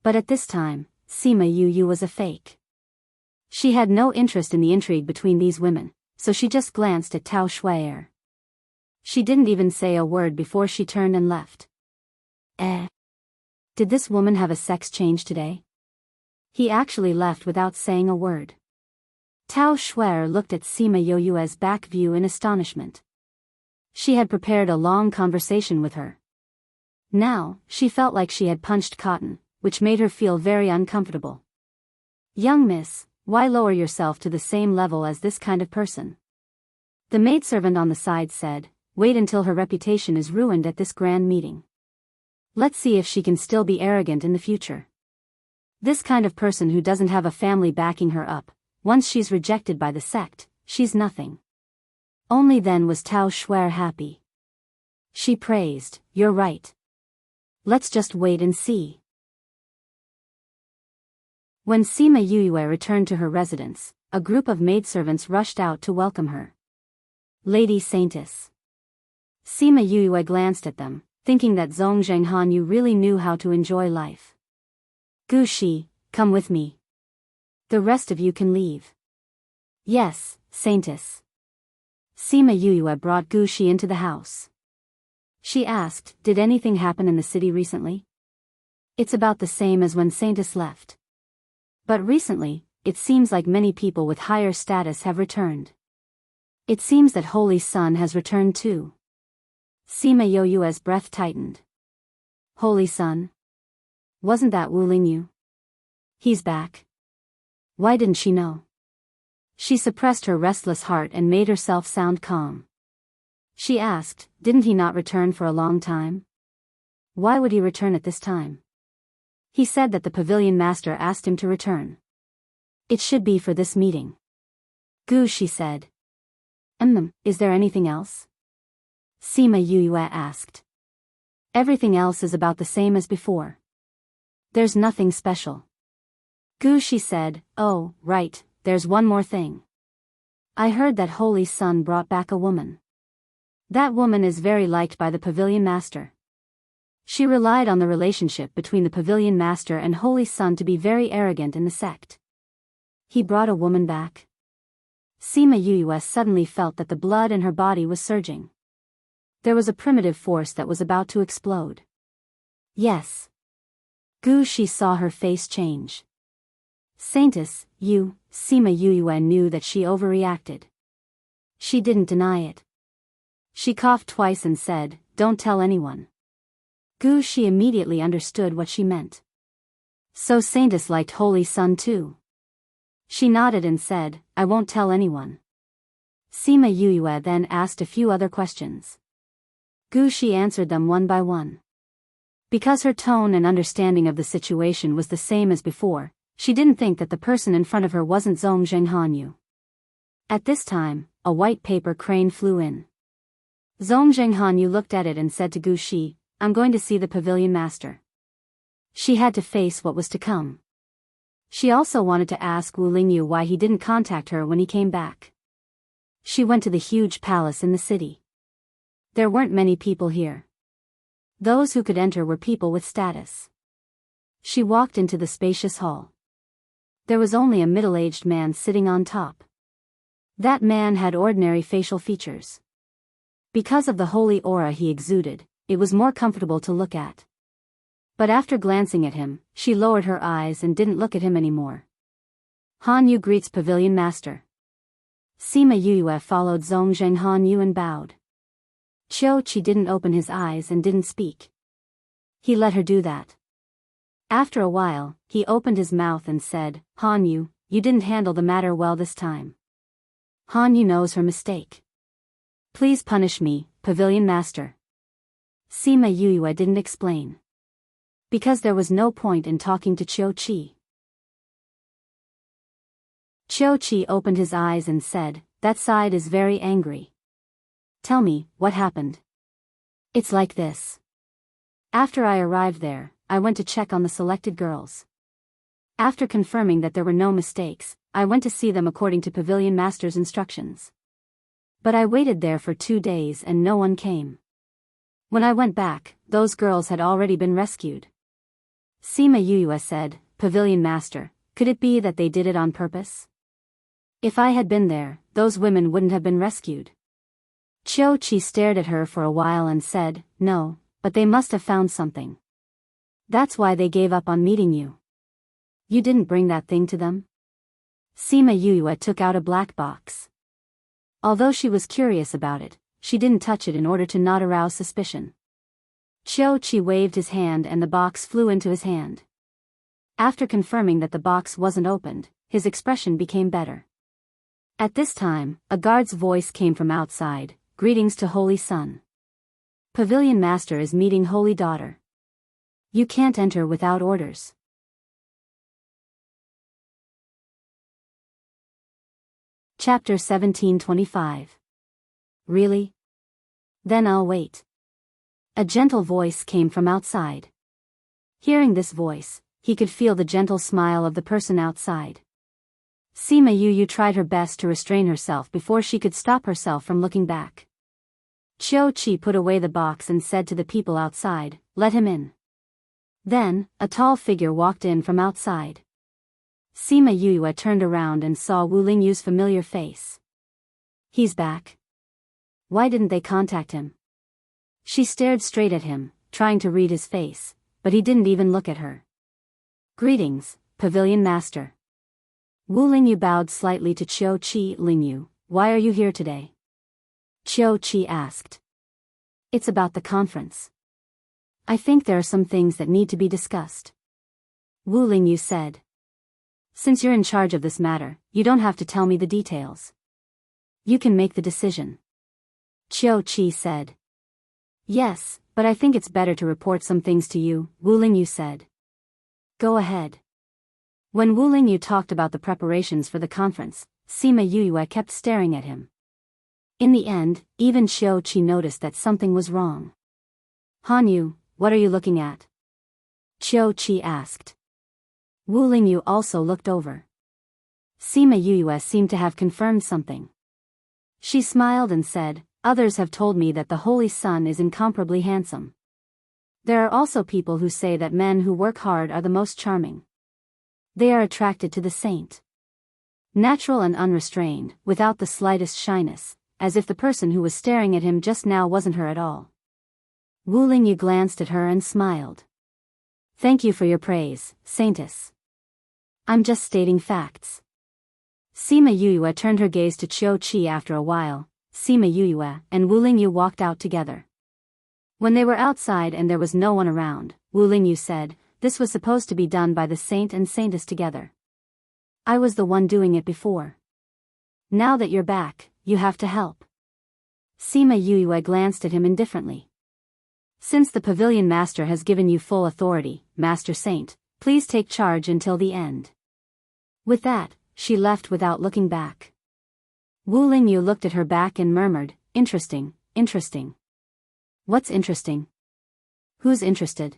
[SPEAKER 1] But at this time, Sima Yuyue was a fake. She had no interest in the intrigue between these women, so she just glanced at Tao Shui. She didn't even say a word before she turned and left. Did this woman have a sex change today? He actually left without saying a word. Tao Shui looked at Sima Yoyue's back view in astonishment. She had prepared a long conversation with her. Now, she felt like she had punched cotton, which made her feel very uncomfortable. "Young miss, why lower yourself to the same level as this kind of person?" The maidservant on the side said, "Wait until her reputation is ruined at this grand meeting. Let's see if she can still be arrogant in the future. This kind of person who doesn't have a family backing her up, once she's rejected by the sect, she's nothing." Only then was Tao Shui happy. She praised, "You're right. Let's just wait and see." When Sima Yuyue returned to her residence, a group of maidservants rushed out to welcome her. "Lady Saintess." Sima Yuyue glanced at them, thinking that Zhong Zhenghanyu really knew how to enjoy life. "Gu Shi, come with me. The rest of you can leave." "Yes, Saintess." Sima Yuyue brought Gu Shi into the house. She asked, "Did anything happen in the city recently?" "It's about the same as when Saintess left. But recently, it seems like many people with higher status have returned. It seems that Holy Sun has returned too." Sima Yoyue's breath tightened. "Holy Sun? Wasn't that Wu Lingyu? He's back. Why didn't she know?" She suppressed her restless heart and made herself sound calm. She asked, "Didn't he not return for a long time? Why would he return at this time?" "He said that the pavilion master asked him to return. It should be for this meeting." Gu Shi said. Is there anything else?" Sima Yuyue asked. "Everything else is about the same as before. There's nothing special." Gu Shi said, "Oh, right, there's one more thing. I heard that Holy Sun brought back a woman. That woman is very liked by the pavilion master. She relied on the relationship between the pavilion master and Holy Sun to be very arrogant in the sect. He brought a woman back." Sima Yuyue suddenly felt that the blood in her body was surging. There was a primitive force that was about to explode. Yes. Gu Shi saw her face change. Saintess, you, Sima Yuyue knew that she overreacted. She didn't deny it. She coughed twice and said, "Don't tell anyone." Gu Shi immediately understood what she meant. So Saintess liked Holy Sun too. She nodded and said, "I won't tell anyone." Sima Yuyue then asked a few other questions. Gu Shi answered them one by one. Because her tone and understanding of the situation was the same as before, she didn't think that the person in front of her wasn't Zhongzheng Hanyu. At this time, a white paper crane flew in. Zhongzheng Hanyu looked at it and said to Gu Shi, "I'm going to see the pavilion master." She had to face what was to come. She also wanted to ask Wu Lingyu why he didn't contact her when he came back. She went to the huge palace in the city. There weren't many people here. Those who could enter were people with status. She walked into the spacious hall. There was only a middle-aged man sitting on top. That man had ordinary facial features. Because of the holy aura he exuded, it was more comfortable to look at. But after glancing at him, she lowered her eyes and didn't look at him anymore. Hanyu greets pavilion master. Sima Yuyue followed Zhongzheng Hanyu and bowed. Qiu Qi didn't open his eyes and didn't speak. He let her do that. After a while, he opened his mouth and said, "Hanyu, you didn't handle the matter well this time. Hanyu knows her mistake. Please punish me, pavilion master." Sima Yuyue didn't explain. Because there was no point in talking to Qiu Qi. Qiu Qi opened his eyes and said, "That side is very angry. Tell me, what happened?" "It's like this. After I arrived there, I went to check on the selected girls. After confirming that there were no mistakes, I went to see them according to pavilion master's instructions. But I waited there for 2 days and no one came. When I went back, those girls had already been rescued." Sima Yuyue said, "Pavilion master, could it be that they did it on purpose? If I had been there, those women wouldn't have been rescued." Qiu Qi stared at her for a while and said, "No, but they must have found something. That's why they gave up on meeting you. You didn't bring that thing to them?" Sima Yuyue took out a black box. Although she was curious about it, she didn't touch it in order to not arouse suspicion. Qiu Qi waved his hand and the box flew into his hand. After confirming that the box wasn't opened, his expression became better. At this time, a guard's voice came from outside, "Greetings to Holy Sun. Pavilion Master is meeting Holy Daughter. You can't enter without orders." Chapter 1725. Really? Then I'll wait. A gentle voice came from outside. Hearing this voice, he could feel the gentle smile of the person outside. Sima Yuyue tried her best to restrain herself before she could stop herself from looking back. Qiu Qi put away the box and said to the people outside, "Let him in." Then, a tall figure walked in from outside. Sima Yuyue turned around and saw Wu Lingyu's familiar face. "He's back. Why didn't they contact him?" She stared straight at him, trying to read his face, but he didn't even look at her. "Greetings, Pavilion Master." Wu Lingyu bowed slightly to Qiu Qi. "Lingyu, why are you here today?" Qiu Qi asked. "It's about the conference. I think there are some things that need to be discussed." Wu Lingyu said. "Since you're in charge of this matter, you don't have to tell me the details. You can make the decision." Qiu Qi said. "Yes, but I think it's better to report some things to you," Wu Lingyu said. "Go ahead." When Wu Lingyu talked about the preparations for the conference, Sima Yuyue kept staring at him. In the end, even Qiu Qi noticed that something was wrong. "Hanyu, what are you looking at?" Qiu Qi asked. Wu Lingyu also looked over. Sima Yuyue seemed to have confirmed something. She smiled and said, "Others have told me that the Holy Sun is incomparably handsome. There are also people who say that men who work hard are the most charming. They are attracted to the saint. Natural and unrestrained, without the slightest shyness, as if the person who was staring at him just now wasn't her at all." Wu Lingyu glanced at her and smiled. Thank you for your praise, Saintess. I'm just stating facts. Sima Yuyue turned her gaze to Qiu Qi after a while. Sima Yuyue and Wu Lingyu walked out together. When they were outside and there was no one around, Wu Lingyu said, this was supposed to be done by the saint and saintess together. I was the one doing it before. Now that you're back, you have to help. Sima Yuyue glanced at him indifferently. Since the pavilion master has given you full authority, Master Saint, please take charge until the end. With that, she left without looking back. Wu Lingyu looked at her back and murmured, interesting, interesting. What's interesting? Who's interested?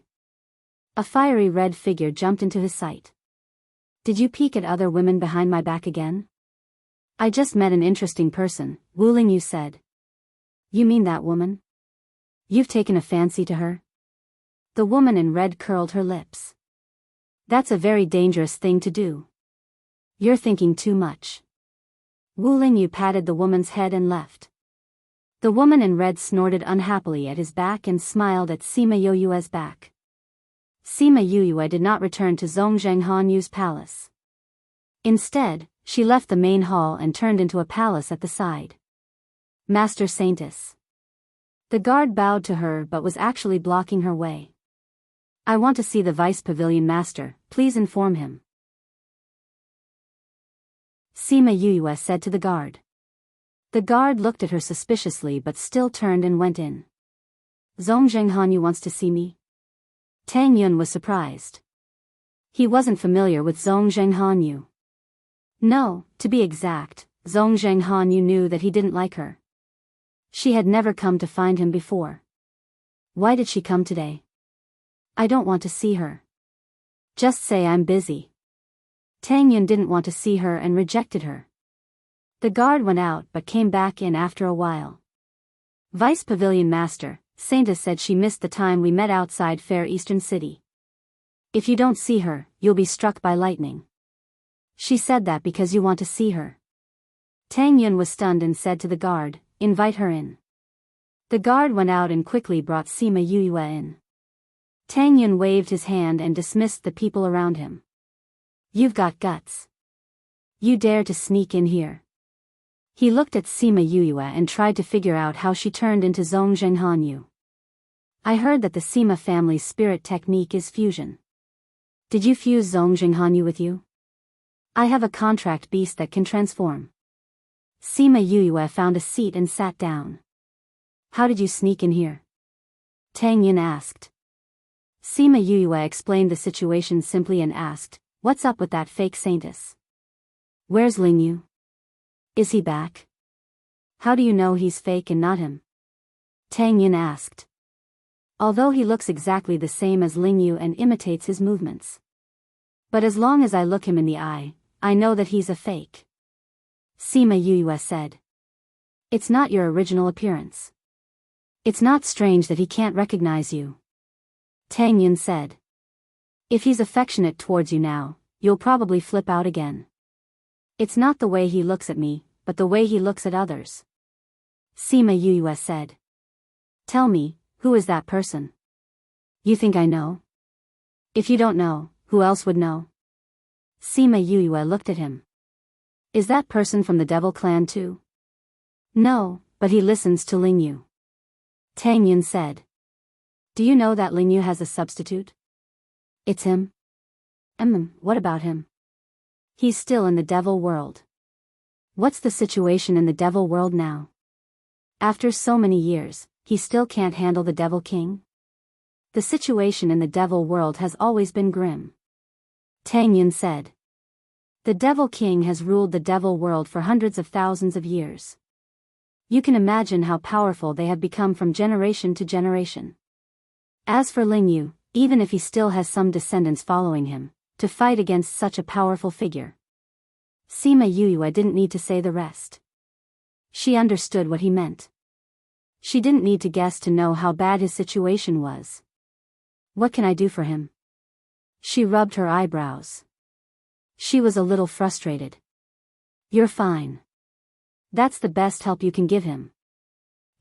[SPEAKER 1] A fiery red figure jumped into his sight. Did you peek at other women behind my back again? I just met an interesting person, Wu Lingyu said. You mean that woman? You've taken a fancy to her? The woman in red curled her lips. That's a very dangerous thing to do. You're thinking too much. Wu Lingyu patted the woman's head and left. The woman in red snorted unhappily at his back and smiled at Sima Yuyue's back. Sima Yuyue did not return to Zhongzheng Hanyu's palace. Instead, she left the main hall and turned into a palace at the side. Master Saintess. The guard bowed to her but was actually blocking her way. I want to see the vice pavilion master, please inform him. Sima Yuyue said to the guard. The guard looked at her suspiciously but still turned and went in. Zhongzheng Hanyu wants to see me? Tang Yun was surprised. He wasn't familiar with Zhongzheng Hanyu. No, to be exact, Zhongzheng Hanyu knew that he didn't like her. She had never come to find him before. Why did she come today? I don't want to see her. Just say I'm busy. Tang Yun didn't want to see her and rejected her. The guard went out but came back in after a while. Vice Pavilion Master, Saintess said she missed the time we met outside Fair Eastern City. If you don't see her, you'll be struck by lightning. She said that because you want to see her. Tang Yun was stunned and said to the guard, invite her in. The guard went out and quickly brought Sima Yuyue in. Tang Yun waved his hand and dismissed the people around him. You've got guts. You dare to sneak in here. He looked at Sima Yuyue and tried to figure out how she turned into Zhongzheng Hanyu. I heard that the Sima family's spirit technique is fusion. Did you fuse Zhongzheng Hanyu with you? I have a contract beast that can transform. Sima Yuyue found a seat and sat down. How did you sneak in here? Tang Yun asked. Sima Yuyue explained the situation simply and asked, what's up with that fake saintess? Where's Lingyu? Is he back? How do you know he's fake and not him? Tang Yun asked. Although he looks exactly the same as Lingyu and imitates his movements. But as long as I look him in the eye, I know that he's a fake. Sima Yuyue said. It's not your original appearance. It's not strange that he can't recognize you. Tang Yun said. If he's affectionate towards you now, you'll probably flip out again. It's not the way he looks at me, but the way he looks at others. Sima Yuyue said. Tell me, who is that person? You think I know? If you don't know, who else would know? Sima Yuyue looked at him. Is that person from the Devil Clan too? No, but he listens to Lingyu. Tang Yun said. Do you know that Lingyu has a substitute? It's him. What about him? He's still in the devil world. What's the situation in the devil world now? After so many years, he still can't handle the Devil King? The situation in the devil world has always been grim. Tang Yun said. The Devil King has ruled the devil world for hundreds of thousands of years. You can imagine how powerful they have become from generation to generation. As for Lingyu, even if he still has some descendants following him, to fight against such a powerful figure. Sima Yuyue didn't need to say the rest. She understood what he meant. She didn't need to guess to know how bad his situation was. What can I do for him? She rubbed her eyebrows. She was a little frustrated. You're fine. That's the best help you can give him.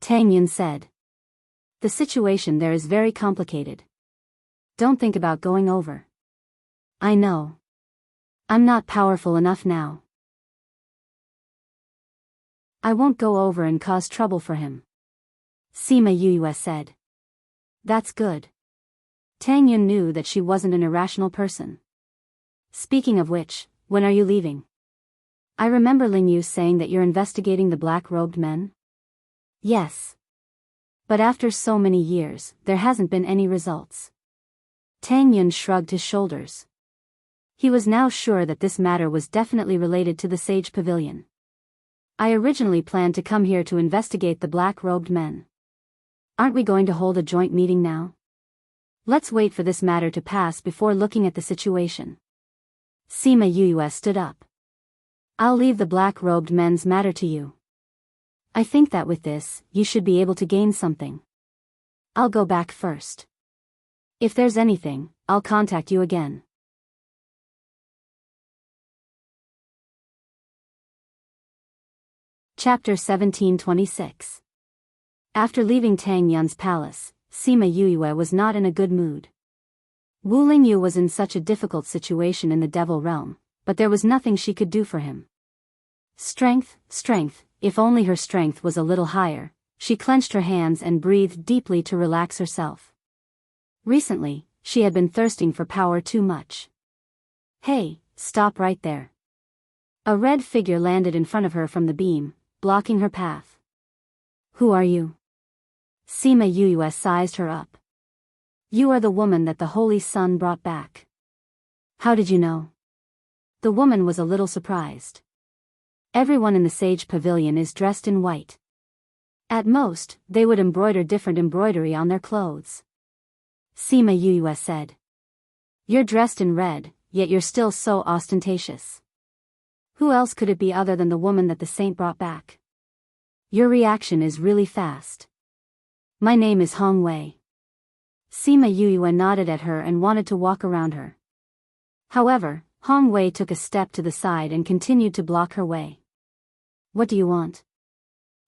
[SPEAKER 1] Tang Yun said. The situation there is very complicated. Don't think about going over. I know. I'm not powerful enough now. I won't go over and cause trouble for him. Sima Yue said. That's good. Tang Yun knew that she wasn't an irrational person. Speaking of which, when are you leaving? I remember Ling Yu saying that you're investigating the black-robed men? Yes. But after so many years, there hasn't been any results. Tang Yun shrugged his shoulders. He was now sure that this matter was definitely related to the Sage Pavilion. I originally planned to come here to investigate the black-robed men. Aren't we going to hold a joint meeting now? Let's wait for this matter to pass before looking at the situation. Sima Yue stood up. I'll leave the black-robed men's matter to you. I think that with this, you should be able to gain something. I'll go back first. If there's anything, I'll contact you again. Chapter 1726. After leaving Tang Yun's palace, Sima Yue was not in a good mood. Wu Lingyu was in such a difficult situation in the Devil Realm, but there was nothing she could do for him. Strength, if only her strength was a little higher. She clenched her hands and breathed deeply to relax herself. Recently, she had been thirsting for power too much. Hey, stop right there. A red figure landed in front of her from the beam, blocking her path. Who are you? Sima Yue sized her up. You are the woman that the Holy Sun brought back. How did you know? The woman was a little surprised. Everyone in the Sage Pavilion is dressed in white. At most, they would embroider different embroidery on their clothes. Sima Yue said. You're dressed in red, yet you're still so ostentatious. Who else could it be other than the woman that the saint brought back? Your reaction is really fast. My name is Hong Wei. Sima Yue nodded at her and wanted to walk around her. However, Hong Wei took a step to the side and continued to block her way. What do you want?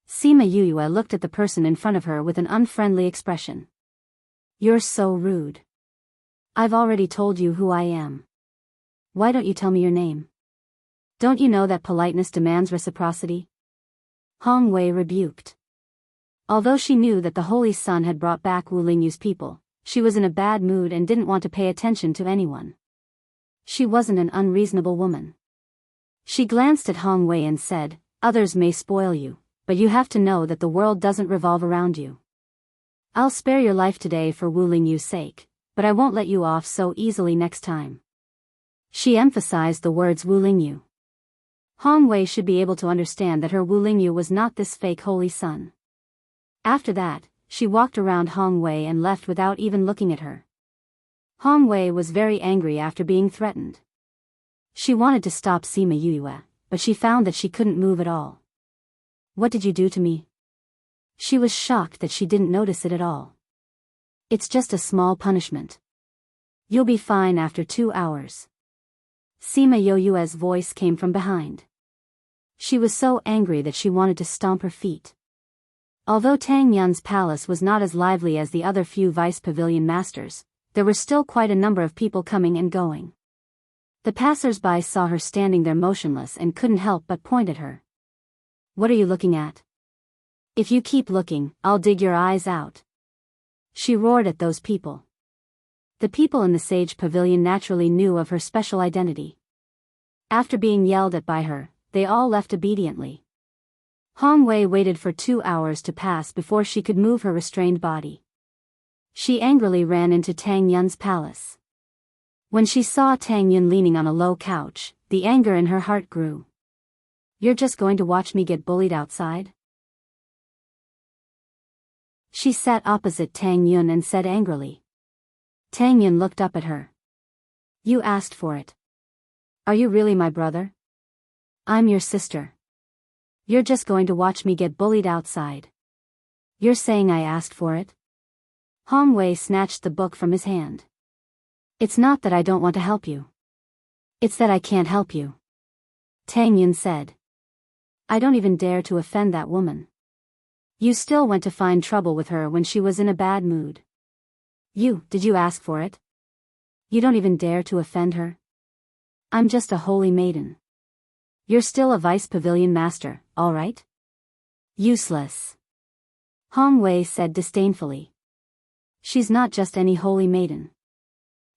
[SPEAKER 1] Sima Yue looked at the person in front of her with an unfriendly expression. You're so rude. I've already told you who I am. Why don't you tell me your name? Don't you know that politeness demands reciprocity? Hong Wei rebuked. Although she knew that the Holy Sun had brought back Wu Lingyu's people, she was in a bad mood and didn't want to pay attention to anyone. She wasn't an unreasonable woman. She glanced at Hong Wei and said, Others may spoil you, but you have to know that the world doesn't revolve around you. I'll spare your life today for Wu Lingyu's sake, but I won't let you off so easily next time. She emphasized the words Wu Lingyu. Hong Wei should be able to understand that her Wu Lingyu was not this fake Holy Sun. After that, she walked around Hong Wei and left without even looking at her. Hong Wei was very angry after being threatened. She wanted to stop Sima Yue, but she found that she couldn't move at all. What did you do to me? She was shocked that she didn't notice it at all. It's just a small punishment. You'll be fine after 2 hours. Sima Yue's voice came from behind. She was so angry that she wanted to stomp her feet. Although Tang Yun's palace was not as lively as the other few vice pavilion masters, there were still quite a number of people coming and going. The passers-by saw her standing there motionless and couldn't help but point at her. What are you looking at? If you keep looking, I'll dig your eyes out. She roared at those people. The people in the Sage Pavilion naturally knew of her special identity. After being yelled at by her, they all left obediently. Hong Wei waited for 2 hours to pass before she could move her restrained body. She angrily ran into Tang Yun's palace. When she saw Tang Yun leaning on a low couch, the anger in her heart grew. You're just going to watch me get bullied outside? She sat opposite Tang Yun and said angrily. Tang Yun looked up at her. You asked for it. Are you really my brother? I'm your sister. You're just going to watch me get bullied outside. You're saying I asked for it? Hong Wei snatched the book from his hand. It's not that I don't want to help you. It's that I can't help you. Tang Yun said. I don't even dare to offend that woman. You still went to find trouble with her when she was in a bad mood. Did you ask for it? You don't even dare to offend her? I'm just a holy maiden. You're still a vice pavilion master, all right? Useless. Hong Wei said disdainfully. She's not just any holy maiden.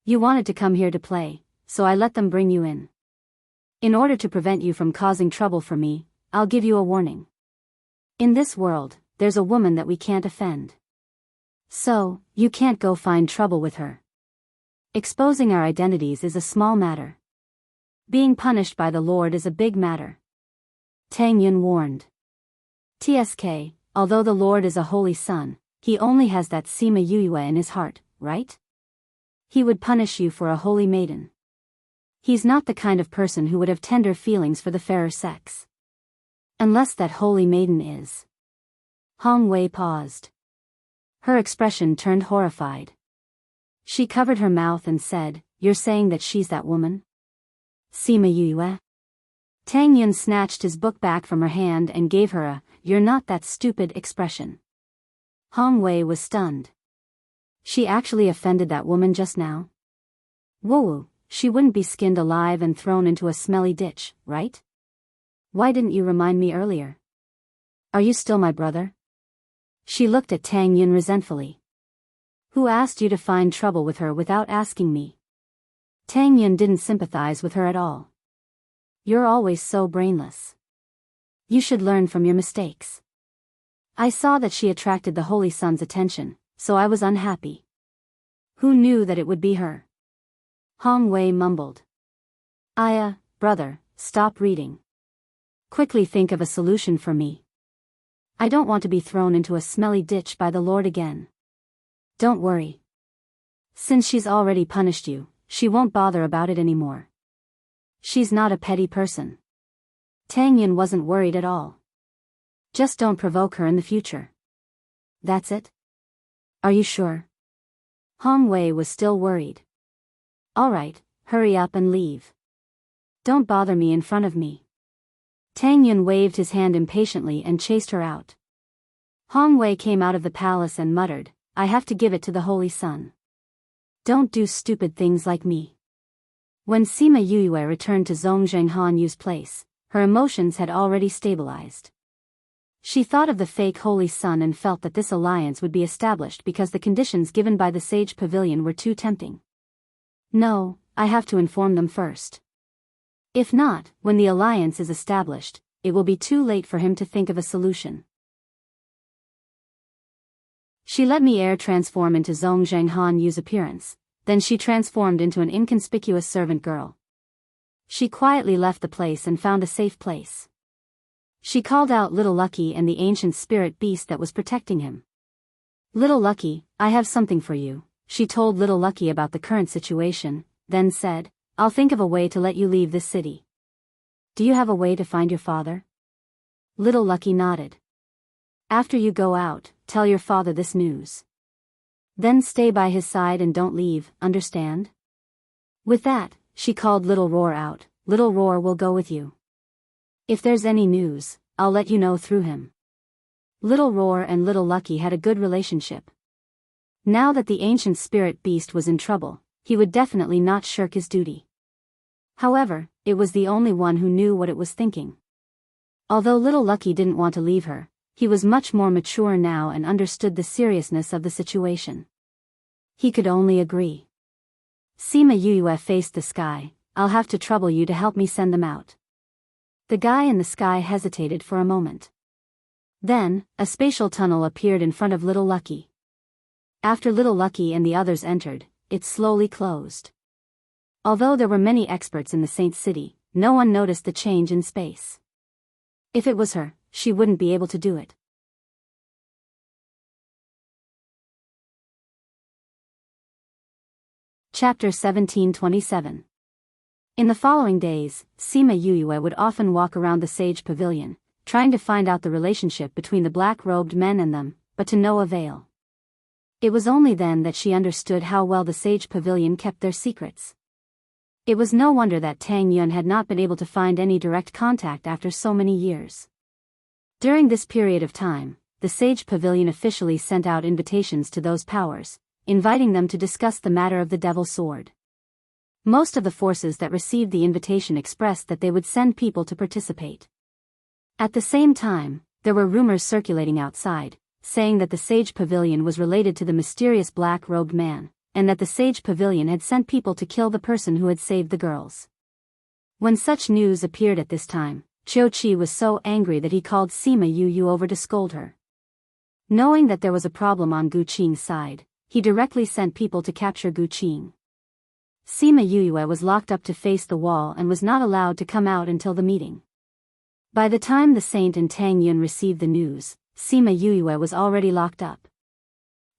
[SPEAKER 1] You wanted to come here to play, so I let them bring you in. In order to prevent you from causing trouble for me, I'll give you a warning. In this world, there's a woman that we can't offend. So, you can't go find trouble with her. Exposing our identities is a small matter. Being punished by the Lord is a big matter. Tang Yun warned. TSK, although the Lord is a holy son, he only has that Sima Yue in his heart, right? He would punish you for a holy maiden. He's not the kind of person who would have tender feelings for the fairer sex. Unless that holy maiden is. Hong Wei paused. Her expression turned horrified. She covered her mouth and said, "You're saying that she's that woman? Sima Yue?" Tang Yun snatched his book back from her hand and gave her a, "You're not that stupid" expression. Hong Wei was stunned. She actually offended that woman just now? Whoa, she wouldn't be skinned alive and thrown into a smelly ditch, right? Why didn't you remind me earlier? Are you still my brother? She looked at Tang Yun resentfully. Who asked you to find trouble with her without asking me? Tang Yun didn't sympathize with her at all. You're always so brainless. You should learn from your mistakes. I saw that she attracted the Holy Son's attention, so I was unhappy. Who knew that it would be her? Hong Wei mumbled. Brother, stop reading. Quickly think of a solution for me. I don't want to be thrown into a smelly ditch by the Lord again. Don't worry. Since she's already punished you, she won't bother about it anymore. She's not a petty person. Tang Yun wasn't worried at all. Just don't provoke her in the future. That's it? Are you sure? Hong Wei was still worried. All right, hurry up and leave. Don't bother me in front of me. Tang Yun waved his hand impatiently and chased her out. Hong Wei came out of the palace and muttered, I have to give it to the Holy Son. Don't do stupid things like me. When Sima Yue returned to Zhongzheng Han Yu's place, her emotions had already stabilized. She thought of the fake Holy Son and felt that this alliance would be established because the conditions given by the Sage Pavilion were too tempting. No, I have to inform them first. If not, when the alliance is established, it will be too late for him to think of a solution. She let me air transform into Zhongzheng Han Yu's appearance, then she transformed into an inconspicuous servant girl. She quietly left the place and found a safe place. She called out Little Lucky and the ancient spirit beast that was protecting him. Little Lucky, I have something for you, she told Little Lucky about the current situation, then said, I'll think of a way to let you leave this city. Do you have a way to find your father? Little Lucky nodded. After you go out, tell your father this news. Then stay by his side and don't leave, understand? With that, she called Little Roar out, Little Roar will go with you. If there's any news, I'll let you know through him. Little Roar and Little Lucky had a good relationship. Now that the ancient spirit beast was in trouble, he would definitely not shirk his duty. However, it was the only one who knew what it was thinking. Although Little Lucky didn't want to leave her, he was much more mature now and understood the seriousness of the situation. He could only agree. Sima Yue faced the sky, I'll have to trouble you to help me send them out. The guy in the sky hesitated for a moment. Then, a spatial tunnel appeared in front of Little Lucky. After Little Lucky and the others entered, it slowly closed. Although there were many experts in the Saint City, no one noticed the change in space. If it was her, she wouldn't be able to do it. Chapter 1727. In the following days, Sima Yue would often walk around the Sage Pavilion, trying to find out the relationship between the black-robed men and them, but to no avail. It was only then that she understood how well the Sage Pavilion kept their secrets. It was no wonder that Tang Yun had not been able to find any direct contact after so many years. During this period of time, the Sage Pavilion officially sent out invitations to those powers, inviting them to discuss the matter of the Devil Sword. Most of the forces that received the invitation expressed that they would send people to participate. At the same time, there were rumors circulating outside, saying that the Sage Pavilion was related to the mysterious black-robed man, and that the Sage Pavilion had sent people to kill the person who had saved the girls. When such news appeared at this time, Qiu was so angry that he called Sima Yu over to scold her. Knowing that there was a problem on Gu Qing's side, he directly sent people to capture Gu Qing. Sima Yu was locked up to face the wall and was not allowed to come out until the meeting. By the time the Saint and Tang Yun received the news, Sima Yu was already locked up.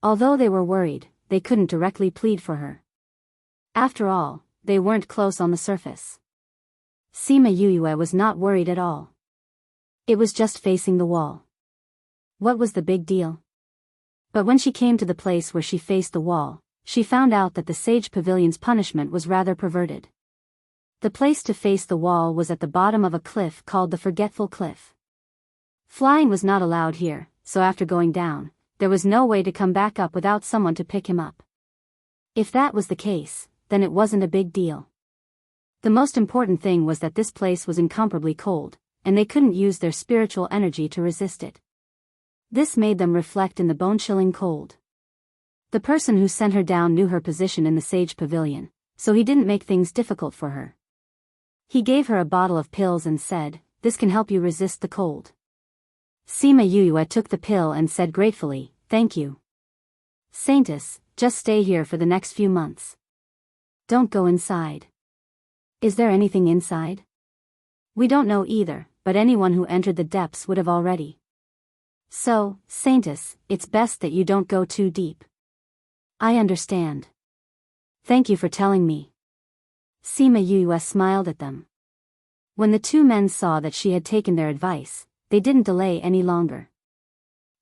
[SPEAKER 1] Although they were worried, they couldn't directly plead for her. After all, they weren't close on the surface. Sima Yu was not worried at all. It was just facing the wall. What was the big deal? But when she came to the place where she faced the wall, she found out that the Sage Pavilion's punishment was rather perverted. The place to face the wall was at the bottom of a cliff called the Forgetful Cliff. Flying was not allowed here, so after going down, there was no way to come back up without someone to pick him up. If that was the case, then it wasn't a big deal. The most important thing was that this place was incomparably cold, and they couldn't use their spiritual energy to resist it. This made them reflect in the bone-chilling cold. The person who sent her down knew her position in the Sage Pavilion, so he didn't make things difficult for her. He gave her a bottle of pills and said, "This can help you resist the cold." Sima Yu took the pill and said gratefully, "Thank you. Saintess, just stay here for the next few months. Don't go inside." "Is there anything inside?" "We don't know either, but anyone who entered the depths would have already. So, Saintess, it's best that you don't go too deep." "I understand. Thank you for telling me." Sima Yu smiled at them. When the two men saw that she had taken their advice, they didn't delay any longer.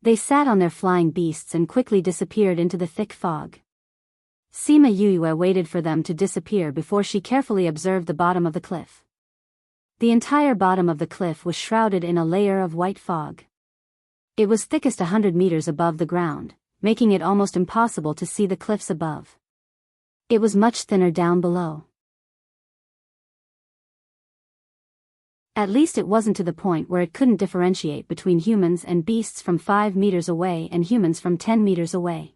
[SPEAKER 1] They sat on their flying beasts and quickly disappeared into the thick fog. Sima Yu waited for them to disappear before she carefully observed the bottom of the cliff. The entire bottom of the cliff was shrouded in a layer of white fog. It was thickest 100 meters above the ground, making it almost impossible to see the cliffs above. It was much thinner down below. At least it wasn't to the point where it couldn't differentiate between humans and beasts from 5 meters away and humans from 10 meters away.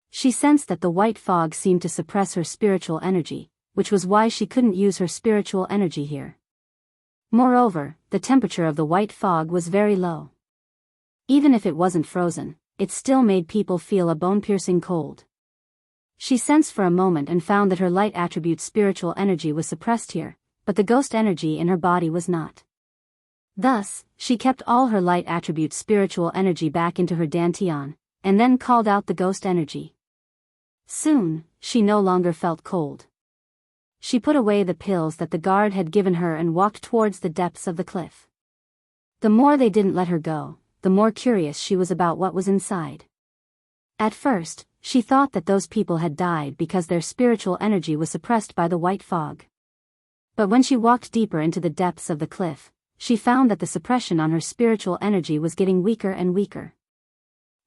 [SPEAKER 1] She sensed that the white fog seemed to suppress her spiritual energy, which was why she couldn't use her spiritual energy here. Moreover, the temperature of the white fog was very low. Even if it wasn't frozen, it still made people feel a bone-piercing cold. She sensed for a moment and found that her light attribute spiritual energy was suppressed here, but the ghost energy in her body was not. Thus, she kept all her light attribute spiritual energy back into her dantian, and then called out the ghost energy. Soon, she no longer felt cold. She put away the pills that the guard had given her and walked towards the depths of the cliff. The more they didn't let her go, the more curious she was about what was inside. At first, she thought that those people had died because their spiritual energy was suppressed by the white fog. But when she walked deeper into the depths of the cliff, she found that the suppression on her spiritual energy was getting weaker and weaker.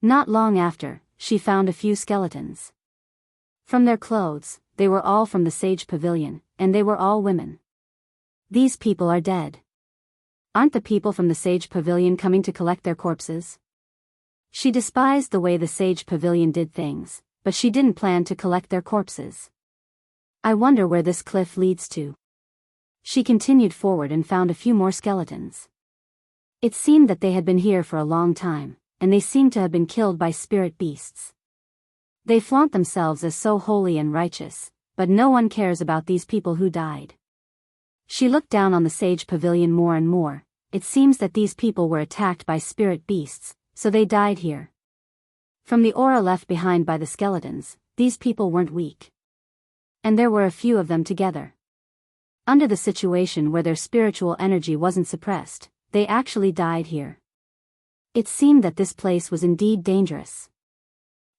[SPEAKER 1] Not long after, she found a few skeletons. From their clothes, they were all from the Sage Pavilion, and they were all women. These people are dead. Aren't the people from the Sage Pavilion coming to collect their corpses? She despised the way the Sage Pavilion did things, but she didn't plan to collect their corpses. I wonder where this cliff leads to. She continued forward and found a few more skeletons. It seemed that they had been here for a long time, and they seemed to have been killed by spirit beasts. They flaunt themselves as so holy and righteous, but no one cares about these people who died. She looked down on the Sage Pavilion more and more. It seems that these people were attacked by spirit beasts, so they died here. From the aura left behind by the skeletons, these people weren't weak. And there were a few of them together. Under the situation where their spiritual energy wasn't suppressed, they actually died here. It seemed that this place was indeed dangerous.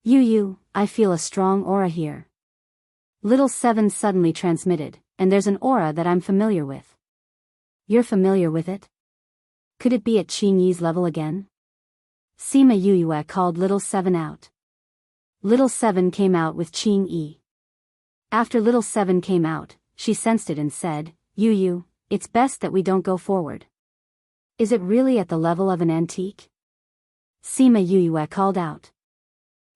[SPEAKER 1] Yu, I feel a strong aura here. Little Seven suddenly transmitted, and there's an aura that I'm familiar with. You're familiar with it? Could it be at Qing Yi's level again? Sima Yu called Little Seven out. Little Seven came out with Qing Yi. After little seven came out, she sensed it and said, "You, it's best that we don't go forward." "Is it really at the level of an antique?" Sima Yue called out.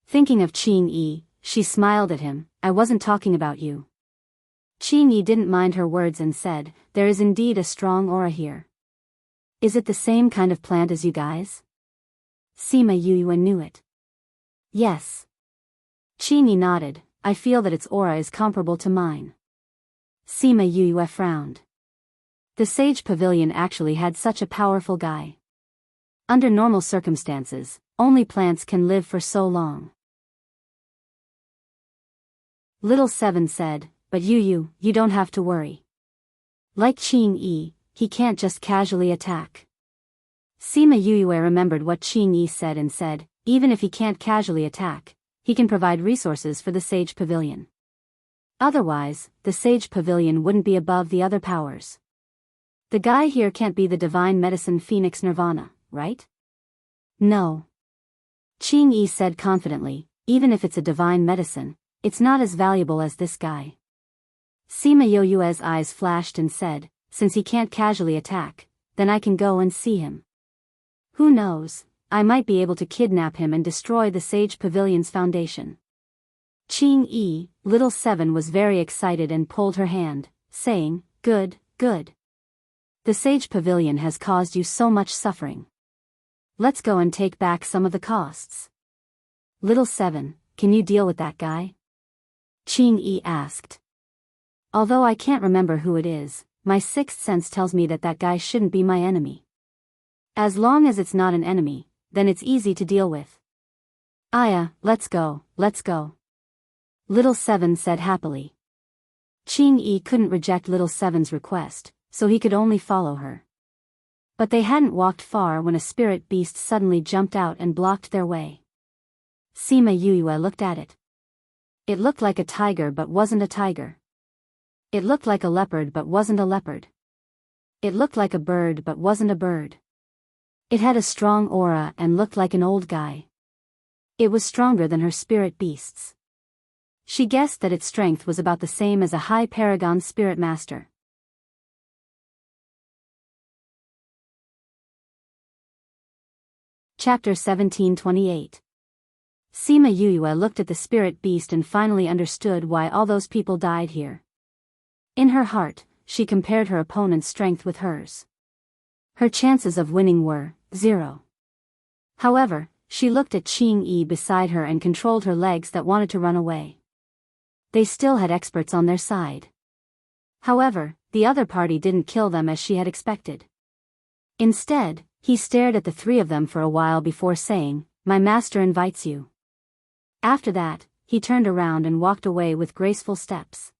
[SPEAKER 1] Thinking of Qing Yi, she smiled at him. "I wasn't talking about you." Qing Yi didn't mind her words and said, "There is indeed a strong aura here." "Is it the same kind of plant as you guys?" Sima Yue knew it. "Yes." Qing Yi nodded. "I feel that its aura is comparable to mine." Sima Yue frowned. The Sage Pavilion actually had such a powerful guy. Under normal circumstances, only plants can live for so long. Little Seven said, "But you don't have to worry. Like Qing Yi, he can't just casually attack." Sima Yue remembered what Qing Yi said and said, "Even if he can't casually attack, he can provide resources for the Sage Pavilion. Otherwise, the Sage Pavilion wouldn't be above the other powers. The guy here can't be the divine medicine Phoenix Nirvana, right?" "No." Qing Yi said confidently, "Even if it's a divine medicine, it's not as valuable as this guy." Sima Yue's eyes flashed and said, "Since he can't casually attack, then I can go and see him. Who knows, I might be able to kidnap him and destroy the Sage Pavilion's foundation." Qing Yi, Little Seven was very excited and pulled her hand, saying, "Good, good. The Sage Pavilion has caused you so much suffering. Let's go and take back some of the costs." "Little Seven, can you deal with that guy?" Qing Yi asked. "Although I can't remember who it is, my sixth sense tells me that that guy shouldn't be my enemy. As long as it's not an enemy, then it's easy to deal with." "Aya, let's go, let's go." Little Seven said happily. Qing Yi couldn't reject Little Seven's request, so he could only follow her. But they hadn't walked far when a spirit beast suddenly jumped out and blocked their way. Sima Yue looked at it. It looked like a tiger but wasn't a tiger. It looked like a leopard but wasn't a leopard. It looked like a bird but wasn't a bird. It had a strong aura and looked like an old guy. It was stronger than her spirit beasts. She guessed that its strength was about the same as a high paragon spirit master. Chapter 1728. Sima Yue looked at the spirit beast and finally understood why all those people died here. In her heart, she compared her opponent's strength with hers. Her chances of winning were 0. However, she looked at Qing Yi beside her and controlled her legs that wanted to run away. They still had experts on their side. However, the other party didn't kill them as she had expected. Instead, he stared at the three of them for a while before saying, "My master invites you." After that, he turned around and walked away with graceful steps.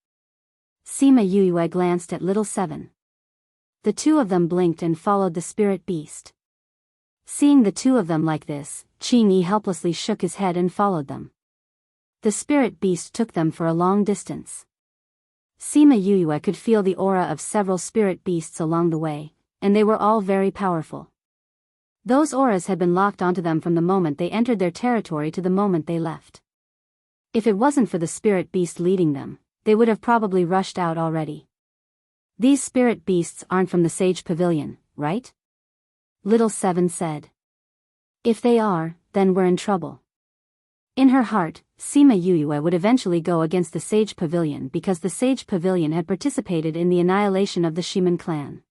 [SPEAKER 1] Sima Yue glanced at Little Seven. The two of them blinked and followed the spirit beast. Seeing the two of them like this, Qing Yi helplessly shook his head and followed them. The spirit beast took them for a long distance. Sima Yue could feel the aura of several spirit beasts along the way, and they were all very powerful. Those auras had been locked onto them from the moment they entered their territory to the moment they left. If it wasn't for the spirit beast leading them, they would have probably rushed out already. "These spirit beasts aren't from the Sage Pavilion, right?" Little Seven said. "If they are, then we're in trouble." In her heart, Sima Yue would eventually go against the Sage Pavilion because the Sage Pavilion had participated in the annihilation of the Shiman clan.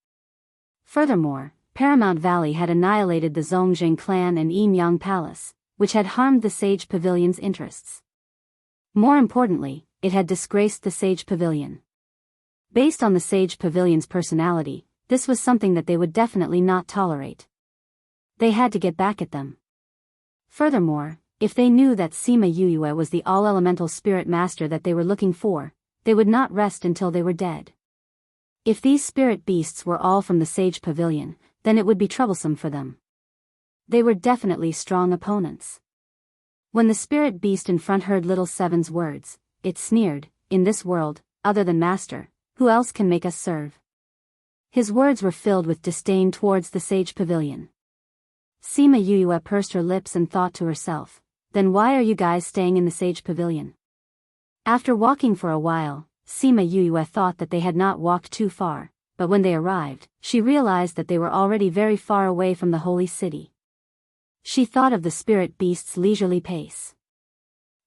[SPEAKER 1] Furthermore, Paramount Valley had annihilated the Zongjing clan and Yimyang Palace, which had harmed the Sage Pavilion's interests. More importantly, it had disgraced the Sage Pavilion. Based on the Sage Pavilion's personality, this was something that they would definitely not tolerate. They had to get back at them. Furthermore, if they knew that Sima Yue was the all-elemental spirit master that they were looking for, they would not rest until they were dead. If these spirit beasts were all from the Sage Pavilion, then it would be troublesome for them. They were definitely strong opponents. When the spirit beast in front heard Little Seven's words, it sneered, "In this world, other than master, who else can make us serve?" His words were filled with disdain towards the Sage Pavilion. Sima Yue pursed her lips and thought to herself, "Then why are you guys staying in the Sage Pavilion?" After walking for a while, Sima Yuyue thought that they had not walked too far, but when they arrived, she realized that they were already very far away from the holy city. She thought of the spirit beast's leisurely pace.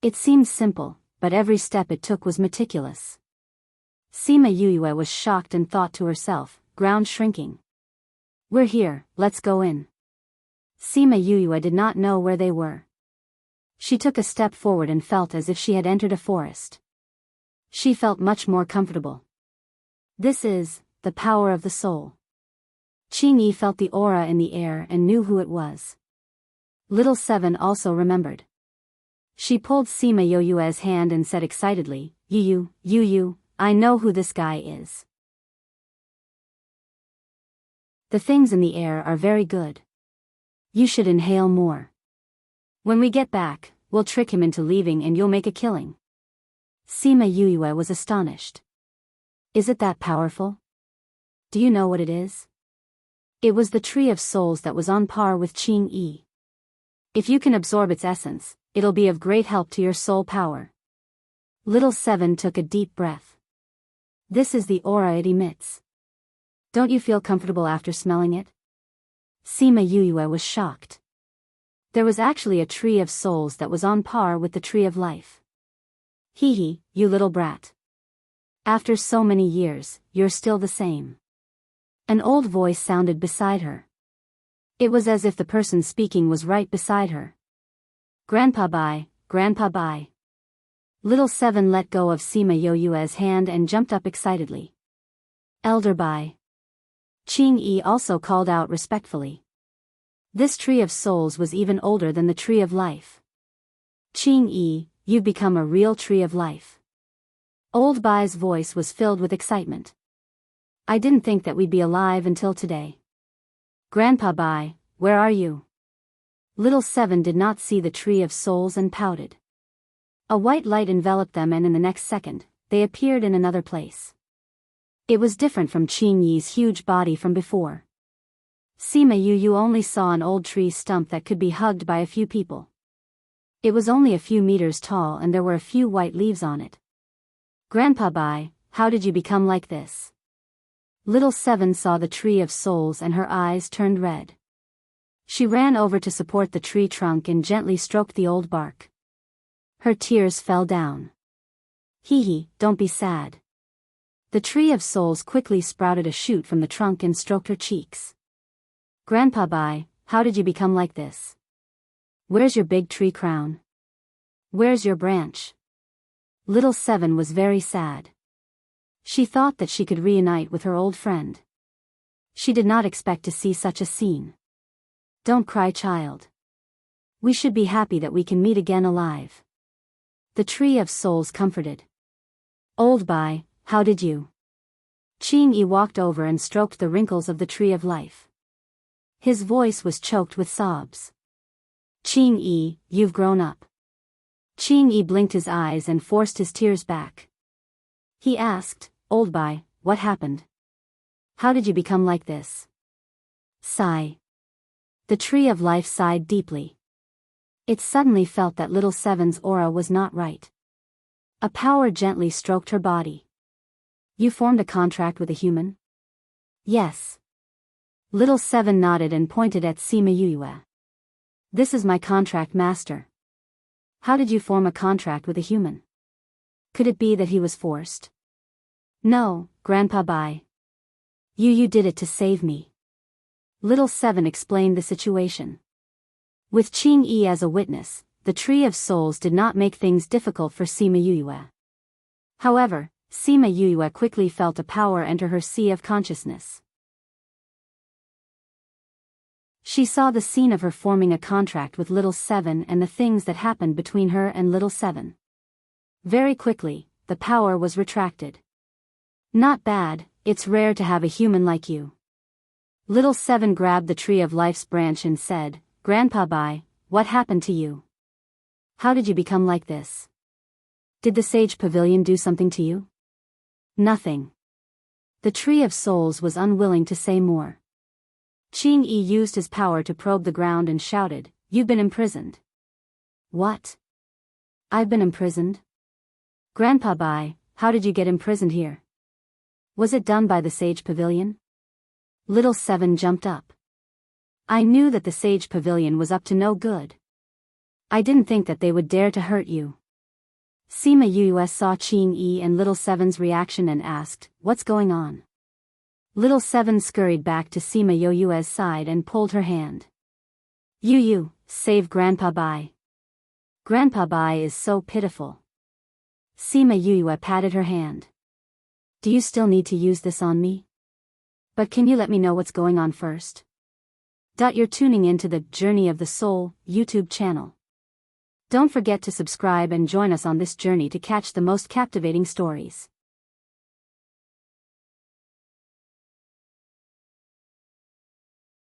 [SPEAKER 1] It seemed simple, but every step it took was meticulous. Sima Yuyue was shocked and thought to herself, ground shrinking. We're here, let's go in. Sima Yuyue did not know where they were. She took a step forward and felt as if she had entered a forest. She felt much more comfortable. This is the power of the soul. Qingyi felt the aura in the air and knew who it was. Little Seven also remembered. She pulled Sima Yuyue's hand and said excitedly, Yuyu, I know who this guy is. The things in the air are very good. You should inhale more. When we get back, we'll trick him into leaving and you'll make a killing. Sima Yuyue was astonished. Is it that powerful? Do you know what it is? It was the tree of souls that was on par with Qingyi. If you can absorb its essence, it'll be of great help to your soul power. Little Seven took a deep breath. This is the aura it emits. Don't you feel comfortable after smelling it? Sima Yuyue was shocked. There was actually a tree of souls that was on par with the tree of life. Hee, you little brat. After so many years, you're still the same. An old voice sounded beside her. It was as if the person speaking was right beside her. Grandpa bye, Grandpa bye. Little Seven let go of Sima Yuyue's hand and jumped up excitedly. Elder bye. Qingyi also called out respectfully. This tree of souls was even older than the tree of life. Qingyi, you've become a real tree of life. Old Bai's voice was filled with excitement. I didn't think that we'd be alive until today. Grandpa Bai, where are you? Little Seven did not see the tree of souls and pouted. A white light enveloped them and in the next second, they appeared in another place. It was different from Qingyi's huge body from before. Sima Yuyu only saw an old tree stump that could be hugged by a few people. It was only a few meters tall and there were a few white leaves on it. Grandpa Bai, how did you become like this? Little Seven saw the tree of souls and her eyes turned red. She ran over to support the tree trunk and gently stroked the old bark. Her tears fell down. Hee, don't be sad. The tree of souls quickly sprouted a shoot from the trunk and stroked her cheeks. Grandpa Bai, how did you become like this? Where's your big tree crown? Where's your branch? Little Seven was very sad. She thought that she could reunite with her old friend. She did not expect to see such a scene. Don't cry, child. We should be happy that we can meet again alive. The tree of souls comforted. Old Bai, how did you? Qingyi walked over and stroked the wrinkles of the tree of life. His voice was choked with sobs. Qingyi, you've grown up. Qingyi blinked his eyes and forced his tears back. He asked, Old Bai, what happened? How did you become like this? Sigh. The tree of life sighed deeply. It suddenly felt that Little Seven's aura was not right. A power gently stroked her body. You formed a contract with a human? Yes. Little Seven nodded and pointed at Sima Yuyue. This is my contract master. How did you form a contract with a human? Could it be that he was forced? No, Grandpa Bai. You did it to save me. Little Seven explained the situation. With Qingyi as a witness, the tree of souls did not make things difficult for Sima Yuyue. However, Sima Yuyue quickly felt a power enter her sea of consciousness. She saw the scene of her forming a contract with Little Seven and the things that happened between her and Little Seven. Very quickly, the power was retracted. Not bad, it's rare to have a human like you. Little Seven grabbed the tree of life's branch and said, Grandpa Bai, what happened to you? How did you become like this? Did the sage pavilion do something to you? Nothing. The tree of souls was unwilling to say more. Qingyi used his power to probe the ground and shouted, You've been imprisoned. What? I've been imprisoned? Grandpa Bai, how did you get imprisoned here? Was it done by the Sage Pavilion? Little Seven jumped up. I knew that the Sage Pavilion was up to no good. I didn't think that they would dare to hurt you. Sima Yus saw Ching Yi and Little Seven's reaction and asked, "What's going on?" Little Seven scurried back to Sima Yu's side and pulled her hand. Yu, save Grandpa Bai. Grandpa Bai is so pitiful. Sima Yu patted her hand. Do you still need to use this on me? But can you let me know what's going on first? You're tuning in to the Journey of the Soul YouTube channel. Don't forget to subscribe and join us on this journey to catch the most captivating stories.